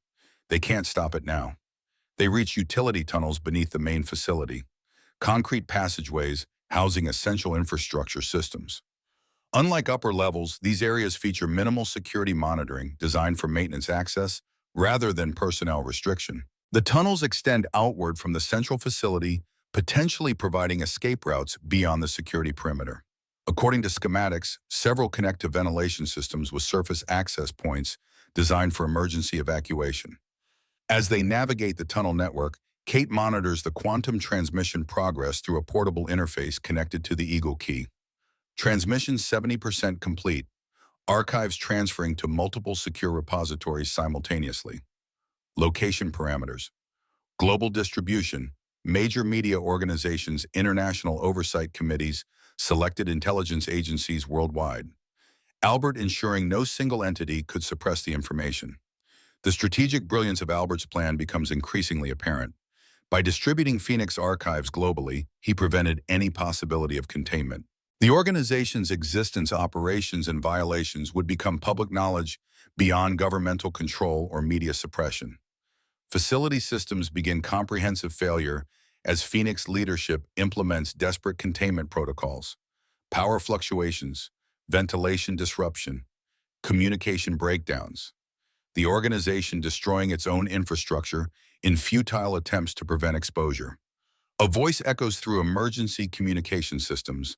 [SPEAKER 1] They can't stop it now. They reach utility tunnels beneath the main facility, concrete passageways housing essential infrastructure systems. Unlike upper levels, these areas feature minimal security monitoring designed for maintenance access rather than personnel restriction. The tunnels extend outward from the central facility, potentially providing escape routes beyond the security perimeter. According to schematics, several connect to ventilation systems with surface access points designed for emergency evacuation. As they navigate the tunnel network, Kate monitors the quantum transmission progress through a portable interface connected to the Eagle Key. Transmission 70% complete, archives transferring to multiple secure repositories simultaneously. Location parameters. Global distribution, major media organizations, international oversight committees, selected intelligence agencies worldwide. Albert ensuring no single entity could suppress the information. The strategic brilliance of Albert's plan becomes increasingly apparent. By distributing Phoenix archives globally, he prevented any possibility of containment. The organization's existence, operations, and violations would become public knowledge beyond governmental control or media suppression. Facility systems begin comprehensive failure as Phoenix leadership implements desperate containment protocols. Power fluctuations, ventilation disruption, communication breakdowns. The organization destroying its own infrastructure in futile attempts to prevent exposure. A voice echoes through emergency communication systems.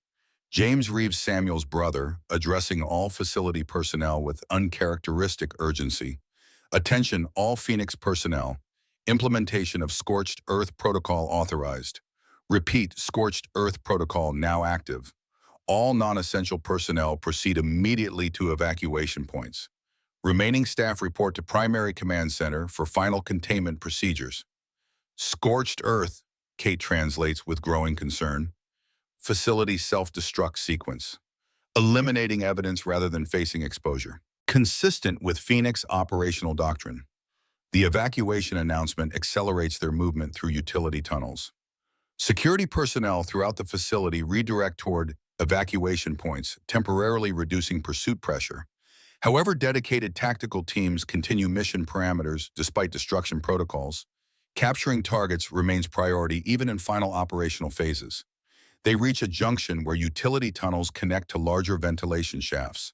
[SPEAKER 1] James Reeves, Samuel's brother, addressing all facility personnel with uncharacteristic urgency. Attention, all Phoenix personnel. Implementation of Scorched Earth Protocol authorized. Repeat, Scorched Earth Protocol now active. All non-essential personnel proceed immediately to evacuation points. Remaining staff report to Primary Command Center for final containment procedures. Scorched Earth, Kate translates with growing concern. Facility self-destruct sequence. Eliminating evidence rather than facing exposure. Consistent with Phoenix operational doctrine. The evacuation announcement accelerates their movement through utility tunnels. Security personnel throughout the facility redirect toward evacuation points, temporarily reducing pursuit pressure. However, dedicated tactical teams continue mission parameters despite destruction protocols. Capturing targets remains priority even in final operational phases. They reach a junction where utility tunnels connect to larger ventilation shafts.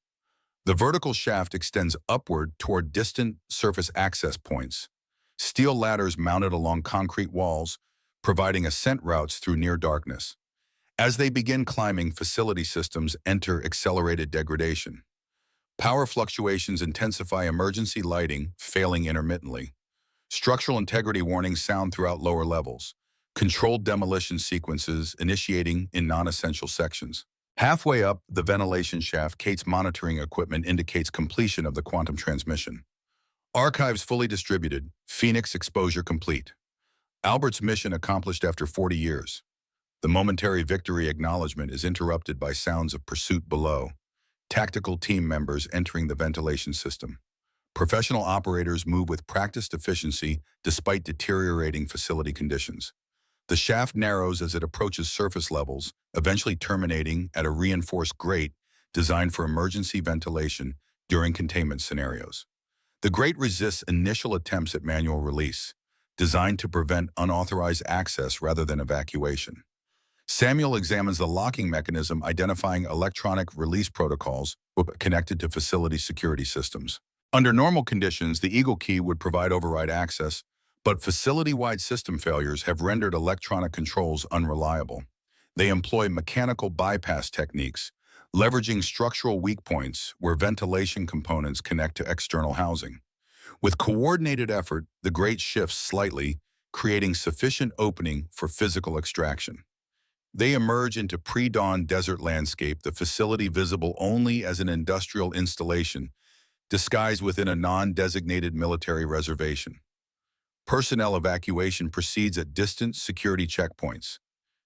[SPEAKER 1] The vertical shaft extends upward toward distant surface access points. Steel ladders mounted along concrete walls, providing ascent routes through near darkness. As they begin climbing, facility systems enter accelerated degradation. Power fluctuations intensify, emergency lighting failing intermittently. Structural integrity warnings sound throughout lower levels. Controlled demolition sequences initiating in non-essential sections. Halfway up the ventilation shaft, Kate's monitoring equipment indicates completion of the quantum transmission. Archives fully distributed, Phoenix exposure complete. Albert's mission accomplished after 40 years. The momentary victory acknowledgement is interrupted by sounds of pursuit below. Tactical team members entering the ventilation system. Professional operators move with practiced efficiency despite deteriorating facility conditions. The shaft narrows as it approaches surface levels, eventually terminating at a reinforced grate designed for emergency ventilation during containment scenarios. The grate resists initial attempts at manual release, designed to prevent unauthorized access rather than evacuation. Samuel examines the locking mechanism, identifying electronic release protocols connected to facility security systems. Under normal conditions, the Eagle key would provide override access, but facility-wide system failures have rendered electronic controls unreliable. They employ mechanical bypass techniques, leveraging structural weak points where ventilation components connect to external housing. With coordinated effort, the grate shifts slightly, creating sufficient opening for physical extraction. They emerge into pre-dawn desert landscape, the facility visible only as an industrial installation, disguised within a non-designated military reservation. Personnel evacuation proceeds at distant security checkpoints,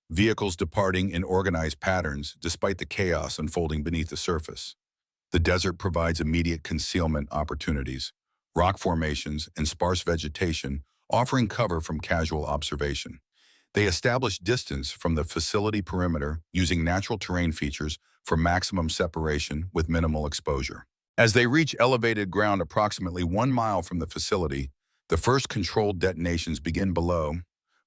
[SPEAKER 1] vehicles departing in organized patterns despite the chaos unfolding beneath the surface. The desert provides immediate concealment opportunities, rock formations, and sparse vegetation offering cover from casual observation. They establish distance from the facility perimeter using natural terrain features for maximum separation with minimal exposure. As they reach elevated ground approximately 1 mile from the facility, the first controlled detonations begin below,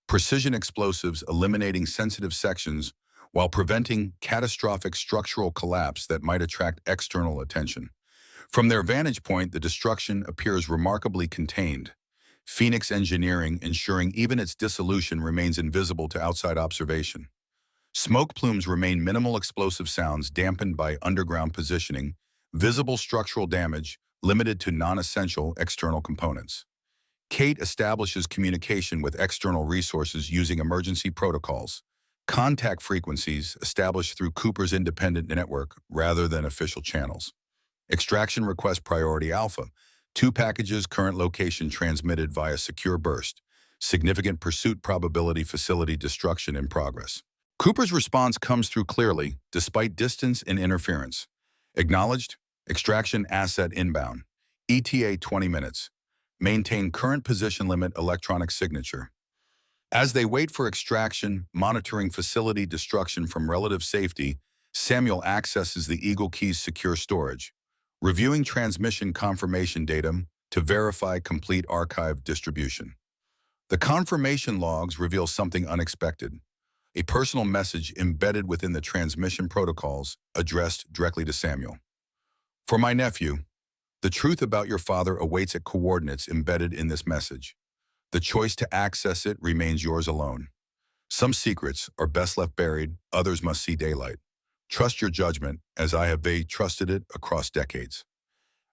[SPEAKER 1] precision explosives eliminating sensitive sections while preventing catastrophic structural collapse that might attract external attention. From their vantage point, the destruction appears remarkably contained, Phoenix engineering ensuring even its dissolution remains invisible to outside observation. Smoke plumes remain minimal, explosive sounds dampened by underground positioning, visible structural damage limited to non-essential external components. Kate establishes communication with external resources using emergency protocols, contact frequencies established through Cooper's independent network rather than official channels. Extraction request priority alpha, 2 packages, current location transmitted via secure burst, significant pursuit probability, facility destruction in progress. Cooper's response comes through clearly, despite distance and interference. Acknowledged, extraction asset inbound, ETA 20 minutes. Maintain current position limit, electronic signature. As they wait for extraction, monitoring facility destruction from relative safety, Samuel accesses the Eagle Key's secure storage, reviewing transmission confirmation data to verify complete archive distribution. The confirmation logs reveal something unexpected, a personal message embedded within the transmission protocols addressed directly to Samuel. For my nephew, the truth about your father awaits at coordinates embedded in this message. The choice to access it remains yours alone. Some secrets are best left buried, others must see daylight. Trust your judgment, as I have trusted it across decades.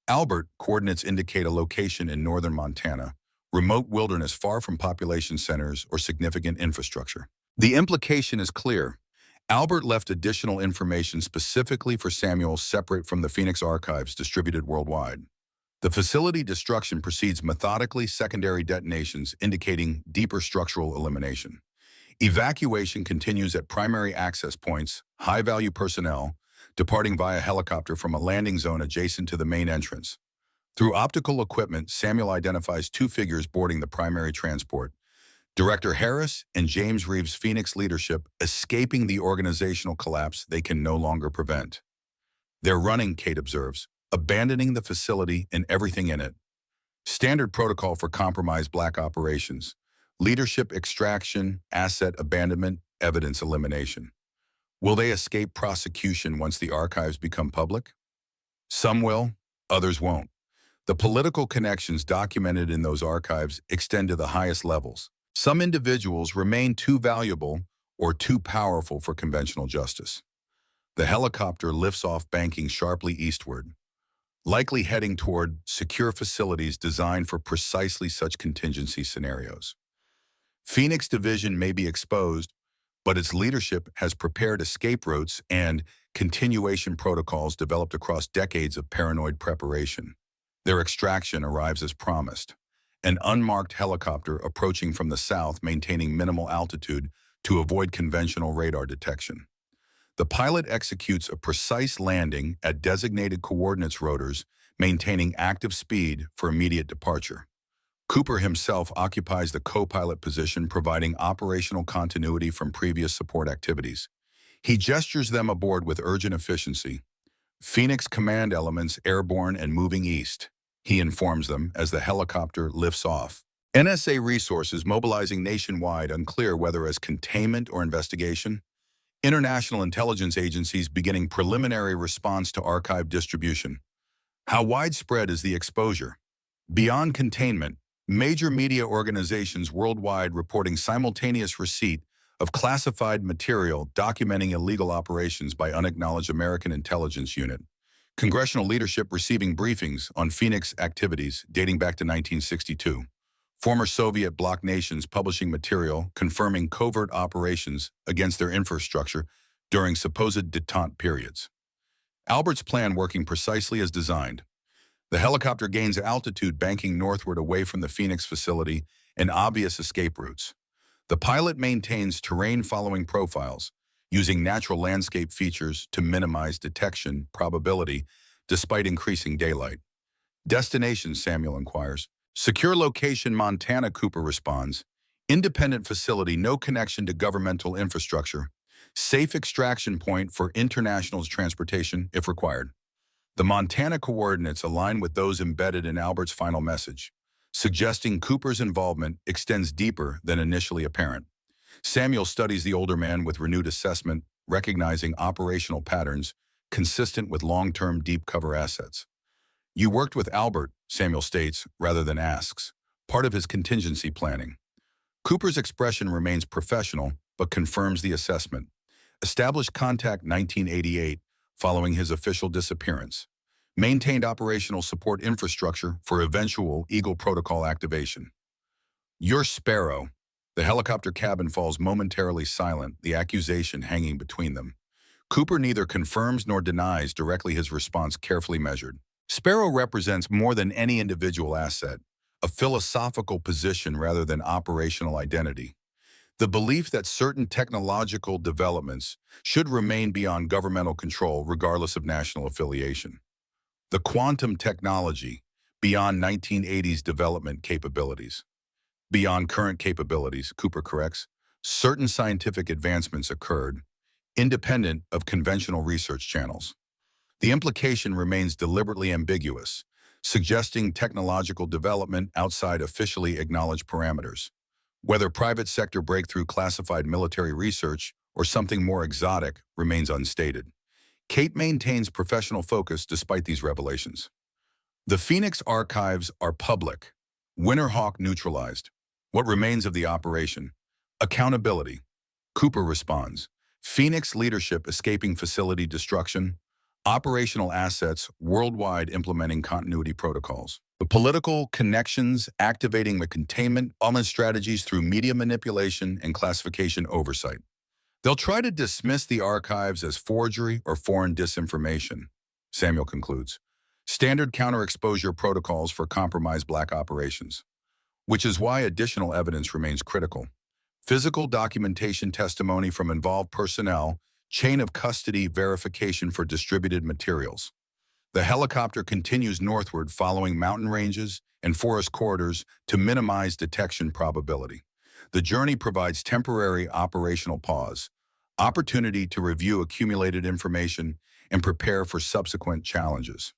[SPEAKER 1] Albert, coordinates indicate a location in northern Montana, remote wilderness far from population centers or significant infrastructure. The implication is clear. Albert left additional information specifically for Samuel separate from the Phoenix archives distributed worldwide. The facility destruction proceeds methodically, secondary detonations indicating deeper structural elimination. Evacuation continues at primary access points, high-value personnel, departing via helicopter from a landing zone adjacent to the main entrance. Through optical equipment, Samuel identifies 2 figures boarding the primary transport, Director Harris and James Reeves' Phoenix leadership escaping the organizational collapse they can no longer prevent. They're running, Kate observes, abandoning the facility and everything in it. Standard protocol for compromised black operations. Leadership extraction, asset abandonment, evidence elimination. Will they escape prosecution once the archives become public? Some will, others won't. The political connections documented in those archives extend to the highest levels. Some individuals remain too valuable or too powerful for conventional justice. The helicopter lifts off, banking sharply eastward, likely heading toward secure facilities designed for precisely such contingency scenarios. Phoenix Division may be exposed, but its leadership has prepared escape routes and continuation protocols developed across decades of paranoid preparation. Their extraction arrives as promised. An unmarked helicopter approaching from the south, maintaining minimal altitude to avoid conventional radar detection. The pilot executes a precise landing at designated coordinates rotors, maintaining active speed for immediate departure. Cooper himself occupies the co-pilot position, providing operational continuity from previous support activities. He gestures them aboard with urgent efficiency. Phoenix command elements airborne and moving east, he informs them as the helicopter lifts off. NSA resources mobilizing nationwide, unclear whether as containment or investigation. International intelligence agencies beginning preliminary response to archive distribution. How widespread is the exposure? Beyond containment, major media organizations worldwide reporting simultaneous receipt of classified material documenting illegal operations by unacknowledged American intelligence unit. Congressional leadership receiving briefings on Phoenix activities dating back to 1962. Former Soviet bloc nations publishing material confirming covert operations against their infrastructure during supposed détente periods. Albert's plan working precisely as designed. The helicopter gains altitude, banking northward away from the Phoenix facility and obvious escape routes. The pilot maintains terrain-following profiles, using natural landscape features to minimize detection probability despite increasing daylight. Destination, Samuel inquires. Secure location, Montana, Cooper responds. Independent facility, no connection to governmental infrastructure. Safe extraction point for international transportation if required. The Montana coordinates align with those embedded in Albert's final message, suggesting Cooper's involvement extends deeper than initially apparent. Samuel studies the older man with renewed assessment, recognizing operational patterns consistent with long-term deep cover assets. You worked with Albert, Samuel states, rather than asks, part of his contingency planning. Cooper's expression remains professional, but confirms the assessment. Established contact 1988, following his official disappearance. Maintained operational support infrastructure for eventual Eagle Protocol activation. You're Sparrow. The helicopter cabin falls momentarily silent, the accusation hanging between them. Cooper neither confirms nor denies, directly, his response carefully measured. Sparrow represents more than any individual asset, a philosophical position rather than operational identity. The belief that certain technological developments should remain beyond governmental control regardless of national affiliation. The quantum technology, beyond 1980s development capabilities. Beyond current capabilities, Cooper corrects, certain scientific advancements occurred, independent of conventional research channels. The implication remains deliberately ambiguous, suggesting technological development outside officially acknowledged parameters. Whether private sector breakthrough, classified military research, or something more exotic remains unstated. Kate maintains professional focus despite these revelations. The Phoenix archives are public. Winterhawk neutralized. What remains of the operation? Accountability. Cooper responds. Phoenix leadership escaping facility destruction. Operational assets worldwide implementing continuity protocols. The political connections activating the containment strategies through media manipulation and classification oversight. They'll try to dismiss the archives as forgery or foreign disinformation, Samuel concludes. Standard counterexposure protocols for compromised black operations, which is why additional evidence remains critical. Physical documentation, testimony from involved personnel, chain of custody verification for distributed materials. The helicopter continues northward following mountain ranges and forest corridors to minimize detection probability. The journey provides temporary operational pause, opportunity to review accumulated information and prepare for subsequent challenges.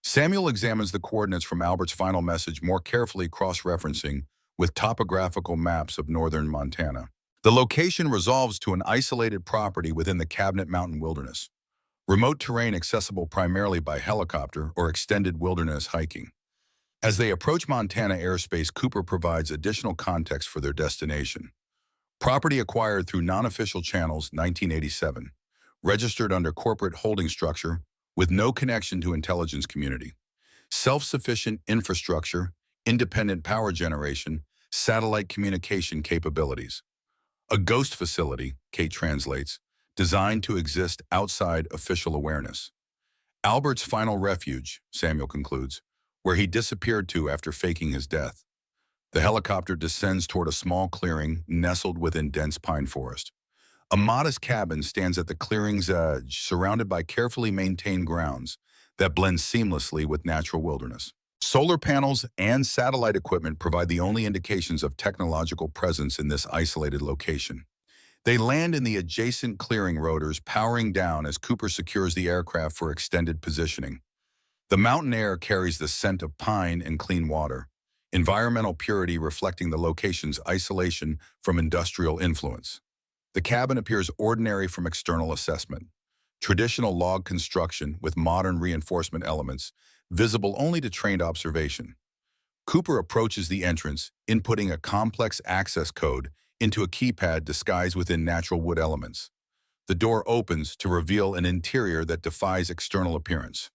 [SPEAKER 1] Samuel examines the coordinates from Albert's final message more carefully, cross-referencing with topographical maps of northern Montana. The location resolves to an isolated property within the Cabinet Mountain Wilderness. Remote terrain accessible primarily by helicopter or extended wilderness hiking. As they approach Montana airspace, Cooper provides additional context for their destination. Property acquired through non-official channels, 1987. Registered under corporate holding structure with no connection to intelligence community. Self-sufficient infrastructure, independent power generation, satellite communication capabilities. A ghost facility, Kate translates, designed to exist outside official awareness. Albert's final refuge, Samuel concludes, where he disappeared to after faking his death. The helicopter descends toward a small clearing nestled within dense pine forest. A modest cabin stands at the clearing's edge, surrounded by carefully maintained grounds that blend seamlessly with natural wilderness. Solar panels and satellite equipment provide the only indications of technological presence in this isolated location. They land in the adjacent clearing rotors, powering down as Cooper secures the aircraft for extended positioning. The mountain air carries the scent of pine and clean water, environmental purity reflecting the location's isolation from industrial influence. The cabin appears ordinary from external assessment. Traditional log construction with modern reinforcement elements, visible only to trained observation. Cooper approaches the entrance, inputting a complex access code into a keypad disguised within natural wood elements. The door opens to reveal an interior that defies external appearance.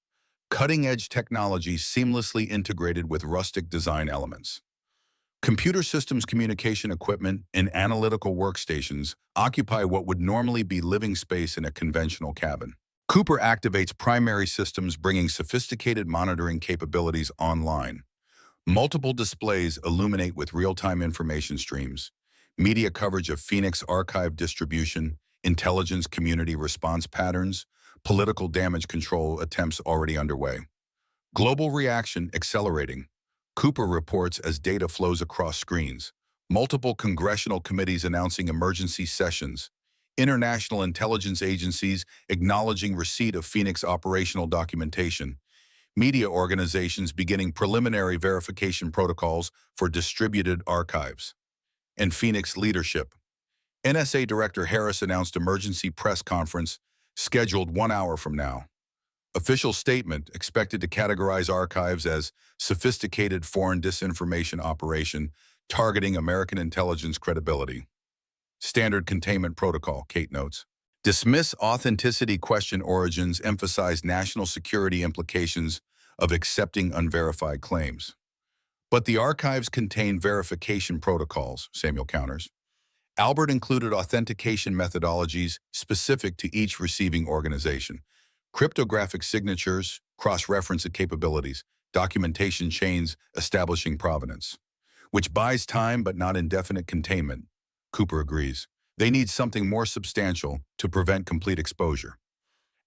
[SPEAKER 1] Cutting-edge technology seamlessly integrated with rustic design elements. Computer systems, communication equipment, and analytical workstations occupy what would normally be living space in a conventional cabin. Cooper activates primary systems, bringing sophisticated monitoring capabilities online. Multiple displays illuminate with real-time information streams, media coverage of Phoenix archive distribution, intelligence community response patterns, political damage control attempts already underway. Global reaction accelerating. Cooper reports as data flows across screens. Multiple congressional committees announcing emergency sessions. International intelligence agencies acknowledging receipt of Phoenix operational documentation. Media organizations beginning preliminary verification protocols for distributed archives. And Phoenix leadership. NSA Director Harris announced emergency press conference scheduled 1 hour from now. Official statement expected to categorize archives as sophisticated foreign disinformation operation targeting American intelligence credibility. Standard containment protocol, Kate notes. Dismiss authenticity, question origins, emphasize national security implications of accepting unverified claims. But the archives contain verification protocols, Samuel counters. Albert included authentication methodologies specific to each receiving organization. Cryptographic signatures, cross-reference capabilities, documentation chains establishing provenance, which buys time but not indefinite containment. Cooper agrees. They need something more substantial to prevent complete exposure.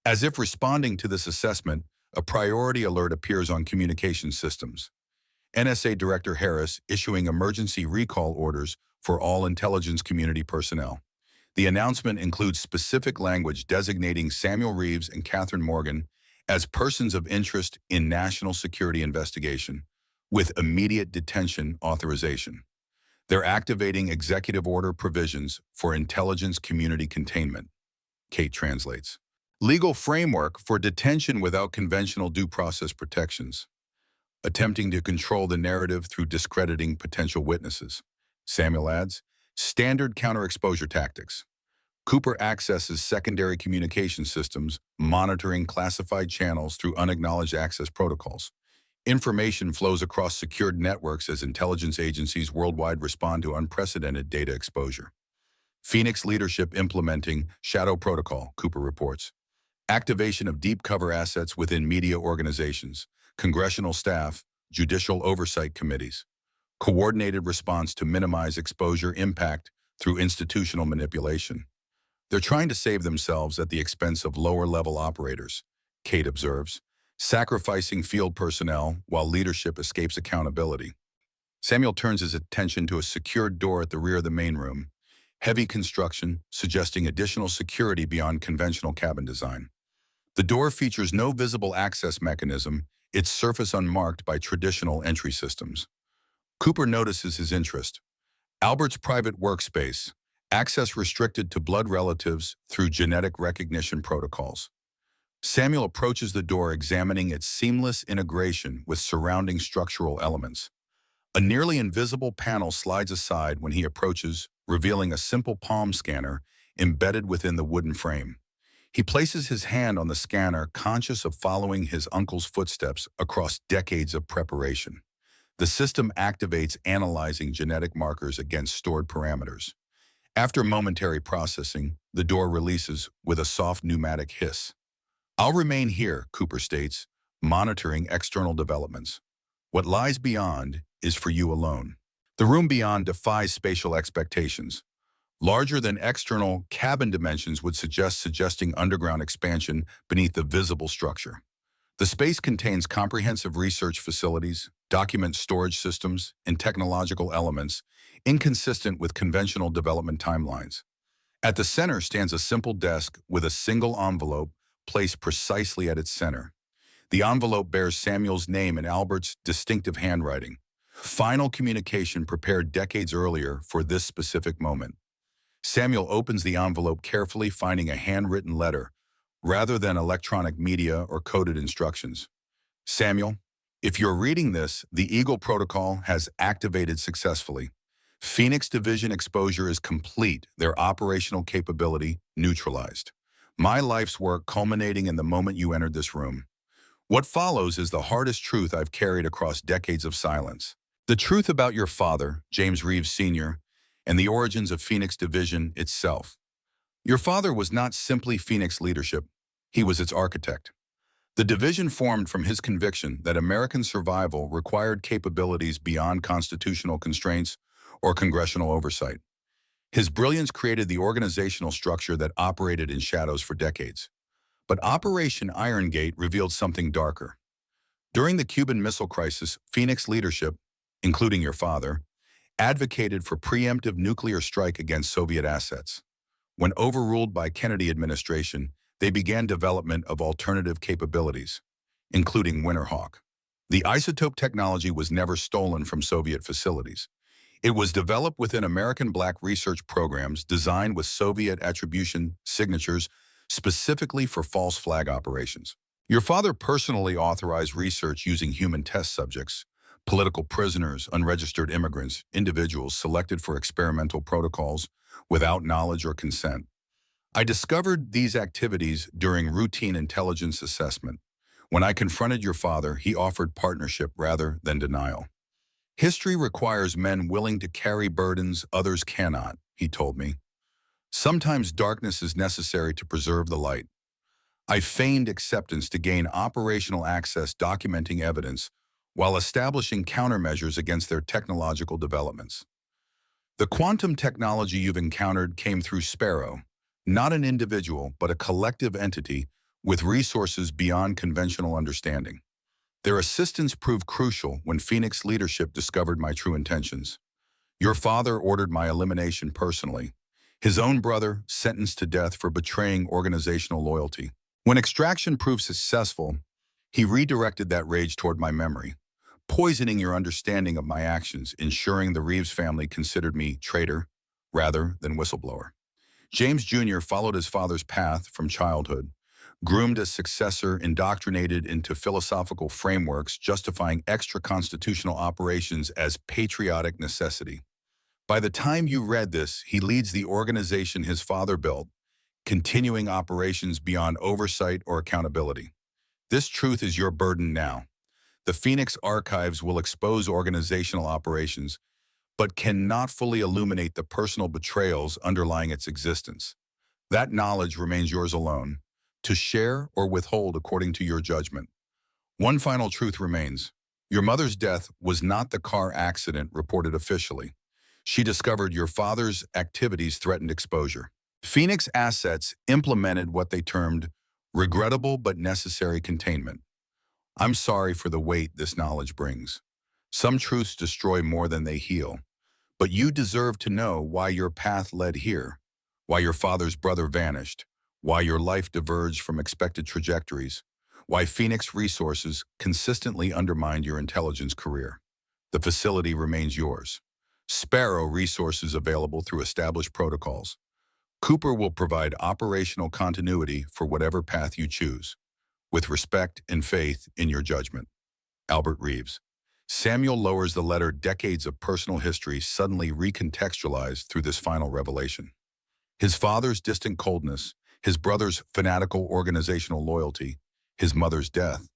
[SPEAKER 1] As if responding to this assessment, a priority alert appears on communication systems. NSA Director Harris issuing emergency recall orders for all intelligence community personnel. The announcement includes specific language designating Samuel Reeves and Catherine Morgan as persons of interest in national security investigation, with immediate detention authorization. They're activating executive order provisions for intelligence community containment. Kate translates. Legal framework for detention without conventional due process protections. Attempting to control the narrative through discrediting potential witnesses. Samuel adds, standard counterexposure tactics. Cooper accesses secondary communication systems, monitoring classified channels through unacknowledged access protocols. Information flows across secured networks as intelligence agencies worldwide respond to unprecedented data exposure. Phoenix leadership implementing Shadow Protocol, Cooper reports. Activation of deep cover assets within media organizations, congressional staff, judicial oversight committees. Coordinated response to minimize exposure impact through institutional manipulation. They're trying to save themselves at the expense of lower-level operators, Kate observes, sacrificing field personnel while leadership escapes accountability. Samuel turns his attention to a secured door at the rear of the main room, heavy construction suggesting additional security beyond conventional cabin design. The door features no visible access mechanism, its surface unmarked by traditional entry systems. Cooper notices his interest. Albert's private workspace, access restricted to blood relatives through genetic recognition protocols. Samuel approaches the door, examining its seamless integration with surrounding structural elements. A nearly invisible panel slides aside when he approaches, revealing a simple palm scanner embedded within the wooden frame. He places his hand on the scanner, conscious of following his uncle's footsteps across decades of preparation. The system activates, analyzing genetic markers against stored parameters. After momentary processing, the door releases with a soft pneumatic hiss. I'll remain here, Cooper states, monitoring external developments. What lies beyond is for you alone. The room beyond defies spatial expectations. Larger than external cabin dimensions would suggesting underground expansion beneath the visible structure. The space contains comprehensive research facilities, document storage systems, and technological elements inconsistent with conventional development timelines. At the center stands a simple desk with a single envelope placed precisely at its center. The envelope bears Samuel's name and Albert's distinctive handwriting. Final communication prepared decades earlier for this specific moment. Samuel opens the envelope carefully, finding a handwritten letter rather than electronic media or coded instructions. Samuel, if you're reading this, the Eagle Protocol has activated successfully. Phoenix Division exposure is complete, their operational capability neutralized. My life's work culminating in the moment you entered this room. What follows is the hardest truth I've carried across decades of silence. The truth about your father, James Reeves Sr., and the origins of Phoenix Division itself. Your father was not simply Phoenix leadership, he was its architect. The division formed from his conviction that American survival required capabilities beyond constitutional constraints or congressional oversight. His brilliance created the organizational structure that operated in shadows for decades. But Operation Iron Gate revealed something darker. During the Cuban Missile Crisis, Phoenix leadership, including your father, advocated for preemptive nuclear strike against Soviet assets. When overruled by Kennedy administration, they began development of alternative capabilities, including Winterhawk. The isotope technology was never stolen from Soviet facilities. It was developed within American black research programs designed with Soviet attribution signatures specifically for false flag operations. Your father personally authorized research using human test subjects, political prisoners, unregistered immigrants, individuals selected for experimental protocols without knowledge or consent. I discovered these activities during routine intelligence assessment. When I confronted your father, he offered partnership rather than denial. History requires men willing to carry burdens others cannot, he told me. Sometimes darkness is necessary to preserve the light. I feigned acceptance to gain operational access, documenting evidence while establishing countermeasures against their technological developments. The quantum technology you've encountered came through Sparrow, not an individual, but a collective entity with resources beyond conventional understanding. Their assistance proved crucial when Phoenix leadership discovered my true intentions. Your father ordered my elimination personally, his own brother sentenced to death for betraying organizational loyalty. When extraction proved successful, he redirected that rage toward my memory, poisoning your understanding of my actions, ensuring the Reeves family considered me traitor rather than whistleblower. James Jr. followed his father's path from childhood, groomed a successor, indoctrinated into philosophical frameworks justifying extra-constitutional operations as patriotic necessity. By the time you read this, he leads the organization his father built, continuing operations beyond oversight or accountability. This truth is your burden now. The Phoenix archives will expose organizational operations, but cannot fully illuminate the personal betrayals underlying its existence. That knowledge remains yours alone, to share or withhold according to your judgment. One final truth remains. Your mother's death was not the car accident reported officially. She discovered your father's activities threatened exposure. Phoenix assets implemented what they termed regrettable but necessary containment. I'm sorry for the weight this knowledge brings. Some truths destroy more than they heal. But you deserve to know why your path led here, why your father's brother vanished, why your life diverged from expected trajectories, why Phoenix resources consistently undermined your intelligence career. The facility remains yours. Sparrow resources available through established protocols. Cooper will provide operational continuity for whatever path you choose, with respect and faith in your judgment. Albert Reeves. Samuel lowers the letter, decades of personal history suddenly recontextualized through this final revelation. His father's distant coldness, his brother's fanatical organizational loyalty, his mother's death,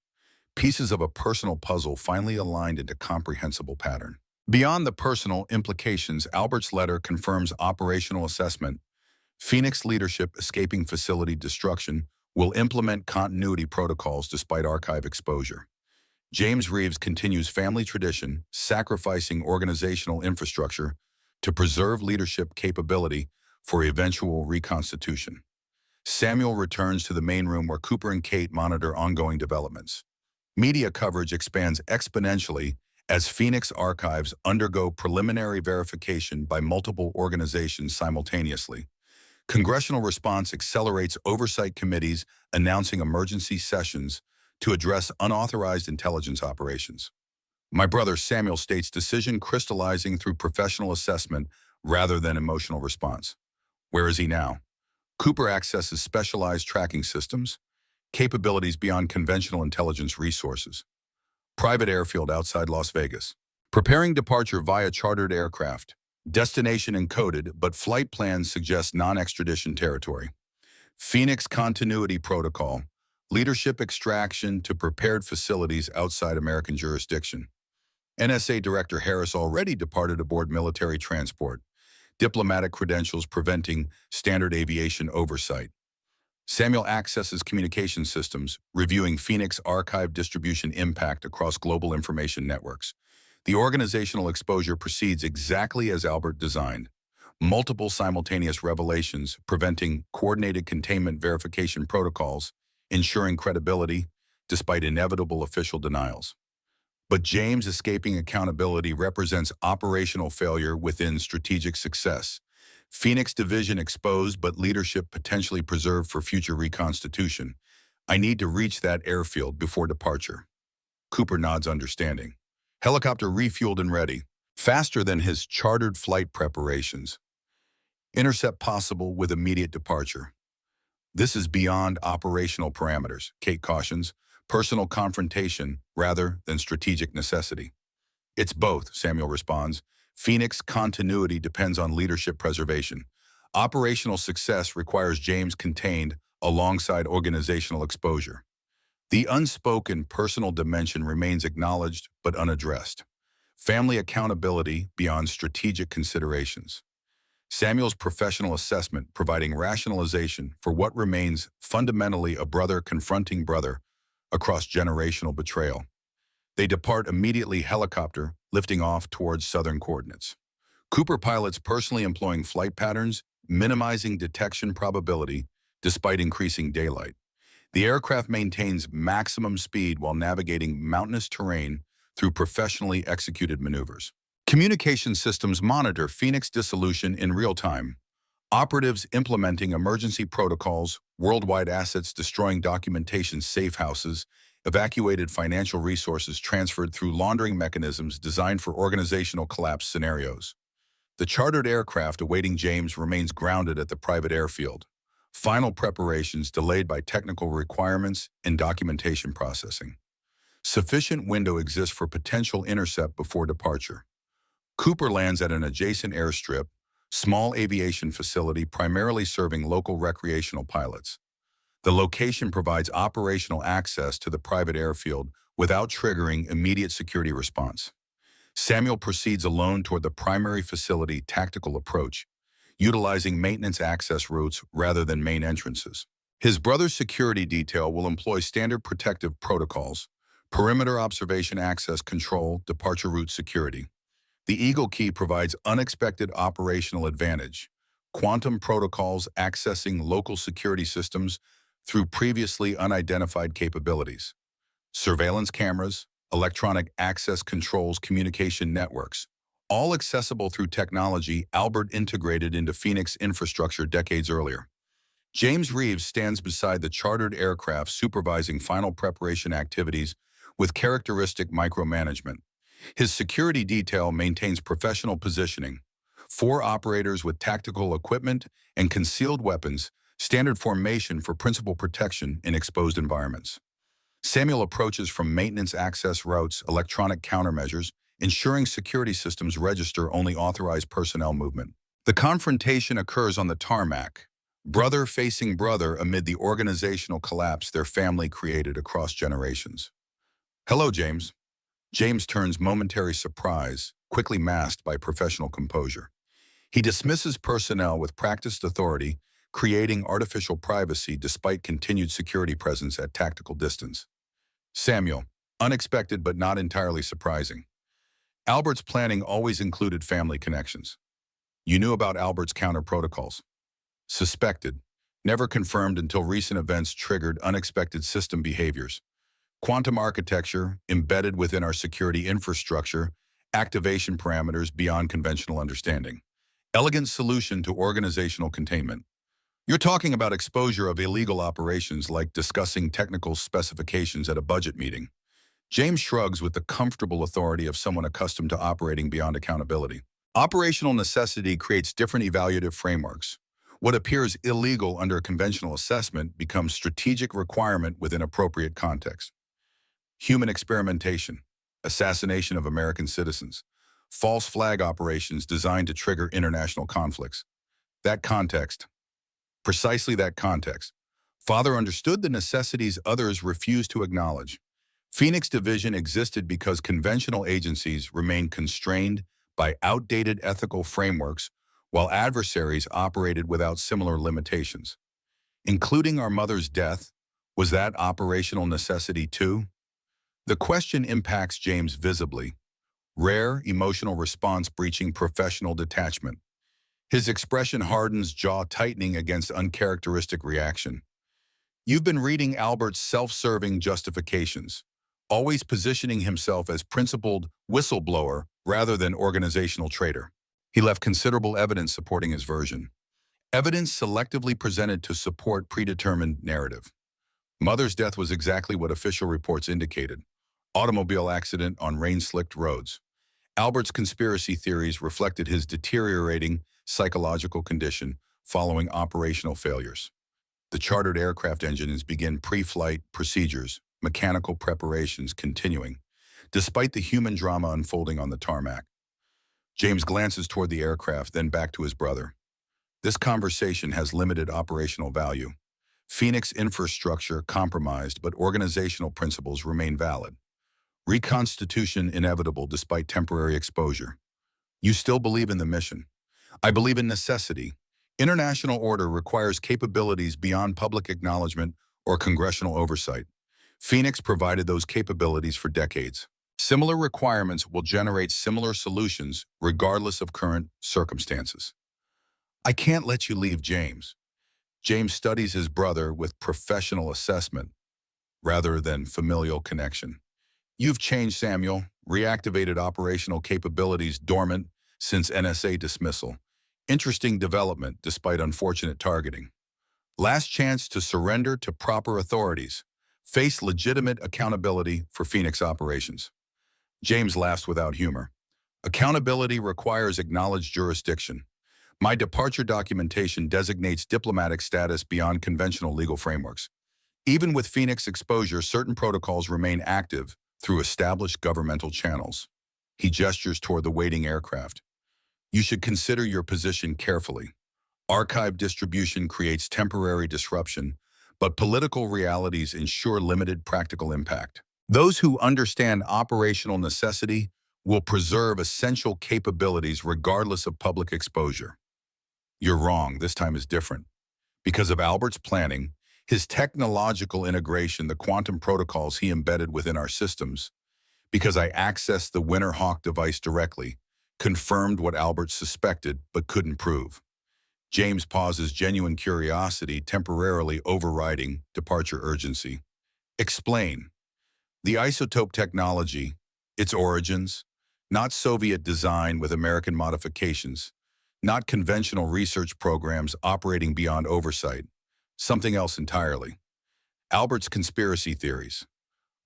[SPEAKER 1] pieces of a personal puzzle finally aligned into comprehensible pattern. Beyond the personal implications, Albert's letter confirms operational assessment. Phoenix leadership escaping facility destruction will implement continuity protocols despite archive exposure. James Reeves continues family tradition, sacrificing organizational infrastructure to preserve leadership capability for eventual reconstitution. Samuel returns to the main room where Cooper and Kate monitor ongoing developments. Media coverage expands exponentially as Phoenix archives undergo preliminary verification by multiple organizations simultaneously. Congressional response accelerates oversight committees announcing emergency sessions to address unauthorized intelligence operations. My brother Samuel states decision crystallizing through professional assessment rather than emotional response. Where is he now? Cooper accesses specialized tracking systems, capabilities beyond conventional intelligence resources. Private airfield outside Las Vegas. Preparing departure via chartered aircraft. Destination encoded, but flight plans suggest non-extradition territory. Phoenix continuity protocol. Leadership extraction to prepared facilities outside American jurisdiction. NSA Director Harris already departed aboard military transport. Diplomatic credentials preventing standard aviation oversight. Samuel accesses communication systems, reviewing Phoenix archive distribution impact across global information networks. The organizational exposure proceeds exactly as Albert designed. Multiple simultaneous revelations, preventing coordinated containment verification protocols, ensuring credibility despite inevitable official denials. But James escaping accountability represents operational failure within strategic success. Phoenix division exposed but leadership potentially preserved for future reconstitution. I need to reach that airfield before departure. Cooper nods understanding. Helicopter refueled and ready. Faster than his chartered flight preparations. Intercept possible with immediate departure. This is beyond operational parameters, Kate cautions. Personal confrontation rather than strategic necessity. It's both, Samuel responds. Phoenix continuity depends on leadership preservation. Operational success requires James contained alongside organizational exposure. The unspoken personal dimension remains acknowledged but unaddressed. Family accountability beyond strategic considerations. Samuel's professional assessment providing rationalization for what remains fundamentally a brother confronting brother across generational betrayal. They depart immediately helicopter, lifting off towards southern coordinates. Cooper pilots personally employing flight patterns, minimizing detection probability despite increasing daylight. The aircraft maintains maximum speed while navigating mountainous terrain through professionally executed maneuvers. Communication systems monitor Phoenix dissolution in real time. Operatives implementing emergency protocols, worldwide assets destroying documentation safe houses, evacuated financial resources transferred through laundering mechanisms designed for organizational collapse scenarios. The chartered aircraft awaiting James remains grounded at the private airfield. Final preparations delayed by technical requirements and documentation processing. Sufficient window exists for potential intercept before departure. Cooper lands at an adjacent airstrip, small aviation facility primarily serving local recreational pilots. The location provides operational access to the private airfield without triggering immediate security response. Samuel proceeds alone toward the primary facility tactical approach, utilizing maintenance access routes rather than main entrances. His brother's security detail will employ standard protective protocols, perimeter observation access control, departure route security. The Eagle Key provides unexpected operational advantage, quantum protocols accessing local security systems through previously unidentified capabilities. Surveillance cameras, electronic access controls, communication networks, all accessible through technology Albert integrated into Phoenix infrastructure decades earlier. James Reeves stands beside the chartered aircraft supervising final preparation activities with characteristic micromanagement. His security detail maintains professional positioning. 4 operators with tactical equipment and concealed weapons, standard formation for principal protection in exposed environments. Samuel approaches from maintenance access routes, electronic countermeasures, ensuring security systems register only authorized personnel movement. The confrontation occurs on the tarmac, brother facing brother amid the organizational collapse their family created across generations. Hello, James. James turns momentary surprise, quickly masked by professional composure. He dismisses personnel with practiced authority, creating artificial privacy despite continued security presence at tactical distance. Samuel, Unexpected but not entirely surprising. Albert's planning always included family connections. You knew about Albert's counter protocols. Suspected, never confirmed until recent events triggered unexpected system behaviors. Quantum architecture, embedded within our security infrastructure, activation parameters beyond conventional understanding. Elegant solution to organizational containment. You're talking about exposure of illegal operations like discussing technical specifications at a budget meeting. James shrugs with the comfortable authority of someone accustomed to operating beyond accountability. Operational necessity creates different evaluative frameworks. What appears illegal under a conventional assessment becomes strategic requirement within appropriate context. Human experimentation, assassination of American citizens, false flag operations designed to trigger international conflicts. That context, precisely that context. Father understood the necessities others refused to acknowledge. Phoenix Division existed because conventional agencies remained constrained by outdated ethical frameworks while adversaries operated without similar limitations. Including our mother's death, was that operational necessity too? The question impacts James visibly. Rare emotional response breaching professional detachment. His expression hardens, jaw tightening against uncharacteristic reaction. You've been reading Albert's self-serving justifications, always positioning himself as principled whistleblower rather than organizational traitor. He left considerable evidence supporting his version. Evidence selectively presented to support predetermined narrative. Mother's death was exactly what official reports indicated. Automobile accident on rain-slicked roads. Albert's conspiracy theories reflected his deteriorating psychological condition following operational failures. The chartered aircraft engines begin pre-flight procedures, mechanical preparations continuing, despite the human drama unfolding on the tarmac. James glances toward the aircraft, then back to his brother. This conversation has limited operational value. Phoenix infrastructure compromised, but organizational principles remain valid. Reconstitution inevitable despite temporary exposure. You still believe in the mission. I believe in necessity. International order requires capabilities beyond public acknowledgement or congressional oversight. Phoenix provided those capabilities for decades. Similar requirements will generate similar solutions regardless of current circumstances. I can't let you leave James. James studies his brother with professional assessment rather than familial connection. You've changed, Samuel, reactivated operational capabilities dormant since NSA dismissal. Interesting development despite unfortunate targeting. Last chance to surrender to proper authorities. Face legitimate accountability for Phoenix operations. James laughs without humor. Accountability requires acknowledged jurisdiction. My departure documentation designates diplomatic status beyond conventional legal frameworks. Even with Phoenix exposure, certain protocols remain active through established governmental channels. He gestures toward the waiting aircraft. You should consider your position carefully. Archive distribution creates temporary disruption, but political realities ensure limited practical impact. Those who understand operational necessity will preserve essential capabilities regardless of public exposure. You're wrong, this time is different. Because of Albert's planning, his technological integration, the quantum protocols he embedded within our systems, because I accessed the Winterhawk device directly, confirmed what Albert suspected but couldn't prove. James pauses, genuine curiosity temporarily overriding departure urgency. Explain. The isotope technology, its origins, not Soviet design with American modifications, not conventional research programs operating beyond oversight, something else entirely. Albert's conspiracy theories,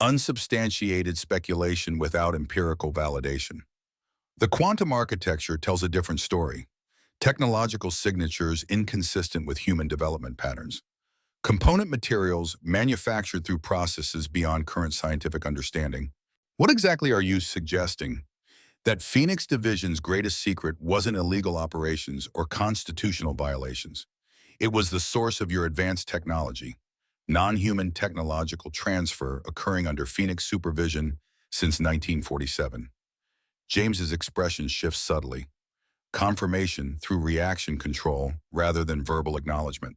[SPEAKER 1] unsubstantiated speculation without empirical validation. The quantum architecture tells a different story. Technological signatures inconsistent with human development patterns. Component materials manufactured through processes beyond current scientific understanding. What exactly are you suggesting? That Phoenix Division's greatest secret wasn't illegal operations or constitutional violations. It was the source of your advanced technology, non-human technological transfer occurring under Phoenix supervision since 1947. James's expression shifts subtly. Confirmation through reaction control rather than verbal acknowledgement.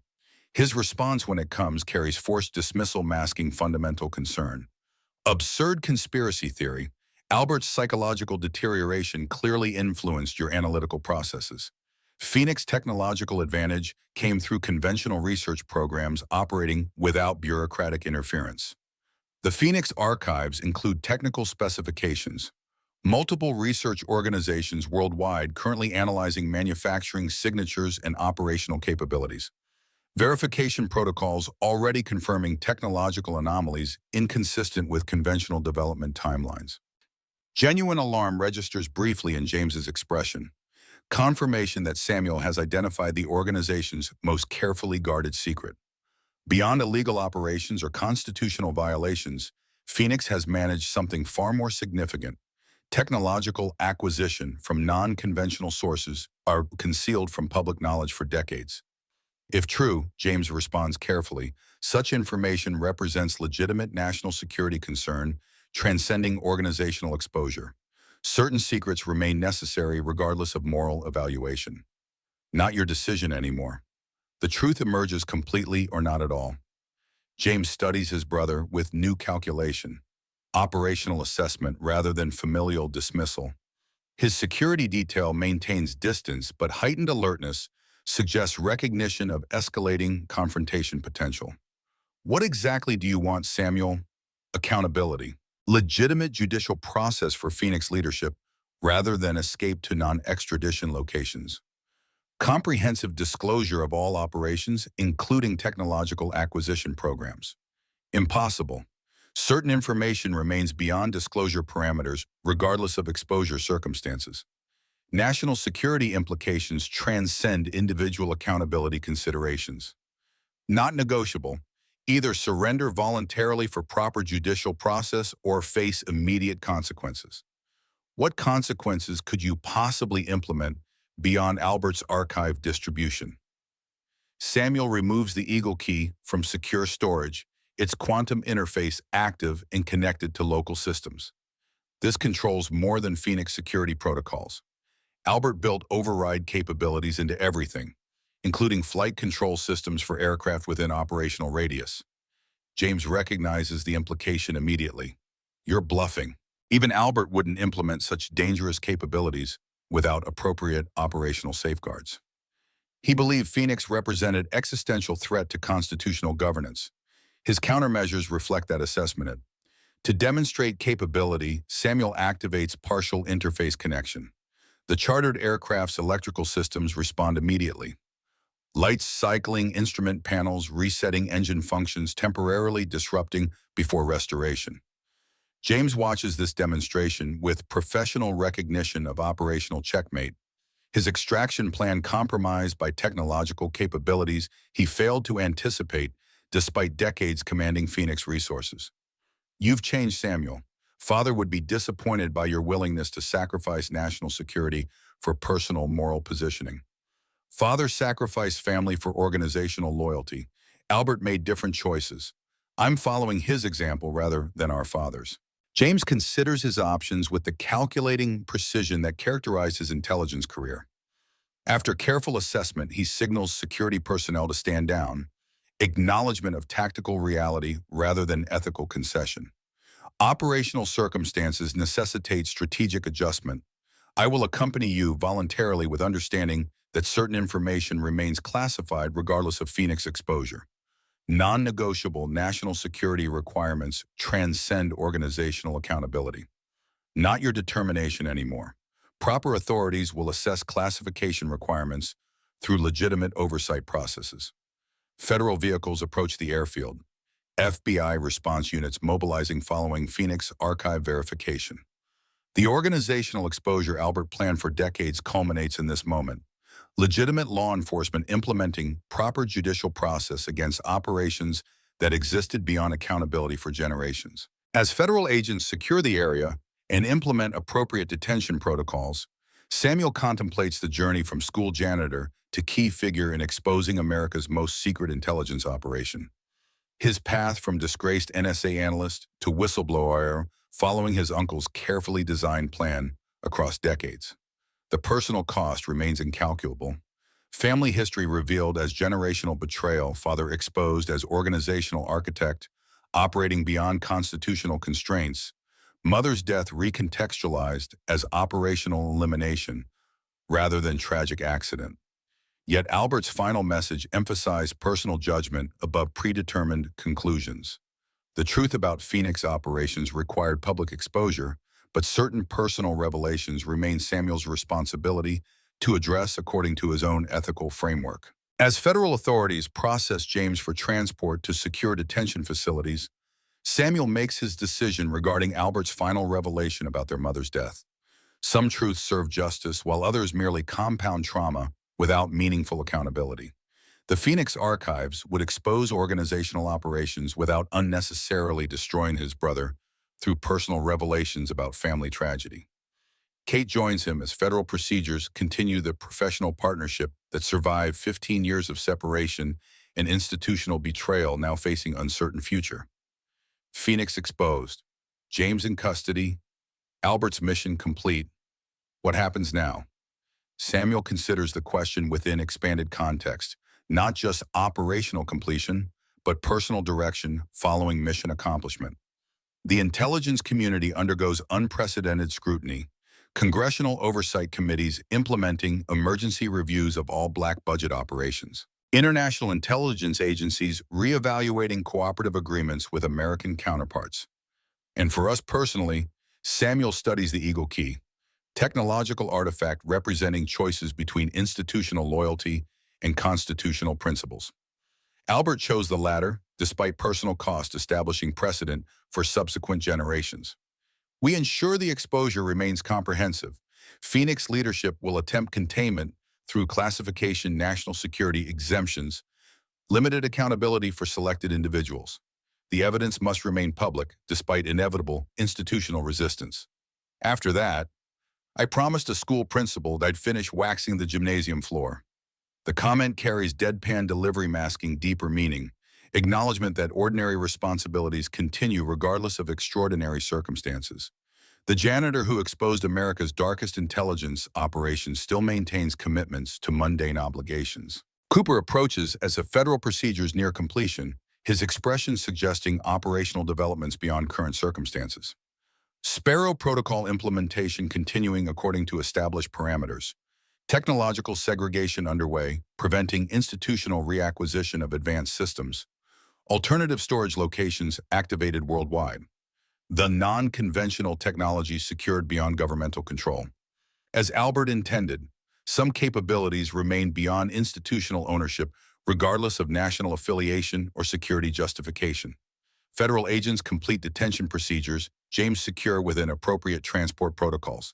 [SPEAKER 1] His response when it comes carries forced dismissal masking fundamental concern. Absurd conspiracy theory. Albert's psychological deterioration clearly influenced your analytical processes. Phoenix technological advantage came through conventional research programs operating without bureaucratic interference. The Phoenix archives include technical specifications. Multiple research organizations worldwide currently analyzing manufacturing signatures and operational capabilities. Verification protocols already confirming technological anomalies inconsistent with conventional development timelines. Genuine alarm registers briefly in James's expression. Confirmation that Samuel has identified the organization's most carefully guarded secret. Beyond illegal operations or constitutional violations, Phoenix has managed something far more significant. Technological acquisition from non-conventional sources are concealed from public knowledge for decades. If true, James responds carefully, such information represents legitimate national security concern, transcending organizational exposure. Certain secrets remain necessary regardless of moral evaluation. Not your decision anymore. The truth emerges completely or not at all. James studies his brother with new calculation, operational assessment rather than familial dismissal. His security detail maintains distance, but heightened alertness suggests recognition of escalating confrontation potential. What exactly do you want, Samuel? Accountability. Legitimate judicial process for Phoenix leadership rather than escape to non-extradition locations. Comprehensive disclosure of all operations, including technological acquisition programs. Impossible. Certain information remains beyond disclosure parameters, regardless of exposure circumstances. National security implications transcend individual accountability considerations. Not negotiable. Either surrender voluntarily for proper judicial process or face immediate consequences. What consequences could you possibly implement beyond Albert's archive distribution? Samuel removes the Eagle key from secure storage, its quantum interface active and connected to local systems. This controls more than Phoenix security protocols. Albert built override capabilities into everything, including flight control systems for aircraft within operational radius. James recognizes the implication immediately. You're bluffing. Even Albert wouldn't implement such dangerous capabilities without appropriate operational safeguards. He believed Phoenix represented existential threat to constitutional governance. His countermeasures reflect that assessment. To demonstrate capability, Samuel activates partial interface connection. The chartered aircraft's electrical systems respond immediately. Lights cycling instrument panels, resetting engine functions, temporarily disrupting before restoration. James watches this demonstration with professional recognition of operational checkmate. His extraction plan compromised by technological capabilities he failed to anticipate despite decades commanding Phoenix resources. You've changed, Samuel. Father would be disappointed by your willingness to sacrifice national security for personal moral positioning. Father sacrificed family for organizational loyalty. Albert made different choices. I'm following his example rather than our father's. James considers his options with the calculating precision that characterized his intelligence career. After careful assessment, he signals security personnel to stand down, acknowledgement of tactical reality rather than ethical concession. Operational circumstances necessitate strategic adjustment. I will accompany you voluntarily with understanding that certain information remains classified regardless of Phoenix exposure. Non-negotiable national security requirements transcend organizational accountability. Not your determination anymore. Proper authorities will assess classification requirements through legitimate oversight processes. Federal vehicles approach the airfield. FBI response units mobilizing following Phoenix archive verification. The organizational exposure Albert planned for decades culminates in this moment. Legitimate law enforcement implementing proper judicial process against operations that existed beyond accountability for generations. As federal agents secure the area and implement appropriate detention protocols, Samuel contemplates the journey from school janitor to key figure in exposing America's most secret intelligence operation. His path from disgraced NSA analyst to whistleblower following his uncle's carefully designed plan across decades. The personal cost remains incalculable. Family history revealed as generational betrayal, father exposed as organizational architect, operating beyond constitutional constraints, Mother's death recontextualized as operational elimination rather than tragic accident. Yet Albert's final message emphasized personal judgment above predetermined conclusions. The truth about Phoenix operations required public exposure, but certain personal revelations remain Samuel's responsibility to address according to his own ethical framework. As federal authorities process James for transport to secure detention facilities, Samuel makes his decision regarding Albert's final revelation about their mother's death. Some truths serve justice, while others merely compound trauma without meaningful accountability. The Phoenix archives would expose organizational operations without unnecessarily destroying his brother through personal revelations about family tragedy. Kate joins him as federal procedures continue the professional partnership that survived 15 years of separation and institutional betrayal, now facing uncertain future. Phoenix exposed. James in custody. Albert's mission complete. What happens now? Samuel considers the question within expanded context, not just operational completion, but personal direction following mission accomplishment. The intelligence community undergoes unprecedented scrutiny. Congressional oversight committees implementing emergency reviews of all black budget operations. International intelligence agencies reevaluating cooperative agreements with American counterparts. And for us personally, Samuel studies the Eagle Key, technological artifact representing choices between institutional loyalty and constitutional principles. Albert chose the latter, despite personal cost establishing precedent for subsequent generations. We ensure the exposure remains comprehensive. Phoenix leadership will attempt containment through classification national security exemptions, limited accountability for selected individuals. The evidence must remain public, despite inevitable institutional resistance. After that, I promised a school principal that I'd finish waxing the gymnasium floor. The comment carries deadpan delivery masking deeper meaning, acknowledgement that ordinary responsibilities continue regardless of extraordinary circumstances. The janitor who exposed America's darkest intelligence operations still maintains commitments to mundane obligations. Cooper approaches as the federal procedures near completion, his expressions suggesting operational developments beyond current circumstances. Sparrow Protocol implementation continuing according to established parameters. Technological segregation underway, preventing institutional reacquisition of advanced systems. Alternative storage locations activated worldwide. The non-conventional technology secured beyond governmental control. As Albert intended, some capabilities remain beyond institutional ownership regardless of national affiliation or security justification. Federal agents complete detention procedures, James secure within appropriate transport protocols.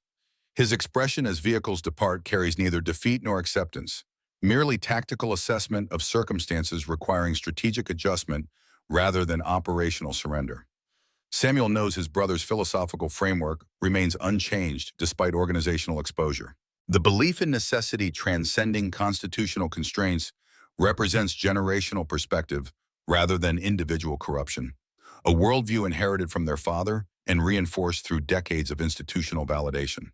[SPEAKER 1] His expression as vehicles depart carries neither defeat nor acceptance, merely tactical assessment of circumstances requiring strategic adjustment rather than operational surrender. Samuel knows his brother's philosophical framework remains unchanged despite organizational exposure. The belief in necessity transcending constitutional constraints represents generational perspective rather than individual corruption, a worldview inherited from their father and reinforced through decades of institutional validation.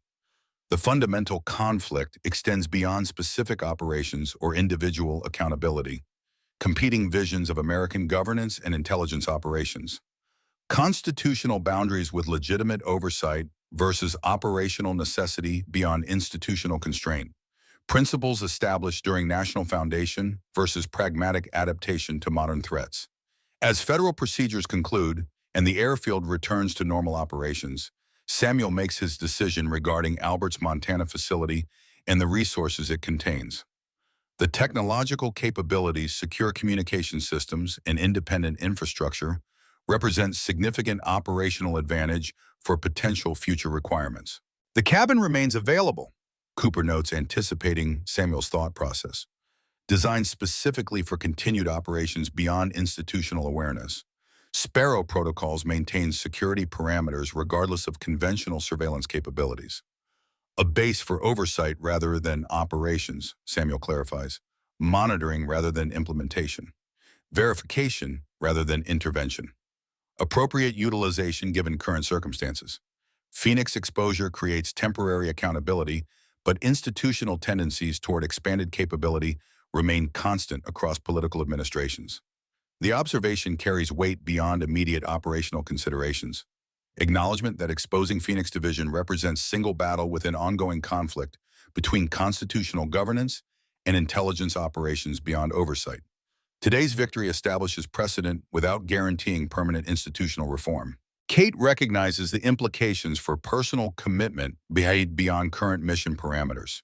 [SPEAKER 1] The fundamental conflict extends beyond specific operations or individual accountability, competing visions of American governance and intelligence operations. Constitutional boundaries with legitimate oversight versus operational necessity beyond institutional constraint. Principles established during national foundation versus pragmatic adaptation to modern threats. As federal procedures conclude and the airfield returns to normal operations, Samuel makes his decision regarding Albert's Montana facility and the resources it contains. The technological capabilities, secure communication systems, and independent infrastructure represent significant operational advantage for potential future requirements. The cabin remains available, Cooper notes, anticipating Samuel's thought process, designed specifically for continued operations beyond institutional awareness. Sparrow protocols maintain security parameters regardless of conventional surveillance capabilities. A base for oversight rather than operations, Samuel clarifies, monitoring rather than implementation, verification rather than intervention. Appropriate utilization given current circumstances. Phoenix exposure creates temporary accountability, but institutional tendencies toward expanded capability remain constant across political administrations. The observation carries weight beyond immediate operational considerations. Acknowledgement that exposing Phoenix Division represents single battle within ongoing conflict between constitutional governance and intelligence operations beyond oversight. Today's victory establishes precedent without guaranteeing permanent institutional reform. Kate recognizes the implications for personal commitment beyond current mission parameters.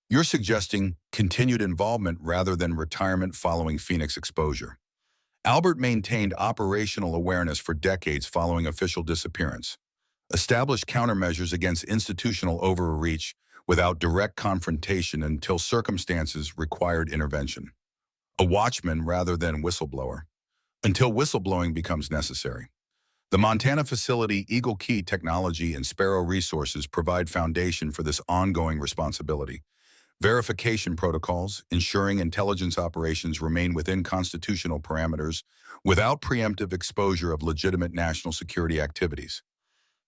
[SPEAKER 1] You're suggesting continued involvement rather than retirement following Phoenix exposure. Albert maintained operational awareness for decades following official disappearance, established countermeasures against institutional overreach without direct confrontation until circumstances required intervention. A watchman rather than whistleblower, until whistleblowing becomes necessary. The Montana facility, Eagle Key Technology, and Sparrow Resources provide foundation for this ongoing responsibility. Verification protocols, ensuring intelligence operations remain within constitutional parameters without preemptive exposure of legitimate national security activities.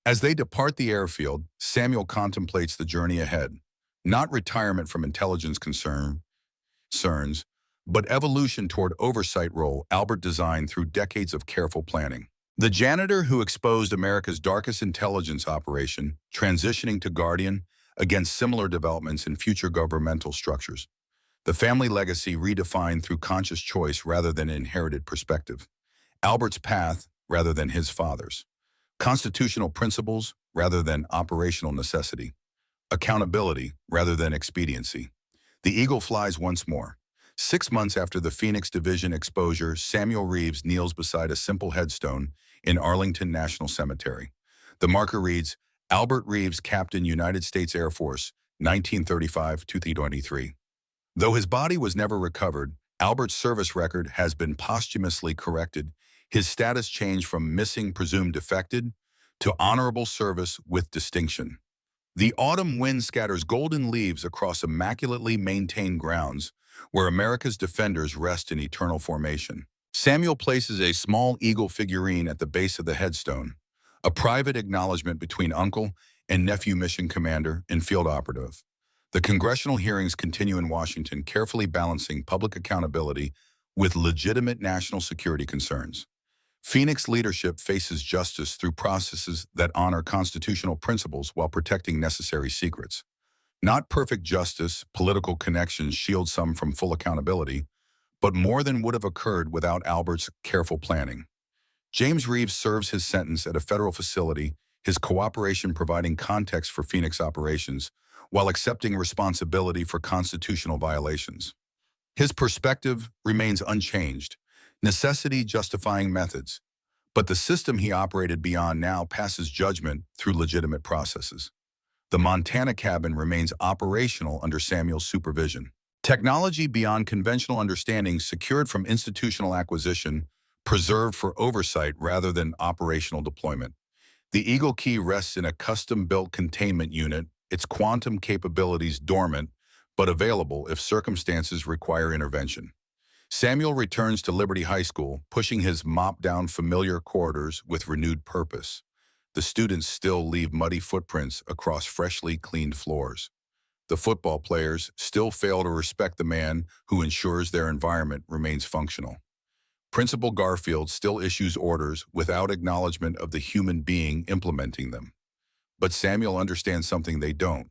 [SPEAKER 1] As they depart the airfield, Samuel contemplates the journey ahead, not retirement from intelligence concerns, but evolution toward oversight role Albert designed through decades of careful planning. The janitor who exposed America's darkest intelligence operation, transitioning to guardian against similar developments in future governmental structures. The family legacy redefined through conscious choice rather than inherited perspective. Albert's path rather than his father's. Constitutional principles rather than operational necessity. Accountability rather than expediency. The eagle flies once more. 6 months after the Phoenix Division exposure, Samuel Reeves kneels beside a simple headstone in Arlington National Cemetery. The marker reads, Albert Reeves, Captain, United States Air Force, 1935-2023. Though his body was never recovered, Albert's service record has been posthumously corrected. His status changed from missing presumed defected to honorable service with distinction. The autumn wind scatters golden leaves across immaculately maintained grounds where America's defenders rest in eternal formation. Samuel places a small eagle figurine at the base of the headstone, a private acknowledgement between uncle and nephew mission commander and field operative. The congressional hearings continue in Washington, carefully balancing public accountability with legitimate national security concerns. Phoenix leadership faces justice through processes that honor constitutional principles while protecting necessary secrets. Not perfect justice, political connections shield some from full accountability, but more than would have occurred without Albert's careful planning. James Reeves serves his sentence at a federal facility, his cooperation providing context for Phoenix operations, while accepting responsibility for constitutional violations. His perspective remains unchanged, necessity justifying methods, but the system he operated beyond now passes judgment through legitimate processes. The Montana cabin remains operational under Samuel's supervision. Technology beyond conventional understanding secured from institutional acquisition, preserved for oversight rather than operational deployment. The Eagle Key rests in a custom-built containment unit, its quantum capabilities dormant, but available if circumstances require intervention. Samuel returns to Liberty High School, pushing his mop-down familiar corridors with renewed purpose. The students still leave muddy footprints across freshly cleaned floors. The football players still fail to respect the man who ensures their environment remains functional. Principal Garfield still issues orders without acknowledgement of the human being implementing them. But Samuel understands something they don't.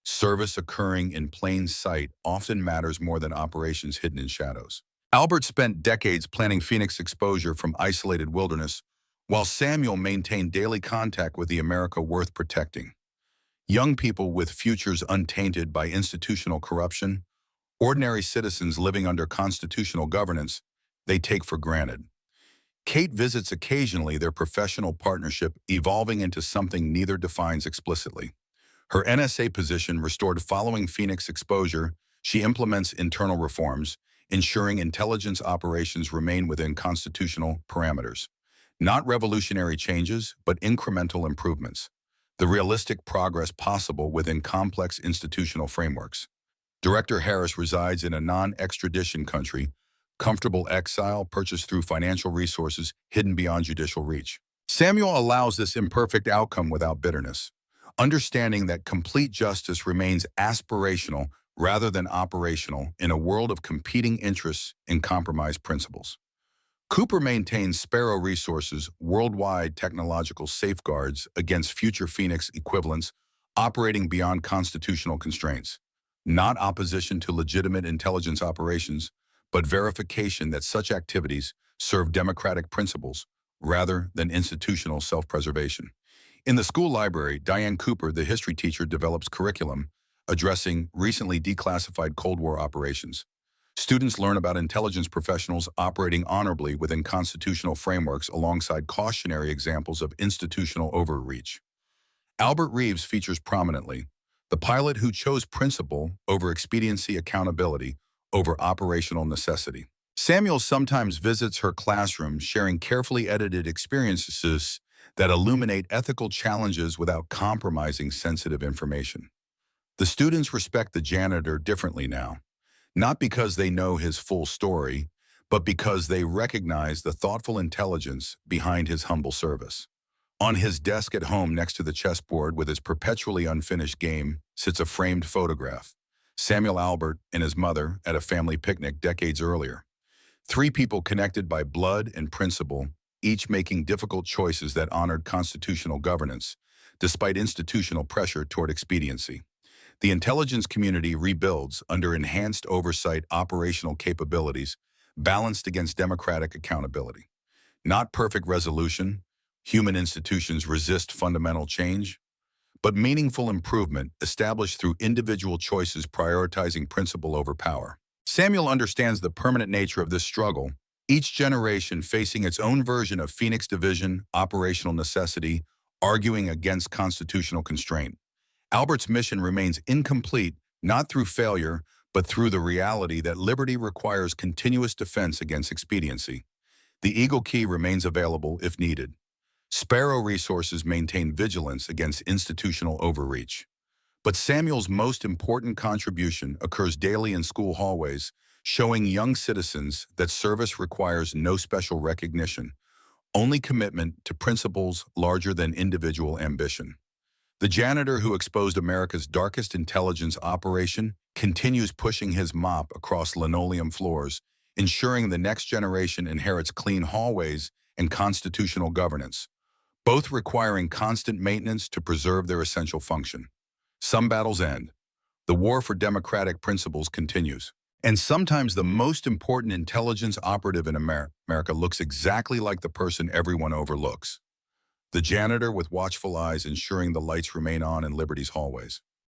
[SPEAKER 1] Service occurring in plain sight often matters more than operations hidden in shadows. Albert spent decades planning Phoenix exposure from isolated wilderness, while Samuel maintained daily contact with the America worth protecting. Young people with futures untainted by institutional corruption, ordinary citizens living under constitutional governance, they take for granted. Kate visits occasionally, their professional partnership evolving into something neither defines explicitly. Her NSA position restored following Phoenix exposure, she implements internal reforms, ensuring intelligence operations remain within constitutional parameters. Not revolutionary changes, but incremental improvements. The realistic progress possible within complex institutional frameworks. Director Harris resides in a non-extradition country, comfortable exile purchased through financial resources hidden beyond judicial reach. Samuel allows this imperfect outcome without bitterness, understanding that complete justice remains aspirational rather than operational in a world of competing interests and compromised principles. Cooper maintains Sparrow Resources' worldwide technological safeguards against future Phoenix equivalents operating beyond constitutional constraints, not opposition to legitimate intelligence operations, but verification that such activities serve democratic principles rather than institutional self-preservation. In the school library, Diane Cooper, the history teacher, develops curriculum addressing recently declassified Cold War operations. Students learn about intelligence professionals operating honorably within constitutional frameworks alongside cautionary examples of institutional overreach. Albert Reeves features prominently, the pilot who chose principle over expediency, accountability over operational necessity. Samuel sometimes visits her classroom, sharing carefully edited experiences that illuminate ethical challenges without compromising sensitive information. The students respect the janitor differently now, not because they know his full story, but because they recognize the thoughtful intelligence behind his humble service. On his desk at home next to the chessboard with his perpetually unfinished game sits a framed photograph. Samuel Albert and his mother at a family picnic decades earlier. Three people connected by blood and principle, each making difficult choices that honored constitutional governance, despite institutional pressure toward expediency. The intelligence community rebuilds under enhanced oversight operational capabilities balanced against democratic accountability. Not perfect resolution, human institutions resist fundamental change, but meaningful improvement established through individual choices prioritizing principle over power. Samuel understands the permanent nature of this struggle, each generation facing its own version of Phoenix division, operational necessity, arguing against constitutional constraint. Albert's mission remains incomplete, not through failure, but through the reality that liberty requires continuous defense against expediency. The Eagle Key remains available if needed. Sparrow Resources maintain vigilance against institutional overreach. But Samuel's most important contribution occurs daily in school hallways, showing young citizens that service requires no special recognition, only commitment to principles larger than individual ambition. The janitor who exposed America's darkest intelligence operation continues pushing his mop across linoleum floors, ensuring the next generation inherits clean hallways and constitutional governance, both requiring constant maintenance to preserve their essential function. Some battles end. The war for democratic principles continues. And sometimes the most important intelligence operative in America looks exactly like the person everyone overlooks. The janitor with watchful eyes ensuring the lights remain on in Liberty's hallways.